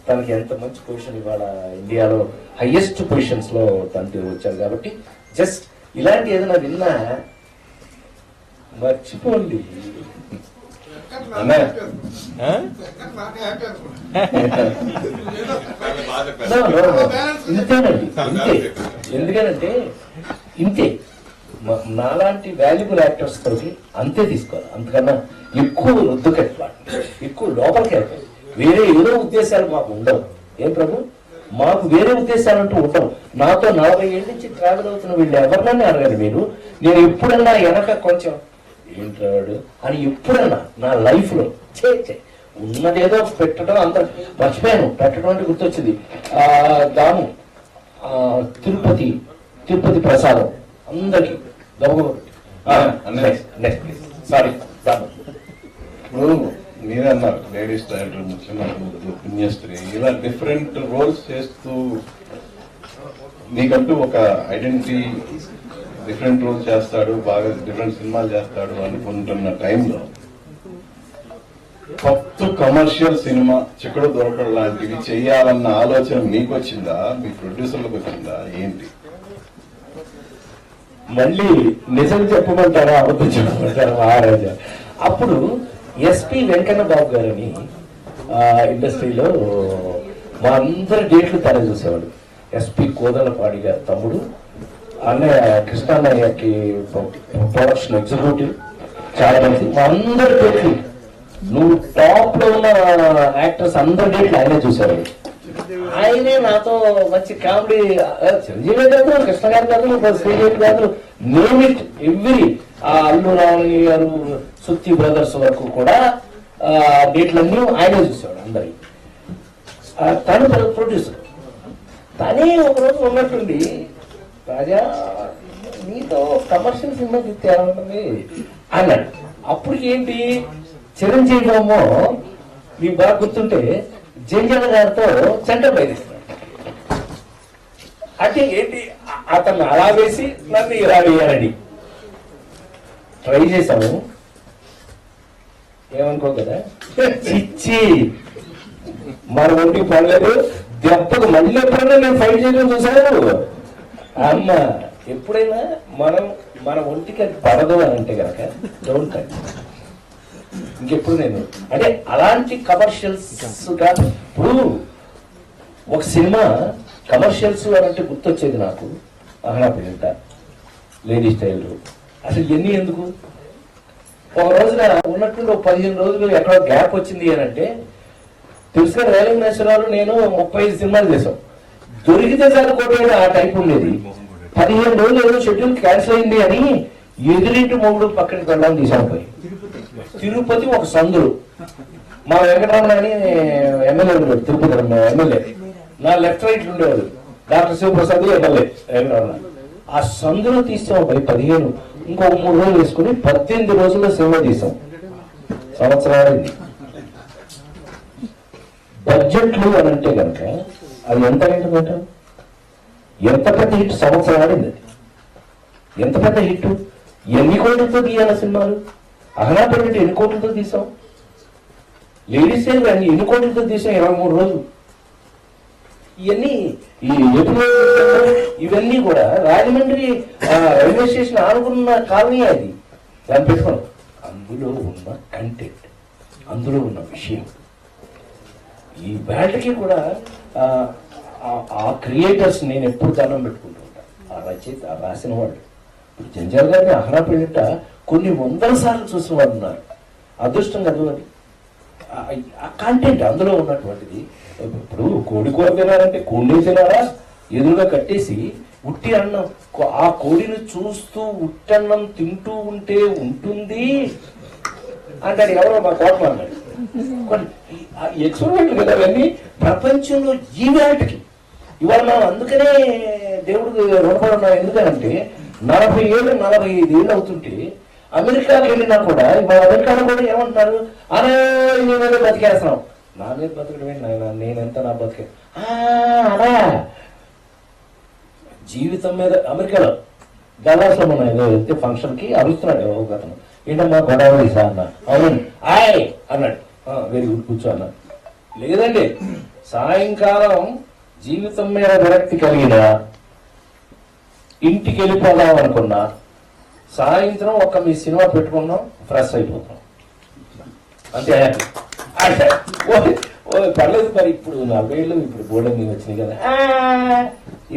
తనకి ఎంత మంచి పొజిషన్ ఇవాళ ఇండియాలో హైయెస్ట్ పొజిషన్స్ లో తనకి వచ్చారు. కాబట్టి జస్ట్ ఇలాంటి ఏదైనా విన్నా మర్చిపోండి. ఇంతేనండి, ఇంతే. ఎందుకనంటే ఇంతే, నాలాంటి వాల్యుబుల్ యాక్టర్స్ తోటి అంతే తీసుకోవాలి. అంతకన్నా ఎక్కువ వద్దుకెట్లా, ఎక్కువ లోపలికి వెళ్తాయి. వేరే ఏదో ఉద్దేశాలు మాకు ఉండవు. ఏం ప్రభు, మాకు వేరే ఉద్దేశాలు అంటూ ఉండవు. నాతో 40 ఏళ్ళ నుంచి ట్రావెల్ అవుతున్న వీళ్ళు ఎవరినన్నా అడగండి మీరు, నేను ఎప్పుడన్నా వెనక కొంచెం ఏంటాడు అని ఎప్పుడన్నా నా లైఫ్ లో ఉన్నదేదో పెట్టడం అందరు మర్చిపోయాను. పెట్టడం అంటే గుర్తొచ్చింది. దాము తిరుపతి ప్రసాదం అందరికి సారీ దాము. ఇప్పుడు మీరే అన్నారు లేడీస్ డైరెక్టర్, ముఖ్యమంత్రి, పుణ్యస్త్రీ, ఇలా డిఫరెంట్ రోల్స్ చేస్తూ మీకంటూ ఒక ఐడెంటిటీ, డిఫరెంట్ రోల్స్ చేస్తాడు, బాగా డిఫరెంట్ సినిమాలు చేస్తాడు అనుకుంటున్న టైంలో కొత్త కమర్షియల్ సినిమా చిక్కుడు దొరకడం లాంటివి చెయ్యాలన్న ఆలోచన మీకు వచ్చిందా, మీ ప్రొడ్యూసర్లకు వచ్చిందా, ఏంటి? మళ్ళీ నిజం చెప్పమంటారా అబద్ధం చెప్పమంటారా మహారాజా? అప్పుడు ఎస్పి వెంకన్న బాబు గారని ఇండస్ట్రీలో మా అందరి డేట్లు తన చూసేవాడు. ఎస్పి కోదలపాడి గారి తమ్ముడు, అన్నయ్య కృష్ణాన్నయ్యకి ప్రొడక్షన్ ఎగ్జిక్యూటివ్, చాలా మంది. మా అందరి డేట్లు, నువ్వు టాప్ లో ఉన్న యాక్టర్స్ అందరి డేట్లు ఆయనే చూసేవాడు. ఆయనే నాతో మంచి కామెడీ, చిరంజీవి గారు, కృష్ణ గారు కాదు, శ్రీదేవి గారు, name it every, Allu Ramayya గారు, సుత్తి బ్రదర్స్ వరకు కూడా డేట్లన్నీ ఆయనే చూసేవాడు అందరి. తను ప్రొడ్యూసర్. తనే ఒకరోజు ఉన్నట్టుండి, రాజా నీతో కమర్షియల్ సినిమా చూస్తే ఎలా ఉంటుంది అన్నాడు. అప్పుడు ఏంటి, చిరంజీవి ఏమో మీకు బాగా గుర్తుంటే జంజన గారితో సెంటర్ బయలుస్తున్నాడు. అంటే ఏంటి, అతను అలా వేసి నన్ను ఇలా వేయాలని ట్రై చేశాము. ఏమనుకో కదా, చిచ్చి మన ఒంటి పడలేదు. దెబ్బకు మళ్ళీ ఎప్పుడైనా నేను ఫైట్ చేయడం చూసాను. అమ్మ, ఎప్పుడైనా మన ఒంటికి అది పడదు అని అంటే కనుక డోంట్ టచ్. ఇంకెప్పుడు నేను అంటే అలాంటి కమర్షియల్స్ గా, ఇప్పుడు ఒక సినిమా కమర్షియల్స్ అని అంటే గుర్తొచ్చేది నాకు ఆహ్నా ప్రియంత, లేడీస్ టైలర్. అసలు ఇవన్నీ ఎందుకు? ఒక రోజున ఉన్నట్టుండి 15 రోజులు ఎక్కడో గ్యాప్ వచ్చింది అని అంటే, తెలుసుగా రైలింగ్ నేషనల్ నేను 35 సినిమాలు చేసాం. దొరికితే చాలు కొట్టేది ఆ టైప్ ఉండేది. 15 రోజులు ఏదో షెడ్యూల్ క్యాన్సిల్ అయింది అని ఎదురింటి మూడు పక్కన వెళ్ళాలని తీసాను పోయి. తిరుపతి ఒక సందులు, మా వెంకటరమణ అని ఎమ్మెల్యే ఉండేవాడు, తిరుపతి ఎమ్మెల్యే. నా లెఫ్ట్ రైట్ ఉండేవాడు డాక్టర్ శివప్రసాద్ ఎమ్మెల్యే వెంకటరమణ. ఆ సందులో తీసాం పోయి 15, ఇంకొక 3 రోజులు వేసుకుని 18 రోజుల్లో సినిమా తీసాం. సంవత్సరాలైంది. బడ్జెట్లు అని అంటే కనుక అది ఎంత ఏంటంటే ఎంత పెద్ద హిట్, సంవత్సరం ఆడింది. ఎంత పెద్ద హిట్, ఎన్ని కోట్లతో తీయాల సినిమాలు. అహనా పెళ్ళి ఎన్ని కోట్లతో తీసాం, లేడీస్ ఎన్ని కోట్లతో తీసాం, 23 రోజులు. ఇవన్నీ ఇవన్నీ కూడా రాజమండ్రి రైల్వే స్టేషన్ ఆనుకున్న కాలనీ అది. దాన్ని పెట్టుకోవడం, అందులో ఉన్న కంటెంట్, అందులో ఉన్న విషయం, ఈ బ్యాట్కి కూడా ఆ క్రియేటర్స్ నేను ఎప్పుడు దండం పెట్టుకుంటూ ఉంటాను. ఆ రచయిత, ఆ రాసిన వాళ్ళు. ఇప్పుడు జంజాల్ గారిని అహనా పెళ్ళిట కొన్ని 100 సార్లు చూసిన వాళ్ళు ఉన్నారు. అదృష్టం కదా అది. ఆ కంటెంట్ అందులో ఉన్నటువంటిది. ఇప్పుడు కోడి కూర తినాలంటే కోడిని తినారా, ఎదురుగా కట్టేసి ఉట్టి అన్నం, ఆ కోడిని చూస్తూ ఉట్టన్నం తింటూ ఉంటే ఉంటుంది అంటాడు ఎవరో మా కోట అన్నాడు. ఎక్స్పెరిమెంట్లు కదా అవన్నీ ప్రపంచంలో ఈ వేటకి. ఇవాళ మనం అందుకనే దేవుడికి రుణపడి ఉన్నాం. ఎందుకంటే 40 ఏళ్ళు 45 ఏళ్ళు అవుతుంటే అమెరికాకి వెళ్ళినా కూడా ఇవాళ అమెరికాలో కూడా ఏమంటున్నారు, అనే నేనే బతికేస్తున్నాం. నా మీద బతకడమే నాయన, నేనెంత నా బతికే అలా జీవితం మీద. అమెరికాలో డల్లాస్ లో మనం ఏదో వెళ్తే ఫంక్షన్ కి అరుస్తున్నాడు ఒక అతను, ఏంటమ్మా గొడవ సార్ అన్న. అవునండి ఆయ్ అన్నాడు. వెరీ గుడ్ కూర్చో అన్నాడు. లేదండి సాయంకాలం జీవితం మీద విరక్తి కలిగిన ఇంటికి వెళ్ళిపోదాం అనుకున్నా, సాయంత్రం ఒక మీ సినిమా పెట్టుకున్నాం, ఫ్రెష్ అయిపోతాం అంతే. పర్లేదు మరి ఇప్పుడు 40 ఏళ్ళు ఇప్పుడు బోర్డు మీద వచ్చినాయి కదా,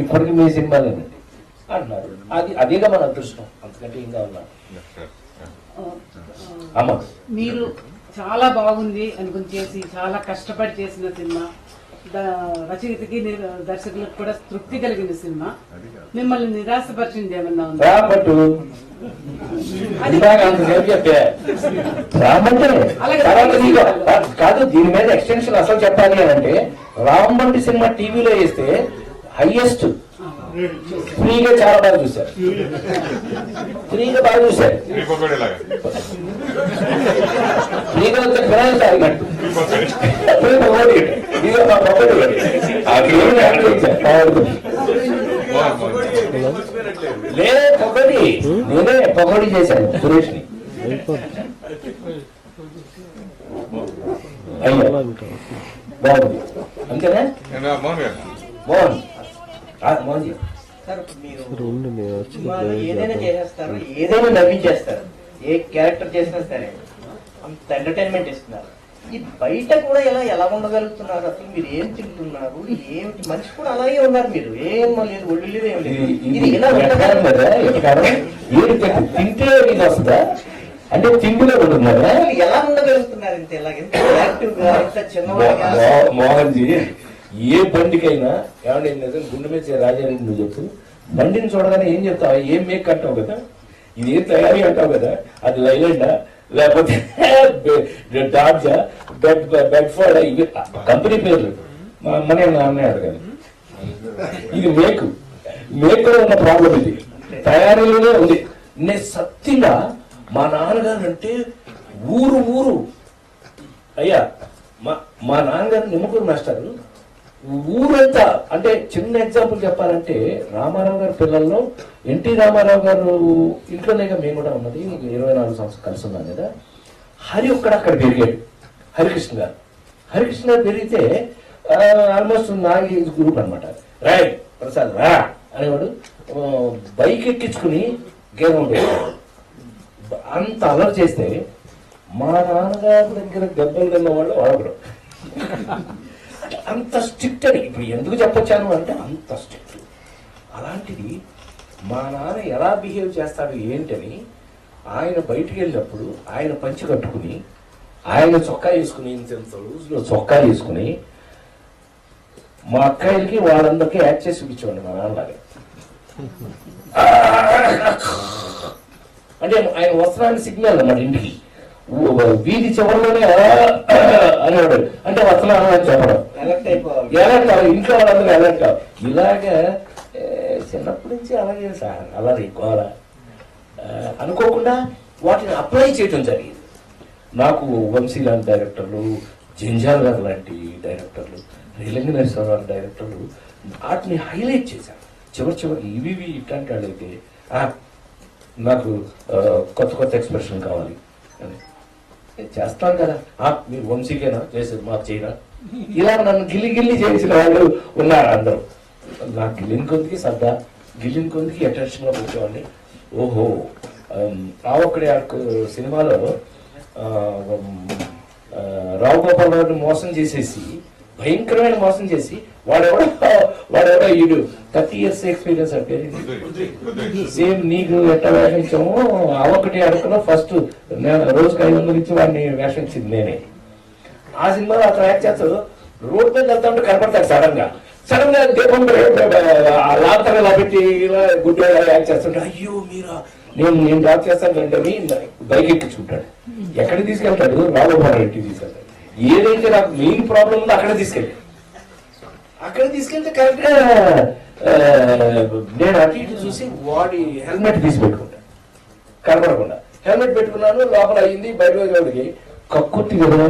ఇప్పటికి మీ సినిమాలేనండి అంటున్నారు. అదేగా మన అదృష్టం, అంతకంటే ఇంకా ఉన్నా. అమ్మ మీరు చాలా బాగుంది అనుకుని చేసి చాలా కష్టపడి చేసిన సినిమా, రచయితకి దర్శకులకు కూడా తృప్తి కలిగిన సినిమా. మిమ్మల్ని నిరాశపరిచింది ఏమన్నా ఉందా? కాదు, దీని మీద ఎక్స్టెన్షన్ అసలు చెప్పాలి అని అంటే రాంబంటి సినిమా టీవీలో వేస్తే హైయెస్ట్ ఫ్రీగా చాలా బాగా చూశారు. ఫ్రీగా బాగా చూశారు. ఫ్రీగా వచ్చే ఫినాన్స్ అడిగినట్టు లేదే పొగడి, నేనే పొగడి చేశాను సురేష్ ని. అయ్యా బాగుంది అంతేనా మోహన్? ఏదైనా చేసేస్తారు, ఏదైనా నవ్వించేస్తారు, ఏ క్యారెక్టర్ చేసినా సరే అంత ఎంటర్టైన్మెంట్ ఇస్తున్నారు. ఈ బయట కూడా ఎలా ఉండగలుగుతున్నారు? అసలు మీరు ఏం తింటున్నారు, ఏమిటి? మనిషి కూడా అలాగే ఉన్నారు. మీరు ఏం లేదు, ఒళ్ళు లేదు, ఏం లేదు. ఇది ఇలా తింటే ఇది వస్తుందా అంటే తిండిలో ఉంటున్నారా? ఎలా ఉండగలుగుతున్నారు ఇంత ఎంత యాక్టివ్ గా, ఇంత చిన్నవాళ్ళ? మోహన్ జీ, ఏ బండికైనా ఏమంటే నిజం గుండె మీద రాజారెడ్డి నువ్వు చెప్పు, బండిని చూడగానే ఏం చెప్తావు? ఏం మేక్ అంటావు కదా, ఇది ఏం తయారీ అంటావు కదా, అది లైలాండా లేకపోతే డాడ్జా, బెడ్ఫోర్డ్, ఇవి కంపెనీ పేర్లు. మన అన్నాడు కదా, ఇది మేకులో ఉన్న ప్రాబ్లం, ఇది తయారీలోనే ఉంది. నేను సత్యంగా మా నాన్నగారు అంటే ఊరు అయ్యా, మా నాన్నగారు నిమ్మకూరు మాస్టారు, ఊరంతా. అంటే చిన్న ఎగ్జాంపుల్ చెప్పాలంటే రామారావు గారి పిల్లల్లో ఎన్టీ రామారావు గారు ఇంట్లోనేగా మేము కూడా ఉన్నది, 24 సంవత్సరాలు కలిసి ఉన్నాం కదా. హరి అక్కడ పెరిగాడు, హరికృష్ణ గారు పెరిగితే ఆల్మోస్ట్ నా ఏజ్ గ్రూప్ అనమాట. రాయ్ ప్రసాద్ రా అనేవాడు, బైక్ ఎక్కించుకుని గేదం పెట్టాడు. అంత అలర్ చేస్తే మా నాన్నగారి దగ్గర దెబ్బలు తిన్నవాళ్ళు వాడకూడదు. అంత స్ట్రిక్ట్ అని ఇప్పుడు ఎందుకు చెప్పొచ్చాను అంటే అంత స్ట్రిక్ట్. అలాంటిది మా నాన్న ఎలా బిహేవ్ చేస్తాడు ఏంటని ఆయన బయటికి వెళ్ళినప్పుడు ఆయన పంచి కట్టుకుని, ఆయన చొక్కా వేసుకుని, ఇంత లూజ్లో చొక్కా వేసుకుని మా అక్కయ్యకి వాళ్ళందరికీ యాక్ట్ చేసి చూపించేవాడిని మా నాన్నలాగా. అంటే ఆయన వస్త్రాన్ని సిగ్నల్ అన్నమాట ఇంటికి, వీధి చివరిలోనే అనేవాడు. అంటే వస్త్రాలు అని చెప్పడం, ఎలర్ట్ కావాలి, ఇంట్లో వాళ్ళందరూ ఎలర్ట్ కావాలి. ఇలాగా చిన్నప్పటి నుంచి అలాగే సార్ అలా గోల అనుకోకుండా వాటిని అప్లై చేయడం జరిగింది. నాకు వంశీ లాంటి డైరెక్టర్లు, జంజాల్ గారు లాంటి డైరెక్టర్లు, రేలంగి నరసింహారావు లాంటి డైరెక్టర్లు వాటిని హైలైట్ చేశారు. చివరికి ఇవి ఇట్లాంటి వాళ్ళైతే నాకు కొత్త కొత్త ఎక్స్ప్రెషన్ కావాలి అని చేస్తాను కదా, మీరు వంశీకేనా చేసేది మాకు చేయరా, ఇలా నన్ను గిల్లి చేసిన వాళ్ళు ఉన్నారు అందరూ. నాకు గిల్లిన కొద్దికి సరదా, గిల్లిన కొద్దికి అటెన్షన్లో కూర్చోండి. ఓహో ఆ ఒక్కడే సినిమాలో రావు గోపాల్ గారిని మోసం చేసేసి, భయంకరమైన మోసం చేసి, వాడెవడో ఈడు 30 years ఎక్స్పీరియన్స్ అంటే సేమ్ నీకు ఎట్లా వేషం ఇచ్చామో ఆ ఒక్కటి అడుగులో ఫస్ట్ రోజుకి 500 ఇచ్చి వాడిని వేషం ఇచ్చింది నేనే. ఆ సినిమాలో అతను యాక్ట్ చేస్తాడు, రోడ్ మీద వెళ్తా ఉంటే కనపడతాడు సడన్ గా దీపం లాంతర ఇలా పెట్టి ఇలా గుడ్డ యాక్ట్ చేస్తుంటే, అయ్యో మీరా నేను డ్రాప్ చేస్తాను అంటే బైక్ ఎక్కించుకుంటాడు. ఎక్కడికి తీసుకెళ్తాడు? రాఘవరెడ్డికి తీసుకెళ్తాడు. ఏదైతే నాకు మెయిన్ ప్రాబ్లం ఉందో అక్కడ తీసుకెళ్తే కరెక్ట్ గా నేను అటు ఇటు చూసి వాడి హెల్మెట్ తీసి పెట్టుకుంటాను, కనపడకుండా హెల్మెట్ పెట్టుకున్నాను. లోపల అయ్యింది, బయట వాడికి కక్కుర్తి కదా,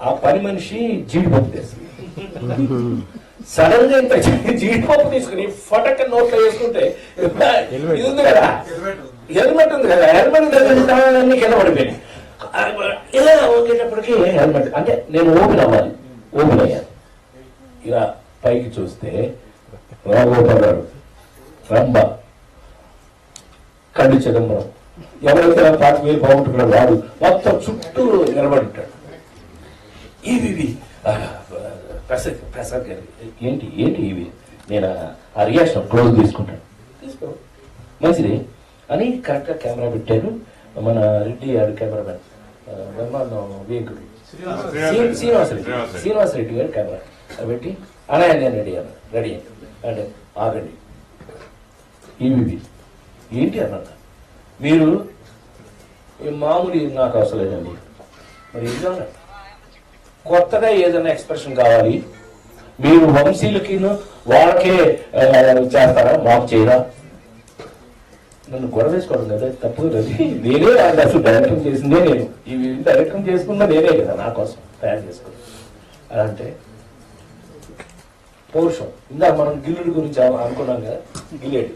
ఆ పని మనిషి జీడిపప్పు తెస్తుంది. సడన్ గా ఇంత జీడిపప్పు తీసుకుని ఫటక్ నోట్లో వేసుకుంటే ఇది ఉంది కదా, హెల్మెట్ ఉంది కదా, హెల్మెట్ కింద పడిపోయింది. ఇలా ఓకేటప్పటికి హెల్మెట్ అంటే నేను ఓపెన్ అయ్యాను. ఇలా పైకి చూస్తే రాఘోపాల్ రంభ, కళ్ళు చిదంబరం, ఎవరైతే 40,000 బాగుంటున్నాడు వాడు మొత్తం చుట్టూ నిలబడి ఉంటాడు. ఇవి ప్రసాద్ గారు ఏంటి ఇవి, నేను ఆ రియాక్షన్ క్లోజ్ తీసుకుంటాను, తీసుకో మంచిది అని కరెక్ట్గా కెమెరా పెట్టారు. మన రెడ్డి గారు కెమెరామెన్ బ్రహ్మాండం వేంకుడు శ్రీనివాసరెడ్డి గారు కెమెరా పెట్టి అన్నయ్య నేను రెడీ అంటే ఆగండి ఇవి ఏంటి అన్నమాట, మీరు మామూలు నాకు అవసరం లేదండి, మరి ఏం కావాలి, కొత్తగా ఏదైనా ఎక్స్ప్రెషన్ కావాలి, మీరు వంశీలకి వాళ్ళకే చేస్తారా, మాకు చేయరా, నన్ను గొడవ వేసుకోవడం కదా తప్పు కదా. నేనే అసలు డైరెక్షన్ చేసిందే నేను, ఇవి డైరెక్షన్ చేసుకున్నా నేనే కదా నా కోసం తయారు చేసుకున్నా. అంటే పౌరుషం, ఇందాక మనం గిల్లుడి గురించి అనుకున్నాం కదా, గిల్లేడు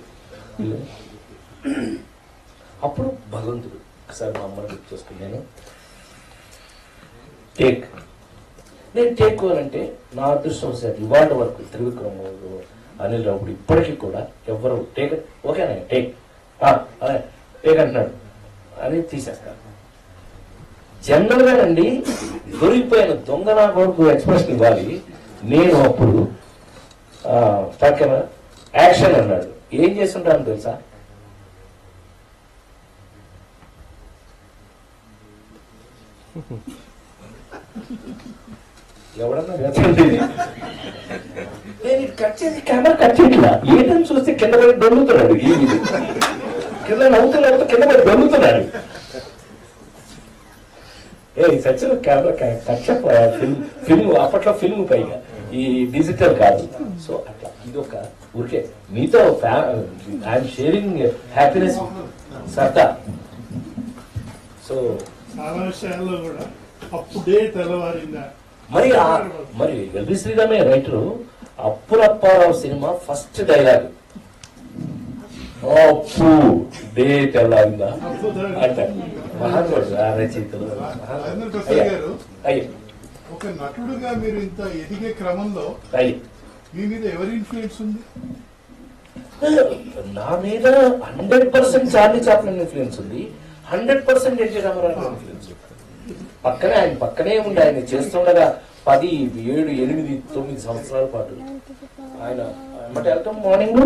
అప్పుడు భగవంతుడు ఒకసారి మా అమ్మని గుర్తు చేసుకుని నేను టేక్ అంటే నా అదృష్టం సార్ ఇవాళ వరకు త్రివిక్రమ్ అనిల్ రావుడు ఇప్పటికీ కూడా ఎవరు ఓకేనా టేక్ అంటున్నాడు అని తీసేస్తారు. జనరల్ గానండి దొరికిపోయిన దొంగ నా కొడుకు ఎక్స్ప్రెషన్ ఇవ్వాలి. నేను అప్పుడు పక్కన యాక్షన్ అన్నాడు, ఏం చేస్తుంటాను తెలుసా, ఎవడన్నా నేను కట్ చేసి కెమెరా కట్ చేయట్లా, ఏంటని చూస్తే కింద పడి దొరుకుతున్నాడు, కింద నవ్వుతున్నాడు, కింద పడి దొరుకుతున్నాడు. సచిన కెమెరా ఫిల్మ్ అప్పట్లో ఫిల్మ్ పైగా ఈ డిజిటల్ కాదు. సో అట్లా ఇది ఒక ఊరికే మీతో ఐఎమ్ షేరింగ్ హ్యాపీనెస్ సరదా. సో చాలా విషయాల్లో కూడా అప్పుడే తెల్లవారిందా. మరి ఎల్వి శ్రీరామే writer. Appulapparao cinema first dialogue అప్పు డే తెల్లారిందా అంటారు. మహానుభావుడు రచయితలు. ఒక నటుడుగా మీరు ఇంత ఎదిగే క్రమంలో మీ మీద ఎవరి ఇన్ఫ్లుయెన్స్ ఉంది? నా మీద 100% చార్లీ చాప్లిన్ ఇన్ఫ్లుయెన్స్ ఉంది, 100% ఎన్టీ రామారావు ఇన్ఫ్లుయెన్స్. ఆయన పక్కనే ఉండి ఆయన చేస్తుండగా 10, 7, 8, 9 సంవత్సరాల పాటు ఆయన ఎమ్మటి వెళ్తాం. మార్నింగ్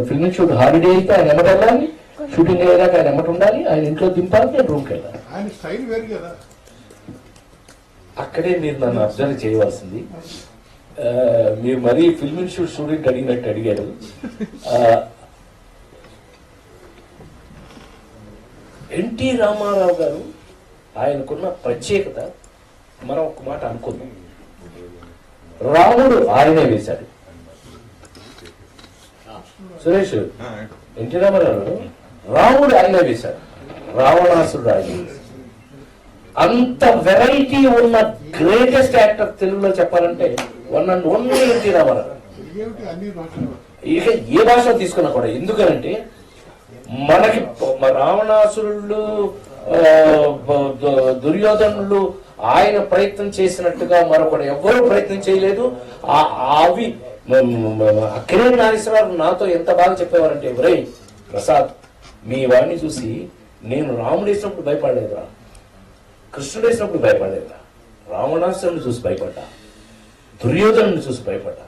ఫిల్మ్ షూట్ హాలిడే అయితే ఆయన ఎమ్మటి వెళ్ళాలి, షూటింగ్ అయ్యేదాకా ఆయన ఎమ్మటి ఉండాలి, ఆయన ఇంట్లో దింపాలి, నేను రూమ్కి వెళ్ళాలి. ఆయన స్టైల్ వేరు కదా. అక్కడే మీరు నన్ను అబ్జర్వ్ చేయవలసింది. మీరు మరీ ఫిల్మ్ ఇన్స్టిట్యూట్ స్టూడెంట్ అడిగినట్టు అడిగారు. ఎన్టీ రామారావు గారు ఆయనకున్న ప్రత్యేకత మనం ఒక మాట అనుకుందాం. రాముడు ఆయనే వేశాడు. సురేష్, ఎన్టీ రామారావు రాముడు ఆయనే వేశాడు, రావణాసురుడు ఆయన. అంత వెరైటీ ఉన్న గ్రేటెస్ట్ యాక్టర్ తెలుగులో చెప్పాలంటే one and only NT Rama Rao. ఇక ఏ భాష తీసుకున్నా కూడా. ఎందుకంటే మనకి రావణాసురుళ్ళు, దుర్యోధనులు ఆయన ప్రయత్నం చేసినట్టుగా మరొకటి ఎవ్వరూ ప్రయత్నం చేయలేదు. అవి కిరణ్ నాగేశ్వరరావు నాతో ఎంత బాగా చెప్పేవారంటే, ఒరేయ్ ప్రసాద్, మీ వాడిని చూసి నేను రాముడు వేసినప్పుడు భయపడలేదురా, కృష్ణుడు వేసినప్పుడు భయపడలేదురా, రావణాసురుని చూసి భయపడ్డా, దుర్యోధను చూసి భయపడ్డా.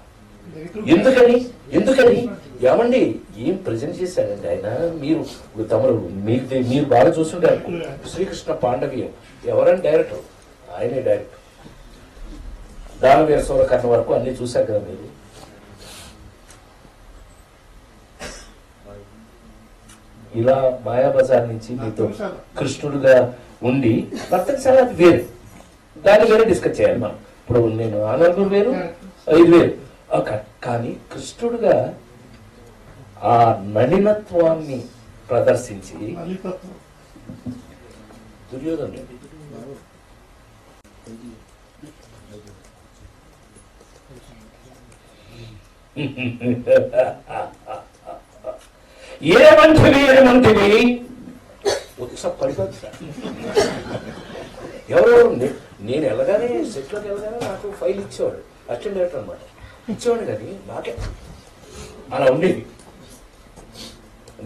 ఎందుకని ఏమండి ఏం ప్రజెంట్ చేశాడండి ఆయన. మీరు తమరు మీరు బాగా చూస్తుంటారు. శ్రీకృష్ణ పాండవీయం ఎవరని డైరెక్టర్? ఆయనే డైరెక్టర్. దానవీర సూరకర్ణ వరకు అన్ని చూశారు కదా మీరు. ఇలా మాయాబజార్ నుంచి మీతో కృష్ణుడుగా ఉండి భర్తశాల అది వేరు, దాన్ని వేరే డిస్కస్ చేయాలి మనం. ఇప్పుడు నేను ఆ నలుగురు వేరు, ఇది వేరు. కానీ కృష్ణుడుగా ఆ నళినత్వాన్ని ప్రదర్శించి దుర్యోధనుడు ఏమంటివి పడిపోతుంది. ఎవరో నేను వెళ్ళగానే సెట్లోకి వెళ్ళగానే నాకు ఫైల్ ఇచ్చేవాడు, అసిస్టెంట్ డైరెక్టర్ అనమాట, ఇచ్చేవాడు. కానీ నాకే అలా ఉండేది.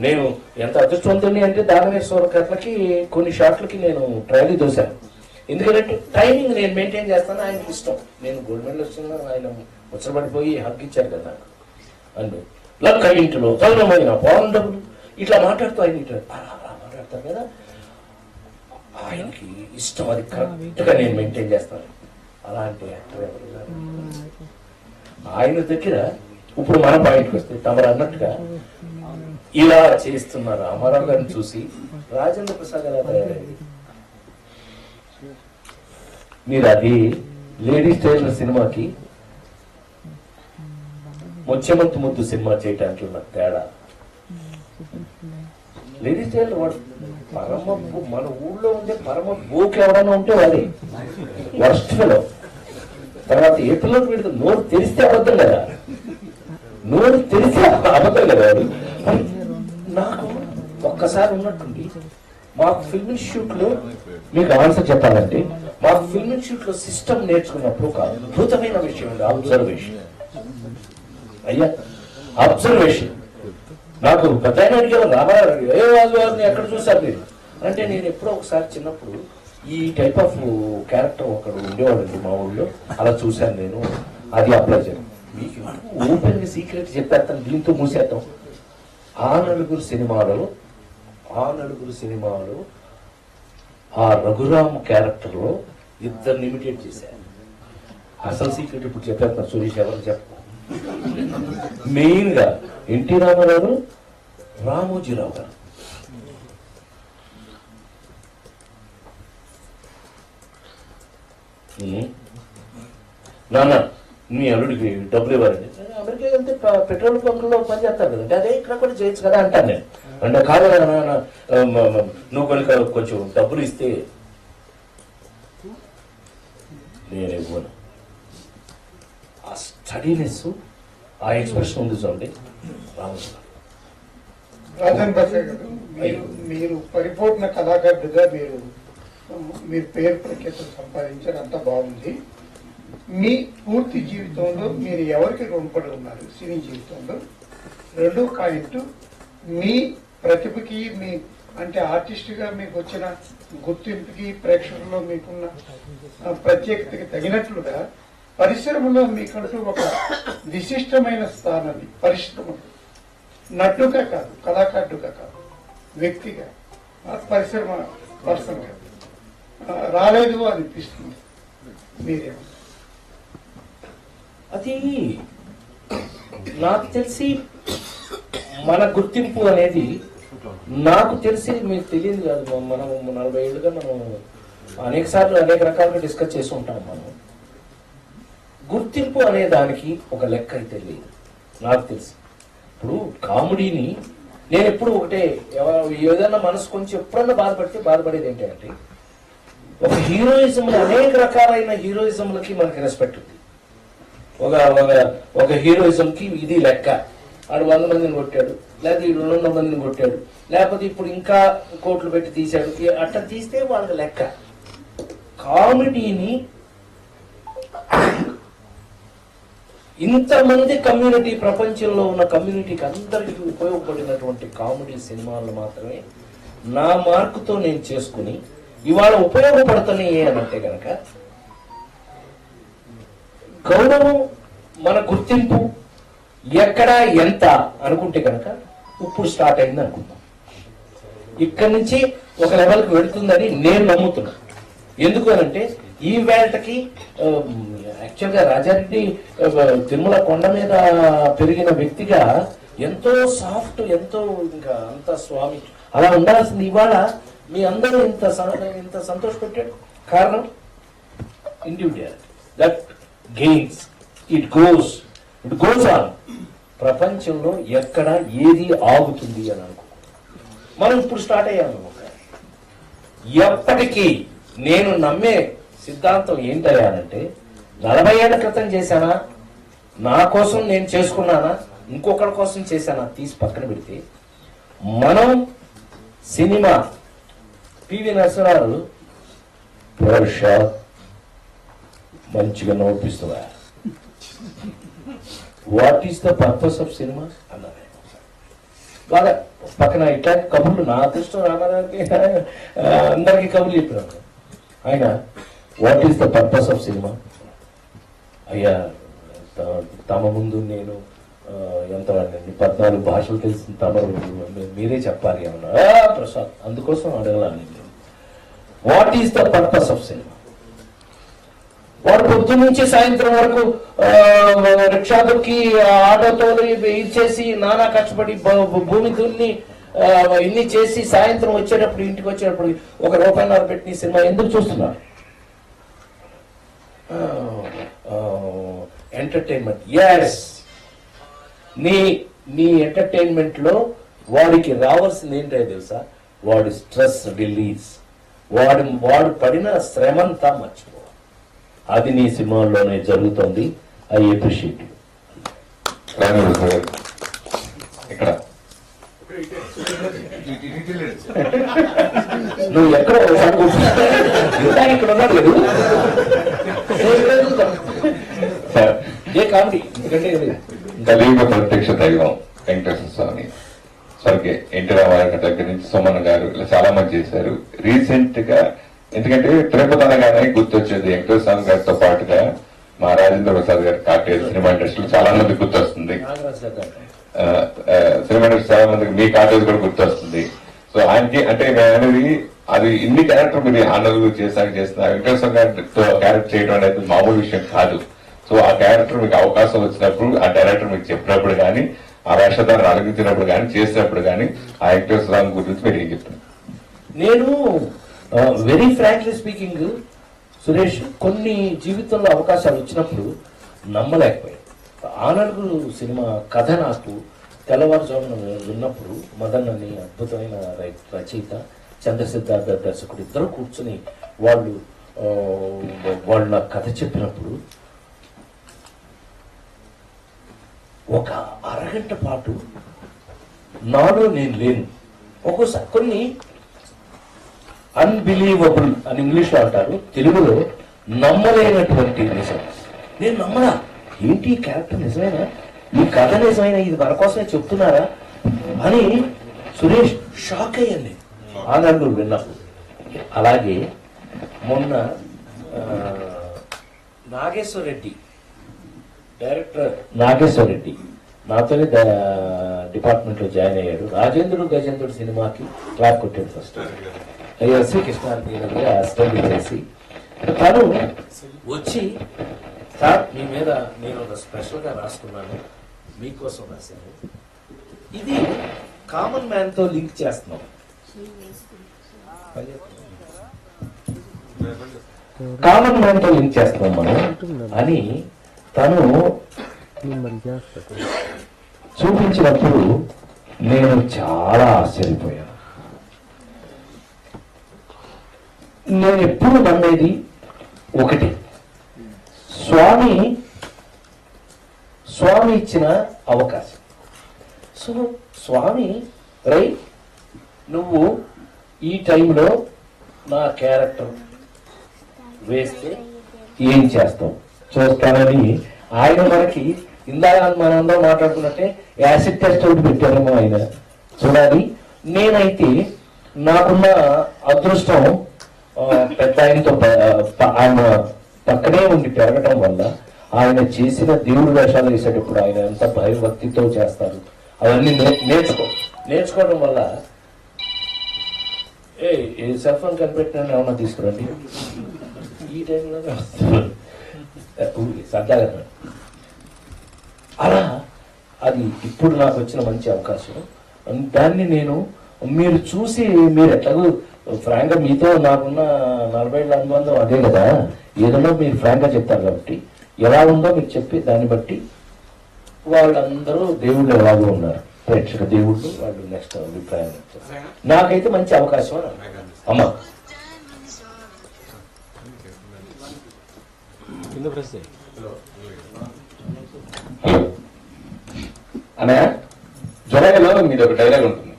నేను ఎంత అదృష్టవంతుని అంటే దానవీర సూరకర్ణకి కొన్ని షాట్లకి నేను ట్రైలీ దోశాను. ఎందుకంటే టైమింగ్ నేను మెయింటైన్ చేస్తాను, ఆయనకి ఇష్టం. నేను గోల్డ్ మెడల్ వచ్చిన ఆయన ముచ్చబడిపోయి హక్ ఇచ్చారు కదా నాకు. అందు లక్క ఇంటిలో తరుణమైన పాండవులు ఇట్లా మాట్లాడుతూ ఆయన ఇట్లా మాట్లాడతారు కదా, ఆయనకి ఇష్టం. అది కరెక్ట్గా నేను మెయింటైన్ చేస్తాను. అలాంటి యాక్టర్ ఎవరు ఆయన దగ్గర. ఇప్పుడు మన పాయింట్కి వస్తే తమరు అన్నట్టుగా ఇలా చేస్తున్న రామారావు గారిని చూసి రాజేంద్ర ప్రసాద్ ఎలా తయారైంది. మీరు అది లేడీస్ టైలర్ సినిమాకి ముత్యమంతి ముద్దు సినిమా చేయటానికి ఉన్న తేడా. లేడీస్ టైలర్ వాడు పరమ, మన ఊళ్ళో ఉండే పరమ బోకి ఎవడన్నా ఉంటే వాడే వర్స్ట్ ఫెలో. తర్వాత ఏ పిల్లలకు పెడితే నోరు తెరిస్తే అబద్ధం కదా, నోరు తెరిస్తే అబద్ధం కదా వాడు. నాకు ఒక్కసారి ఉన్నట్టుండి మాకు ఫిల్మ్ ఇన్స్టిట్యూట్ లో, మీకు ఆన్సర్ చెప్పాలంటే మాకు ఫిల్మ్ ఇన్స్టిట్యూట్ లో సిస్టమ్ నేర్చుకున్నప్పుడు ఒక అద్భుతమైన విషయం ఉంది, అబ్జర్వేషన్. అయ్యా అబ్జర్వేషన్. నాకు పెద్ద అడిగారు, రామారావు ఏ వారిని ఎక్కడ చూసారు మీరు అంటే, నేను ఎప్పుడో ఒకసారి చిన్నప్పుడు ఈ టైప్ ఆఫ్ క్యారెక్టర్ ఒకడు ఉండేవాడండి మా ఊళ్ళో, అలా చూశాను నేను, అది అప్లై చేయను. మీకు ఓపెన్ సీక్రెట్ చెప్పేస్తాను, దీంతో మూసేద్దాం. ఆ నలుగురు సినిమాలు ఆ రఘురామ్ క్యారెక్టర్ లో ఇద్దరిని ఇమిటేట్ చేశారు. అసలు సీక్రెట్ ఇప్పుడు చెప్పేస్తాను, సురేష్ ఎవరు చెప్ప. మెయిన్ గా ఎన్టీ రామారావు, రామోజీరావు గారు. నాన్న మీ అల్లుడికి డబ్బులు ఇవ్వాలండి, అమెరికా వెళ్తే పెట్రోల్ బంకుల్లో పని చేస్తారు కదండి, అదే ఇక్కడ కూడా చేయొచ్చు కదా అంటాను నేను. అంటే కాదు నువ్వు కొంచెం డబ్బులు ఇస్తే నేను ఇవ్వను. ఆ స్టడీనెస్, ఆ ఎక్స్ప్రెషన్ ఉంది చూడండి రామోజీరావు. రాజన్ బసే గారు, మీరు పరిపూర్ణ కళాకారుడిగా మీరు పేరు ప్రఖ్యాతులు సంపాదించారు, అంతా బాగుంది. మీ పూర్తి జీవితంలో మీరు ఎవరికి రుణపడి ఉన్నారు సినీ జీవితంలో? రెండో పాయింట్, మీ ప్రతిభకి, మీ అంటే ఆర్టిస్ట్గా మీకు వచ్చిన గుర్తింపుకి, ప్రేక్షకుల్లో మీకున్న ప్రత్యేకతకి తగినట్లుగా పరిశ్రమలో మీకంటూ ఒక విశిష్టమైన స్థానాన్ని, పరిశ్రమ నటుగా కాదు, కళాకారుడుగా కాదు, వ్యక్తిగా, పరిశ్రమ పర్సన్గా రాలేదు అనిపిస్తుంది. మీరేమో అది నాకు తెలిసి మన గుర్తింపు అనేది నాకు తెలిసి మీకు తెలియదు కాదు. మనం 40 ఏళ్ళుగా మనం అనేక సార్లు అనేక రకాలుగా డిస్కస్ చేసి ఉంటాం. మనం గుర్తింపు అనే దానికి ఒక లెక్క అయితే లేదు నాకు తెలిసి. ఇప్పుడు కామెడీని నేను ఎప్పుడు ఒకటే, ఏదైనా మనసు కొంచెం ఎప్పుడన్నా బాధపడేది ఏంటంటే, ఒక హీరోయిజంలో అనేక రకాలైన హీరోయిజంలకి మనకి రెస్పెక్ట్ ఉంది. ఒక హీరోయిజంకి ఇది లెక్క, ఆడు 100 మందిని కొట్టాడు, లేకపోతే 200 మందిని కొట్టాడు, లేకపోతే ఇప్పుడు ఇంకా కోట్లు పెట్టి తీశాడు, అట్లా తీస్తే వాళ్ళకి లెక్క. కామెడీని ఇంతమంది కమ్యూనిటీ, ప్రపంచంలో ఉన్న కమ్యూనిటీకి అందరికీ ఉపయోగపడినటువంటి కామెడీ సినిమాలు మాత్రమే నా మార్కుతో నేను చేసుకుని ఇవాళ ఉపయోగపడుతున్నాయి అనంటే కనుక, గౌరవం, మన గుర్తింపు ఎక్కడ ఎంత అనుకుంటే కనుక ఇప్పుడు స్టార్ట్ అయింది అనుకుందాం. ఇక్కడి నుంచి ఒక లెవెల్కి వెళుతుందని నేను నమ్ముతున్నా. ఎందుకు అనంటే ఈ వేళకి యాక్చువల్గా రాజారెడ్డి తిరుమల కొండ మీద పెరిగిన వ్యక్తిగా ఎంతో సాఫ్ట్, ఎంతో ఇంకా అంత స్వామి అలా ఉండాల్సింది. ఇవాళ మీ అందరూ ఇంత సంతోషపెట్టాడు. కారణం individuality. That gains, it goes on. ప్రపంచంలో ఎక్కడ ఏది ఆగుతుంది అని అనుకో. మనం ఇప్పుడు స్టార్ట్ అయ్యాము. ఎప్పటికీ నేను నమ్మే సిద్ధాంతం ఏంటయ్యానంటే, 40 ఏళ్ల క్రితం చేశానా, నా కోసం నేను చేసుకున్నానా, ఇంకొకరి కోసం చేశానా తీసి పక్కన పెడితే, మనం సినిమా పివి నరసింహారావు మంచిగా నవ్విస్తున్నా, what is the purpose of cinema అన్నారు. బాగా పక్కన ఇట్లా కబుర్లు, నా అదృష్టం రామారావుకి అందరికీ కబుర్లు చెప్పినాను. ఆయన what is the purpose of cinema, అయ్యా తమ ముందు నేను ఎంత 14 భాషలు తెలిసిన తమరు మీరే చెప్పాలి అన్నా. ప్రసాద్ అందుకోసం అడగాలని. What is the purpose of cinema? వాడు పొద్దున్న నుంచి సాయంత్రం వరకు రిక్షా దొక్కి, ఆటోతో ఇచ్చేసి, నానా కష్టపడి భూమి దున్ని ఇన్ని చేసి సాయంత్రం వచ్చేటప్పుడు, ఇంటికి వచ్చేటప్పుడు ₹1.5 పెట్టి సినిమా ఎందుకు చూస్తున్నారు? ఎంటర్టైన్మెంట్. ఎస్, నీ ఎంటర్టైన్మెంట్ లో వాడికి రావాల్సింది ఏంటో తెలుసా? వాడి స్ట్రెస్ రిలీజ్, వాడు పడిన శ్రమంతా మర్చిపో. అది నీ సినిమాల్లోనే జరుగుతుంది. I appreciate. ఇక్కడ నువ్వు ఎక్కడ ఇక్కడ ఉన్నాడు లేదు ఏ కామెడీ. ఎందుకంటే కలియుగ ప్రత్యక్ష దైవం వెంకటేశ్వర స్వామి, స్వర్గే ఎన్టీ రామారావు దగ్గర నుంచి సోమన్న గారు ఇలా చాలా మంది చేశారు. రీసెంట్ గా ఎందుకంటే తిరుపతి అనగానే గుర్తొచ్చేది వెంకటేశ్వర స్వామి గారితో పాటుగా మా రాజేంద్ర ప్రసాద్ గారి కాటేజ్ సినిమా ఇండస్ట్రీలో చాలా మంది గుర్తొస్తుంది. సినిమా ఇండస్ట్రీ చాలా మందికి మీ కాటేజ్ కూడా గుర్తొస్తుంది. సో ఆయనకి అంటే అనేది అది ఇన్ని క్యారెక్టర్ మీరు ఆనర్లు చేస్తున్న వెంకటేశ్వర గారితో క్యారెక్టర్ చేయడం అనేది మామూలు విషయం కాదు. సో ఆ క్యారెక్టర్ మీకు అవకాశం వచ్చినప్పుడు, ఆ డైరెక్టర్ మీకు చెప్పినప్పుడు కానీ, ఆ వేషధాన్ని అడిగించినప్పుడు కానీ, చేసినప్పుడు కానీ, ఆ వెంకటేశ్వర స్వామి గురించి మీరు ఏం చెప్తున్నారు? నేను వెరీ ఫ్రాంక్లీ స్పీకింగ్ సురేష్, కొన్ని జీవితంలో అవకాశాలు వచ్చినప్పుడు నమ్మలేకపోయాను. ఆనర్గులు సినిమా కథ నాకు తెల్లవారుజామున విన్నప్పుడు, మదన్ అని అద్భుతమైన రచయిత, చంద్రసిద్ధార్థ దర్శకుడు ఇద్దరు కూర్చుని వాళ్ళు నాకు కథ చెప్పినప్పుడు ఒక అరగంట పాటు నాలో నేను లేను. ఒక్కోసారి కొన్ని అన్బిలీవబుల్ అని ఇంగ్లీష్లో అంటారు, తెలుగులో నమ్మలేనటువంటి నిజం. నేను నమ్మలా. ఏంటి ఈ క్యారెక్టర్ నిజమేనా, ఈ కథ నిజమైనా, ఇది మన కోసమే చెప్తున్నారా అని సురేష్ షాక్ అయ్యండి ఆనందం విన్నప్పుడు. అలాగే మొన్న నాగేశ్వర రెడ్డి, డైరెక్టర్ నాగేశ్వర రెడ్డి నాతోనే డిపార్ట్మెంట్ లో జాయిన్ అయ్యాడు. రాజేంద్రుడు గజేంద్రుడు సినిమాకి క్లాప్ కొట్టాడు ఫస్ట్. శ్రీ కృష్ణారెడ్డి అసిస్టెంట్ చేసి తను వచ్చి సార్ మీ మీద నేను ఒక స్పెషల్గా రాసుకున్నాను, మీకోసం రాశాను. ఇది కామన్ మ్యాన్తో లింక్ చేస్తున్నాం. కామన్ మ్యాన్తో లింక్ చేస్తున్నాం మనం అని తను చూపించినప్పుడు నేను చాలా ఆశ్చర్యపోయాను. నేను ఎప్పుడు నమ్మేది ఒకటి, స్వామి ఇచ్చిన అవకాశం. సో స్వామి నువ్వు ఈ టైంలో నా క్యారెక్టర్ వేస్తే ఏం చేస్తావు చూస్తానని ఆయన మనకి ఇందాక మనందరం మాట్లాడుకున్నట్టే యాసిడ్ టెస్ట్ ఒకటి పెట్టారేమో ఆయన చూడాలి. నేనైతే నాకున్న అదృష్టం పెద్ద ఆయనతో ఆయన పక్కనే ఉండి పెరగటం వల్ల ఆయన చేసిన దేవుడి వేషాలు వేసేటప్పుడు ఆయన ఎంత భయభక్తితో చేస్తారు అవన్నీ నేర్చుకోవడం వల్ల ఏ సెల్ ఫోన్ కనిపెట్టిన ఏమన్నా తీసుకురండి ఈ టైంలో సరదాగా. అలా అది ఇప్పుడు నాకు వచ్చిన మంచి అవకాశం. దాన్ని నేను మీరు చూసి మీరు ఎట్లాగో ఫ్రాంక్గా మీతో నాకున్న 40 ఏళ్ళ అనుబంధం అదే కదా, ఏదన్నా మీరు ఫ్రాంక్గా చెప్తారు కాబట్టి ఎలా ఉందో మీకు చెప్పి దాన్ని బట్టి వాళ్ళందరూ దేవుళ్ళు ఎలాగో ఉన్నారు, ప్రేక్షక దేవుళ్ళు వాళ్ళు నెక్స్ట్ అభిప్రాయం. నాకైతే మంచి అవకాశం అమ్మా. అన్నయ్య, జులైలో మీది ఒక డైలాగ్ ఉంటుంది,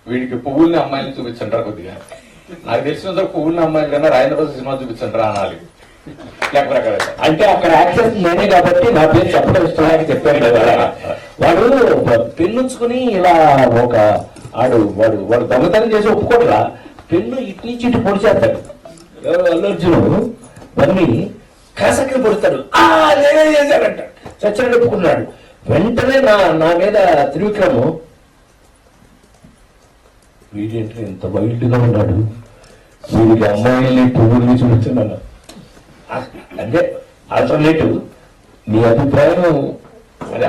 వీడికి పువ్వుల్ని అమ్మాయిని చూపించంటారా కొద్దిగా. నాకు తెలిసినంత పువ్వుల్ని అమ్మాయిల కన్నా రాజేంద్ర సినిమా చూపించంటారా అనాలి. అంటే అక్కడ యాక్సెస్ నేనే కాబట్టి నా పేరు చెప్పడం ఇష్టం చెప్పాను కదా. వాడు పెన్నుంచుకుని ఇలా ఒక వాడు దొంగతనం చేసి ఒప్పుకోడరా, పెన్ను ఇటు నుంచి ఇటు పొడి చేస్తాడు. ఎవరు అల్లు అర్జునుడు మళ్ళీ కాసక్కని పొడుస్తాడు, నేనే చేశాడంట, చచ్చని ఒప్పుకున్నాడు. వెంటనే నా మీద త్రివిక్రము వీడేంటి ఇంత వైల్డ్ గా ఉన్నాడు, వీడికి అమ్మాయిల్ని పువ్వుల్ని చూపించాను. అంటే ఆల్టర్నేటివ్ నీ అభిప్రాయం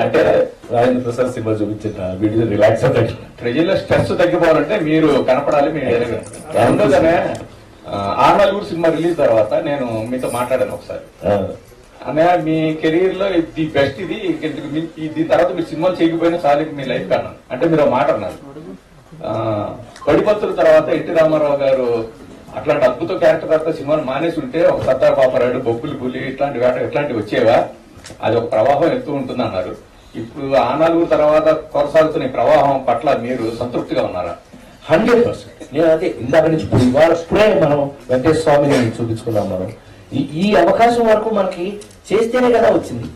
అంటే రాజేంద్ర ప్రసాద్ సినిమా చూపించిన వీడియో రిలాక్స్ అవుతాడు. ప్రజల్లో స్ట్రెస్ తగ్గిపోవాలంటే మీరు కనపడాలి. మీ రెండోదనే ఆ నలుగురు సినిమా రిలీజ్ తర్వాత నేను మీతో మాట్లాడాను ఒకసారి. అన్నయ్య, మీ కెరీర్ లో ది బెస్ట్ ఇది, దీని తర్వాత మీరు సినిమాలు చేయకపోయినా చాలు మీ లైఫ్ కన్నాను. అంటే మీరు మాట అన్నారు. పడిపత్తుల తర్వాత ఎన్టీ రామారావు గారు అట్లాంటి అద్భుత క్యారెక్టర్ తర్వాత సినిమాలు మానేసి ఉంటే ఒక సత్తార్ పాపరాయుడు, బొబ్బులు పులి ఇట్లాంటివి వచ్చేవా, అది ఒక ప్రవాహం ఎత్తు ఉంటుంది అన్నారు. ఇప్పుడు ఆ నలుగురు తర్వాత కొనసాగుతున్న ప్రవాహం పట్ల మీరు సంతృప్తిగా ఉన్నారా? 100%. నేను అదే ఇందాక నుంచి ఇప్పుడే మనం వెంకటేశ్వర స్వామిని చూపించుకున్నాం. మనం ఈ అవకాశం వరకు మనకి చేస్తేనే కదా వచ్చింది.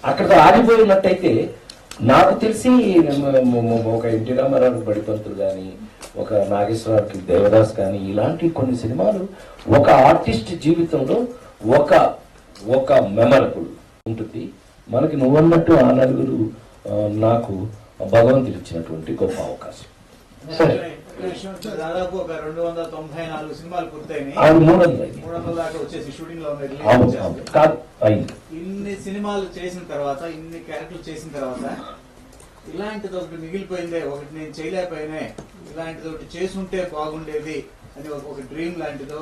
అక్కడితో ఆగిపోయినట్టయితే నాకు తెలిసి ఒక ఎన్టీ రామారావు బడిపంతులు కానీ, ఒక నాగేశ్వరరావుకి దేవదాస్ కానీ, ఇలాంటి కొన్ని సినిమాలు ఒక ఆర్టిస్ట్ జీవితంలో ఒక మెమరబుల్ ఉంటుంది. మనకి నువ్వన్నట్టు ఆ నలుగురు నాకు భగవంతుడు ఇచ్చినటువంటి గొప్ప అవకాశం. సరే, దాదాపు ఒక 294 సినిమాలు పూర్తయినాయి. 300 దాకా వచ్చేసి షూటింగ్ లో ఉన్నాయి. ఇన్ని సినిమాలు చేసిన తర్వాత, ఇన్ని క్యారెక్టర్లు చేసిన తర్వాత ఇలాంటిది ఒకటి మిగిలిపోయిందే, ఒకటి నేను చేయలేకపోయినా ఇలాంటిది ఒకటి చేసుంటే బాగుండేది అని ఒక డ్రీమ్ లాంటిదో,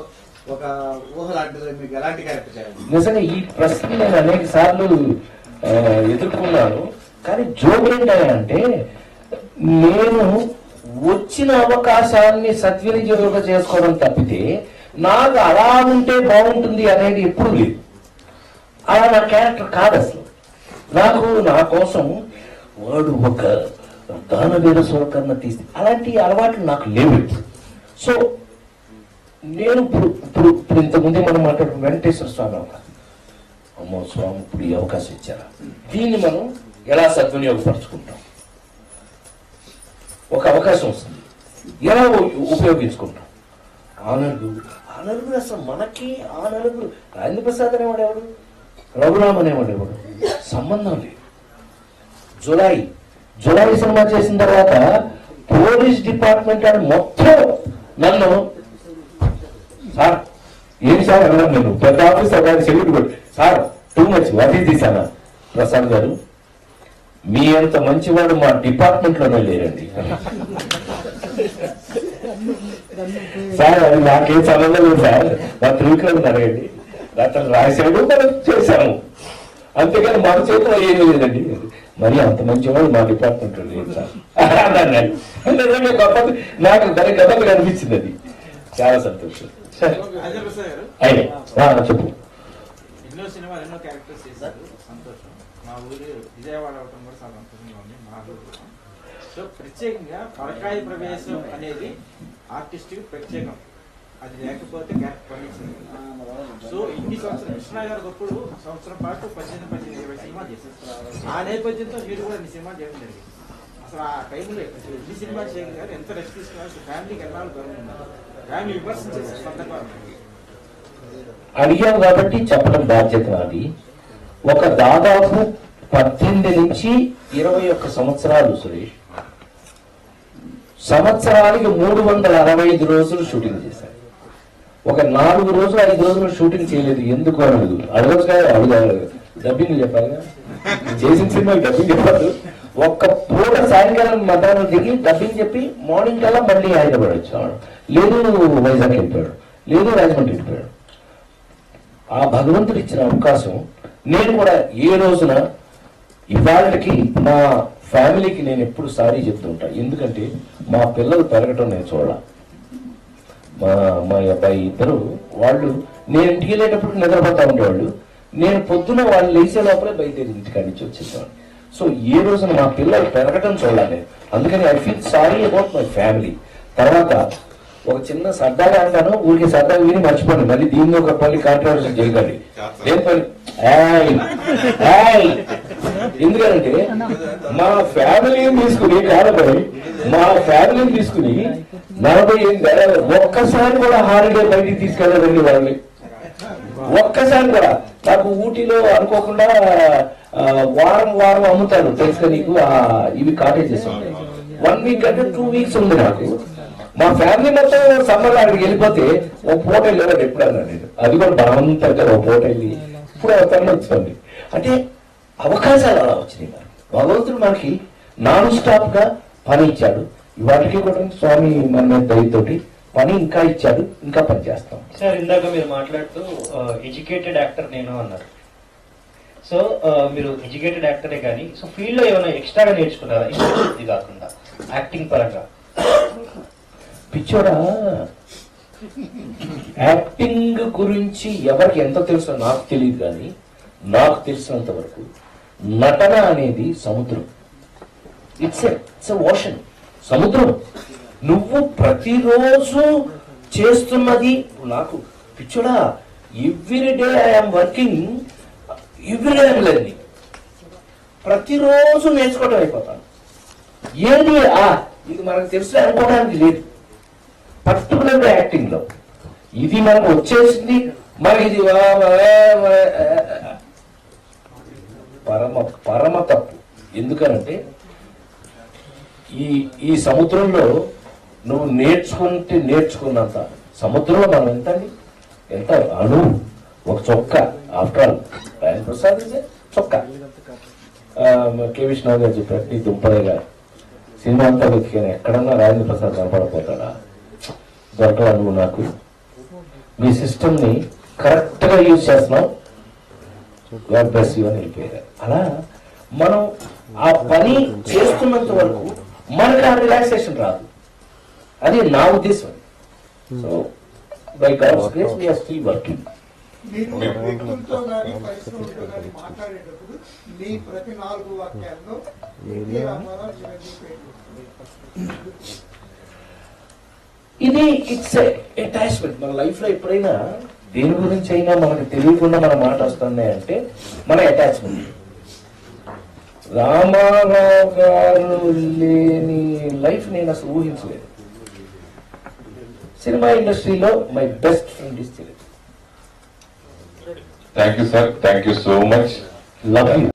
ఒక ఊహ లాంటిదో మీకు ఎలాంటి క్యారెక్టర్ చేయాలి? నిజంగా ఈ ప్రశ్న నేను అనేక సార్లు ఎదుర్కొన్నాను. కానీ జోక్ ఏంటంటే, నేను వచ్చిన అవకాశాన్ని సద్వినియోగం చేసుకోవడం తప్పితే నాకు అలా ఉంటే బాగుంటుంది అనేది ఎప్పుడు లేదు. అలా నా క్యారెక్టర్ కాదు అసలు. నా కోసం వాడు ఒక దానవీర స్వరకరణ తీస్తే అలాంటి అలవాట్లు నాకు లేవు. సో నేను ఇప్పుడు ఇంతకుముందే మనం మాట్లాడుకున్న వెంకటేశ్వర స్వామి అవకాశం, అమ్మో స్వామి ఇప్పుడు ఈ అవకాశం ఇచ్చారా, దీన్ని మనం ఎలా సద్వినియోగపరుచుకుంటాం? ఒక అవకాశం వస్తుంది, ఎలా ఉపయోగించుకుంటాం? ఆ నలుగురు అసలు మనకి ఆ నలుగురు రాజేంద్ర ప్రసాద్ అనేవాడు ఎవడు, రఘురామ్ అనేవాడు ఎవడు, సంబంధం లేదు. జులై సినిమా చేసిన తర్వాత పోలీస్ డిపార్ట్మెంట్ అని మొత్తం నన్ను, సార్ ఏమి సార్ అన్నాను, నేను పెద్ద ఆఫీసర్ గారి సెల్యూట్ కొట్టి, sir too much. What is this అన్న ప్రసాద్ గారు, మీ అంత మంచివాడు మా డిపార్ట్మెంట్ లోనే లేరండి. సార్ అది నాకేం సంబంధం లేదు సార్, మా త్రివిక్రమ్ అడగండి. అతను రాశాడు, మనం చేశాము, అంతేగాని మన చేతిలో ఏమీ లేదండి. మరి అంత మంచివాడు మా డిపార్ట్మెంట్ లో లేదు సార్ అన్నాడు. గొప్ప, నాకు దాని గొప్పగా అనిపించింది. అది చాలా సంతోషం. చెప్పు. ఎన్నో సినిమాలు ఎన్నో క్యారెక్టర్స్ చేశారు, సంతోషం. మా ఊరు విజయవాడ అవటం కూడా చాలా సంతోషంగా ఉంది. మా ఊరు సో ప్రత్యేకంగా పరకాయ ప్రవేశం అనేది ఆర్టిస్ట్ ప్రత్యేకం, అది లేకపోతే క్యారెక్టర్ పండించింది. సో ఇన్ని సంవత్సరం కృష్ణ గారు ఒకప్పుడు సంవత్సరం పాటు 18-20 సినిమాలు చేశారు. ఆ నేపథ్యంతో మీరు కూడా ఇన్ని సినిమాలు చేయడం జరిగింది. అసలు ఆ టైంలో ఎన్ని సినిమాలు చేయగలిగారు, ఎంత రెస్ట్ తీసుకున్నారు, ఫ్యామిలీకి ఎన్నాళ్ళు దూరం ఉన్నారు, ఫ్యామిలీ విమర్శన చేసే సందర్భాలు అడిగావు కాబట్టి చెప్పడం బాధ్యత నాది. ఒక దాదాపు 18 నుంచి 21 సంవత్సరాలు సురేష్, సంవత్సరానికి 365 రోజులు షూటింగ్ చేశాను. ఒక 4 రోజులు 5 రోజులు షూటింగ్ చేయలేదు. ఎందుకు అనలేదు, అడగచ్చు కదా, అడుగు డబ్బింగ్ చెప్పాలి, చేసిన సినిమాకి డబ్బింగ్ చెప్పారు. ఒక్క పూట సాయంకాలం మధ్యాహ్నం దిగి డబ్బింగ్ చెప్పి మార్నింగ్ కల్లా మళ్ళీ హైదరాబాద్ వచ్చాడు, లేదు వైజాగ్ వెళ్ళిపోయాడు, లేదు రాజమండ్రి వెళ్ళిపోయాడు. ఆ భగవంతుడు ఇచ్చిన అవకాశం నేను కూడా ఏ రోజున ఇవాళకి మా ఫ్యామిలీకి నేను ఎప్పుడు సారీ చెప్తూ ఉంటాను. ఎందుకంటే మా పిల్లలు పెరగటం నేను చూడాల. మా అబ్బాయి ఇద్దరు వాళ్ళు నేను ఇంటికి వెళ్ళేటప్పుడు నిద్రపోతా ఉండేవాళ్ళు, నేను పొద్దున వాళ్ళు లేచే లోపలే బయలుదేరి ఇంటికాడి నుంచి వచ్చేసాను. సో ఏ రోజున మా పిల్లలు పెరగటం చూడాలి. అందుకని I feel sorry about my family. తర్వాత ఒక చిన్న సరదాగా అంటాను, ఊరికి సరదాగా విని మర్చిపోండి, మళ్ళీ దీన్ని ఒక పని కాంట్రవర్సీ చేయకండి. దేని పని ఎందుకంటే మా ఫ్యామిలీని తీసుకుని కాదపై మా ఫ్యామిలీని తీసుకుని 40 ఒక్కసారి కూడా హాలిడే బయటికి తీసుకెళ్ళదండి వాళ్ళని. ఒక్కసారి కూడా నాకు ఊటీలో అనుకోకుండా వారం అమ్ముతాను తెలుసుగా నీకు, ఇవి కాటేజెస్ ఉంటాయి. 1 వీక్ అంటే 2 వీక్స్ ఉంది నాకు. మా ఫ్యామిలీ మొత్తం సమ్మర్ అక్కడికి వెళ్ళిపోతే ఒక పూట వెళ్ళేవాడు ఎప్పుడన్నా నేను, అది కూడా బలవంతంగా ఒక పూట వెళ్ళి ఇప్పుడు అవతరణ వచ్చింది. అంటే అవకాశాలు అలా వచ్చినాయి. భగవంతుడు మనకి నాన్ స్టాప్ గా పని ఇచ్చాడు. ఇవాటికి కూడా స్వామి మన మీద దయతోటి పని ఇంకా ఇచ్చాడు, ఇంకా పని చేస్తాం. సార్ ఇందాక మీరు మాట్లాడుతూ ఎడ్యుకేటెడ్ యాక్టర్ నేను అన్నారు. సో మీరు ఎడ్యుకేటెడ్ యాక్టరే కానీ సో ఫీల్డ్ లో ఏమైనా ఎక్స్ట్రాగా నేర్చుకున్నారా ఇది కాకుండా యాక్టింగ్ పరంగా? పిచ్చోడా, యాక్టింగ్ గురించి ఎవరికి ఎంత తెలుసో నాకు తెలియదు, కానీ నాకు తెలిసినంత వరకు నటన అనేది సముద్రం. ఇట్స్ ఓషన్, సముద్రం. నువ్వు ప్రతిరోజు చేస్తున్నది నాకు పిచ్చోడా, every day I'm working, every day I'm learning. ప్రతిరోజు నేర్చుకోవడం అయిపోతాను. ఏది ఇది మనకు తెలుసు అనుకోవడానికి లేదు. పర్టికులర్గా యాక్టింగ్ లో ఇది మనకు వచ్చేసింది, మనకి ఇది పరమ తప్పు. ఎందుకనంటే ఈ సముద్రంలో నువ్వు నేర్చుకున్నంత సముద్రంలో మనం ఎంత అణువు, ఒక చొక్క. ఆఫ్టర్ ఆల్ రాజేంద్ర ప్రసాద్ చొక్క. కె విశ్వనాథ్ గారు చెప్పారు, నీ దుంపదేగా సినిమా అంతా వెతికాను, ఎక్కడన్నా రాజేంద్ర ప్రసాద్ కనపడపోతాడా, దొరకవా నువ్వు నాకు. మీ సిస్టమ్ ని కరెక్ట్ గా యూజ్ చేస్తున్నావు, గాడ్ బ్లెస్ యు అని వెళ్ళిపోయారు. అలా మనం ఆ పని చేస్తున్నంత వరకు మనకు ఆ రిలాక్సేషన్ రాదు. అది నా ఉద్దేశం. So by God's grace we are still working. వ్యక్తులతో కానీ పరిశ్రమలతో కానీ మాట్లాడేటప్పుడు మీ ప్రతి 4 వాక్యాల్లో ఎన్టీ రామారావు చిరంజీవి పేరు. ఇది ఇట్స్ అటాచ్మెంట్. మన లైఫ్ లో ఎప్పుడైనా దేని గురించి అయినా మనకు తెలియకుండా మన మాట వస్తుంది అంటే మన అటాచ్మెంట్. రామారావు గారు లేని లైఫ్ నేను అసలు ఊహించలేదు. సినిమా ఇండస్ట్రీలో my best friend is Chiranjeevi. Thank you sir, thank you so much. Love you.